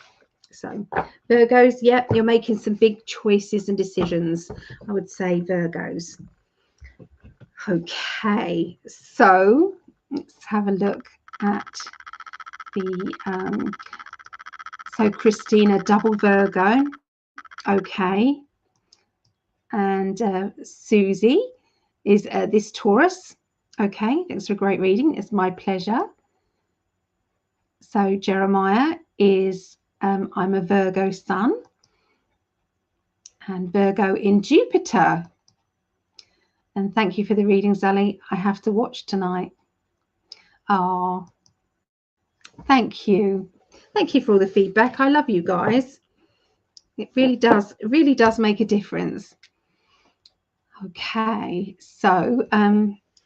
So Virgos, yep, you're making some big choices and decisions, I would say, Virgos. Okay, so let's have a look at the so Christina, double Virgo, okay, and Susie is this Taurus, okay. Thanks for a great reading. It's my pleasure. So Jeremiah is I'm a Virgo sun, and Virgo in Jupiter. And thank you for the reading, Sally. I have to watch tonight. Oh, thank you. Thank you for all the feedback. I love you guys. It really does make a difference. Okay, so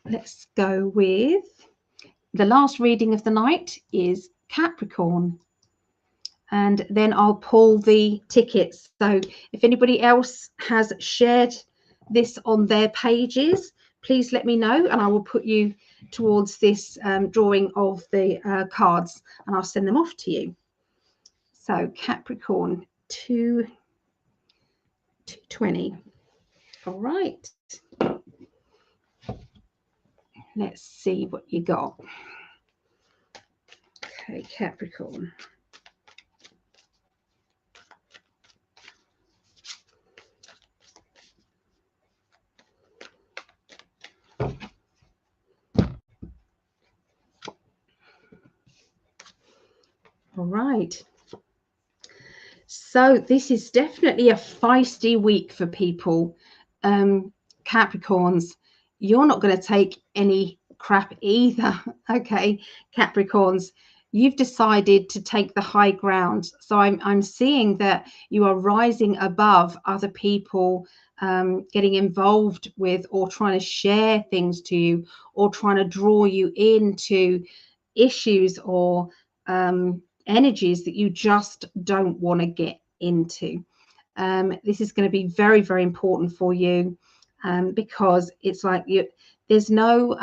let's go with the last reading of the night is Capricorn. And then I'll pull the tickets. So if anybody else has shared this on their pages, please let me know, and I will put you towards this drawing of the cards, and I'll send them off to you. So Capricorn 220. All right. Let's see what you got. Okay, Capricorn. All right. So this is definitely a feisty week for people. Capricorns, you're not going to take any crap either. Okay, Capricorns, you've decided to take the high ground. So I'm seeing that you are rising above other people, getting involved with or trying to share things to you or trying to draw you into issues or energies that you just don't want to get into. This is going to be very, very important for you because it's like there's no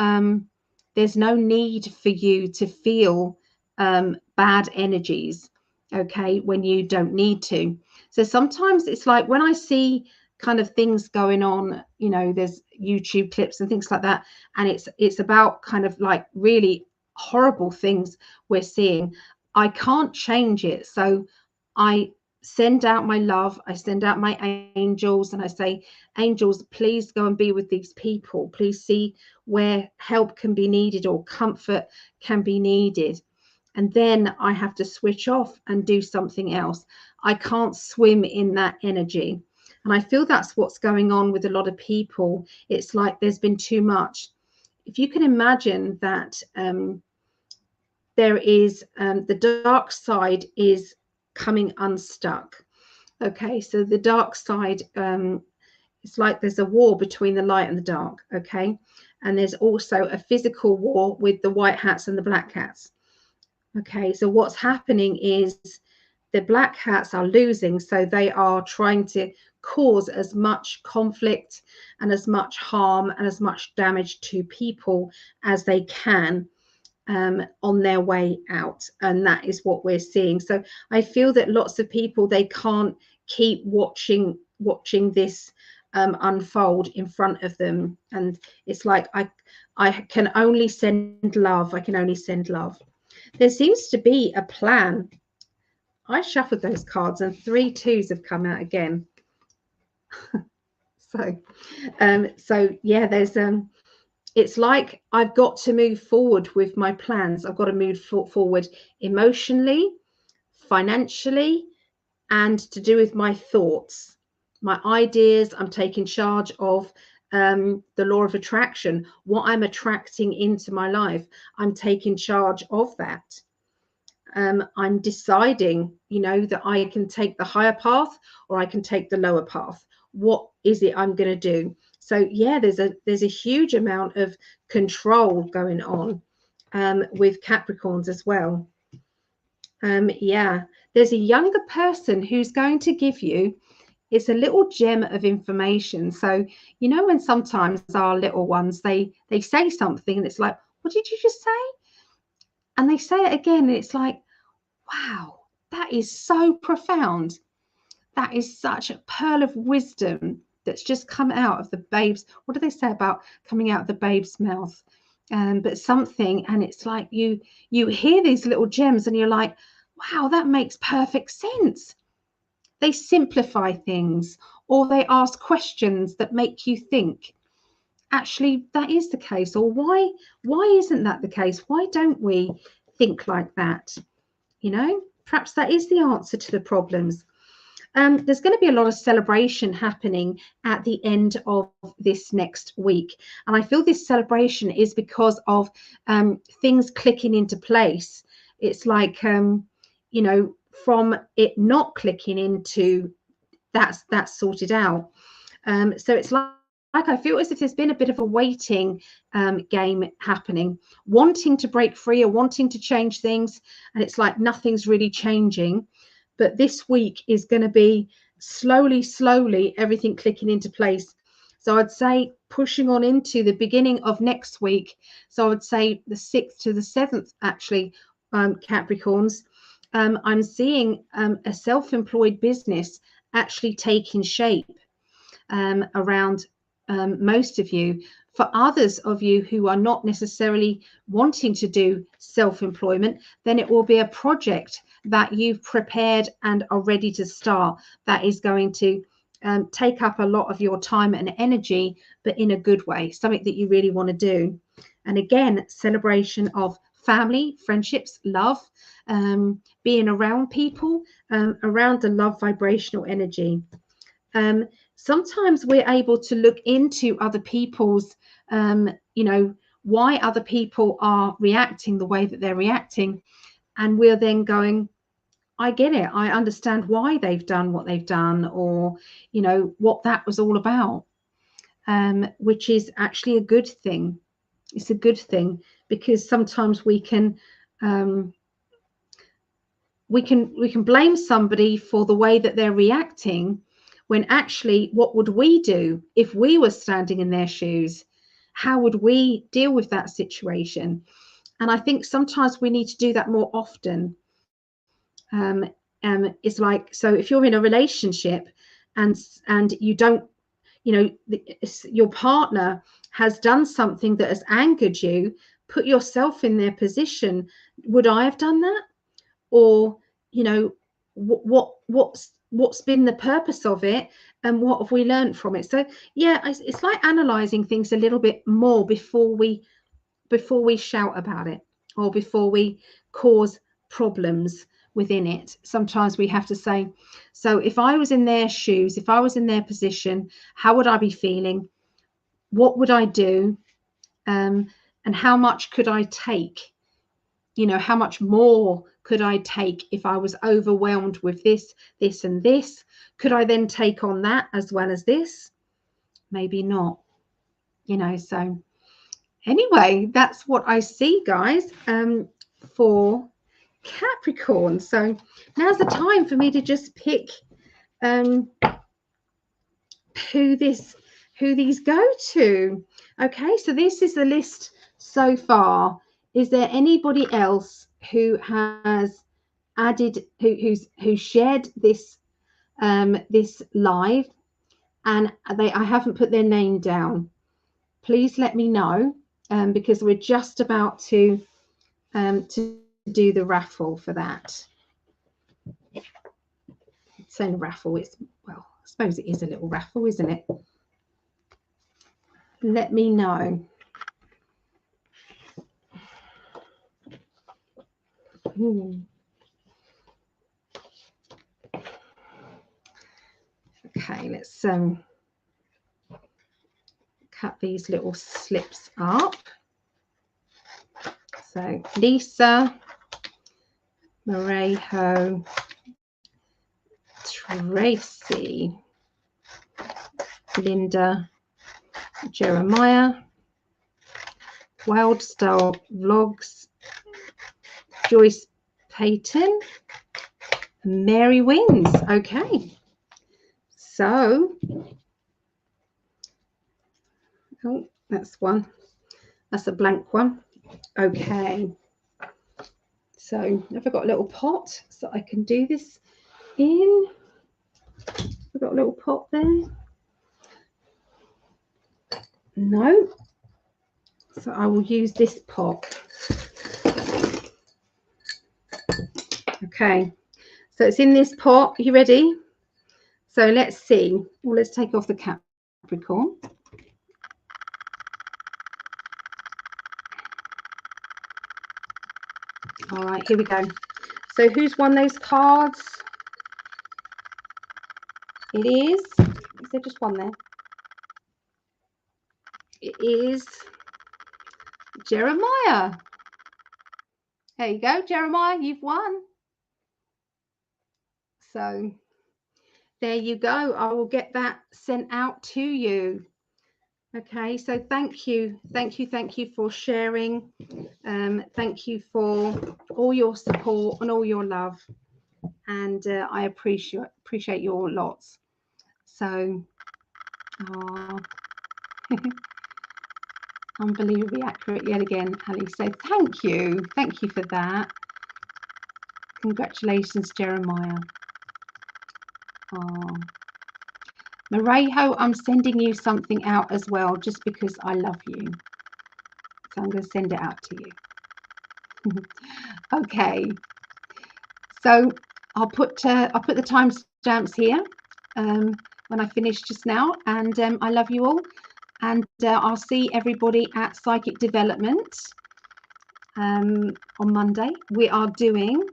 need for you to feel bad energies, okay, when you don't need to. So sometimes it's like when I see kind of things going on, you know, there's YouTube clips and things like that, and it's about kind of like really horrible things we're seeing. I can't change it, so I send out my love, I send out my angels, and I say, angels, please go and be with these people, please see where help can be needed or comfort can be needed. And then I have to switch off and do something else. I can't swim in that energy. And I feel that's what's going on with a lot of people. It's like there's been too much. If you can imagine that there is the dark side is coming unstuck. Okay, so the dark side, it's like there's a war between the light and the dark. Okay, and there's also a physical war with the white hats and the black hats. Okay, so what's happening is the black hats are losing, so they are trying to cause as much conflict and as much harm and as much damage to people as they can on their way out, and that is what we're seeing. So I feel that lots of people, they can't keep watching this unfold in front of them, and it's like I can only send love. I can only send love. There seems to be a plan. I shuffled those cards and 3 2s have come out again. So yeah, there's it's like I've got to move forward with my plans. I've got to move forward emotionally, financially, and to do with my thoughts, my ideas. I'm taking charge of the law of attraction, what I'm attracting into my life. I'm taking charge of that. I'm deciding, you know, that I can take the higher path or I can take the lower path. What is it I'm going to do? So yeah, there's a huge amount of control going on with Capricorns as well. Yeah, there's a younger person who's going to give you, it's a little gem of information. So you know, when sometimes our little ones, they say something and it's like, what did you just say? And they say it again and it's like, wow, that is so profound. That is such a pearl of wisdom that's just come out of the babe's, what do they say about coming out of the babe's mouth? but something, and it's like you hear these little gems and you're like, wow, that makes perfect sense. They simplify things, or they ask questions that make you think, actually, that is the case, or why isn't that the case? Why don't we think like that? You know, perhaps that is the answer to the problems. There's going to be a lot of celebration happening at the end of this next week. And I feel this celebration is because of things clicking into place. It's like, you know, from it not clicking into that's sorted out. So it's like I feel as if there's been a bit of a waiting game happening, wanting to break free or wanting to change things. And it's like nothing's really changing. But this week is going to be slowly everything clicking into place. So I'd say pushing on into the beginning of next week. So I would say the 6th to the 7th, actually, Capricorns. I'm seeing a self-employed business actually taking shape around most of you. For others of you who are not necessarily wanting to do self-employment, then it will be a project that you've prepared and are ready to start that is going to take up a lot of your time and energy, but in a good way, something that you really want to do. And again, celebration of family, friendships, love, being around people, around the love vibrational energy. Sometimes we're able to look into other people's, you know, why other people are reacting the way that they're reacting. And we're then going, I get it. I understand why they've done what they've done, or, you know, what that was all about, which is actually a good thing. It's a good thing, because sometimes we can blame somebody for the way that they're reacting, when actually, what would we do if we were standing in their shoes? How would we deal with that situation? And I think sometimes we need to do that more often. It's like, so if you're in a relationship and you don't, you know, your partner has done something that has angered you, put yourself in their position. Would I have done that? Or, you know, what's been the purpose of it, and what have we learned from it? So yeah, it's like analyzing things a little bit more before we shout about it, or before we cause problems within it. Sometimes we have to say, so if I was in their shoes, if I was in their position, how would I be feeling? What would I do? And how much could I take? You know, how much more could I take if I was overwhelmed with this, and this? Could I then take on that as well as this? Maybe not, you know. So anyway, that's what I see, guys, for Capricorn. So now's the time for me to just pick who these go to. Okay, so this is the list so far. Is there anybody else who has added, who shared this this live, and I haven't put their name down? Please let me know, because we're just about to do the raffle for that. It's saying raffle. It's, well, I suppose it is a little raffle, isn't it? Let me know. Okay, let's cut these little slips up. So Lisa, Marejo, Tracy, Linda, Jeremiah, Wildstar Vlogs, Joyce Payton, Mary Wins. Okay, so, oh, that's one. That's a blank one. Okay, so have I got a little pot so I can do this in? I've got a little pot there. No. So I will use this pot. Okay, so it's in this pot. Are you ready? So let's see. Well, let's take off the Capricorn. All right, here we go. So who's won those cards? It is there just one there? It is Jeremiah. There you go, Jeremiah, you've won. So there you go. I will get that sent out to you. Okay, so thank you for sharing. Thank you for all your support and all your love, and I appreciate you all lots. So, unbelievably accurate yet again, Ali. So thank you for that. Congratulations, Jeremiah. Oh, Marejo, I'm sending you something out as well, just because I love you. So I'm going to send it out to you. Okay. So I'll put the timestamps here when I finish just now, and I love you all, and I'll see everybody at Psychic Development on Monday. We are doing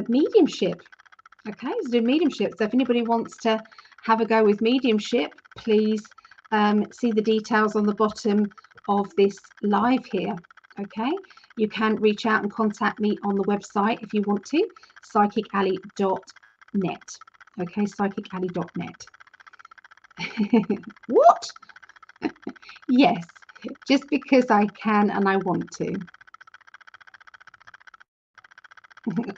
mediumship. Okay, so do mediumship. So if anybody wants to have a go with mediumship, please see the details on the bottom of this live here. Okay, you can reach out and contact me on the website if you want to, psychically.net. Okay, psychically.net. What? Yes, just because I can and I want to.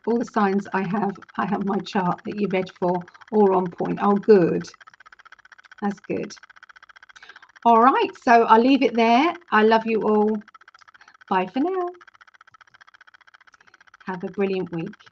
All the signs I have my chart that you read for, all on point. Oh, good. That's good. All right, so I'll leave it there. I love you all. Bye for now. Have a brilliant week.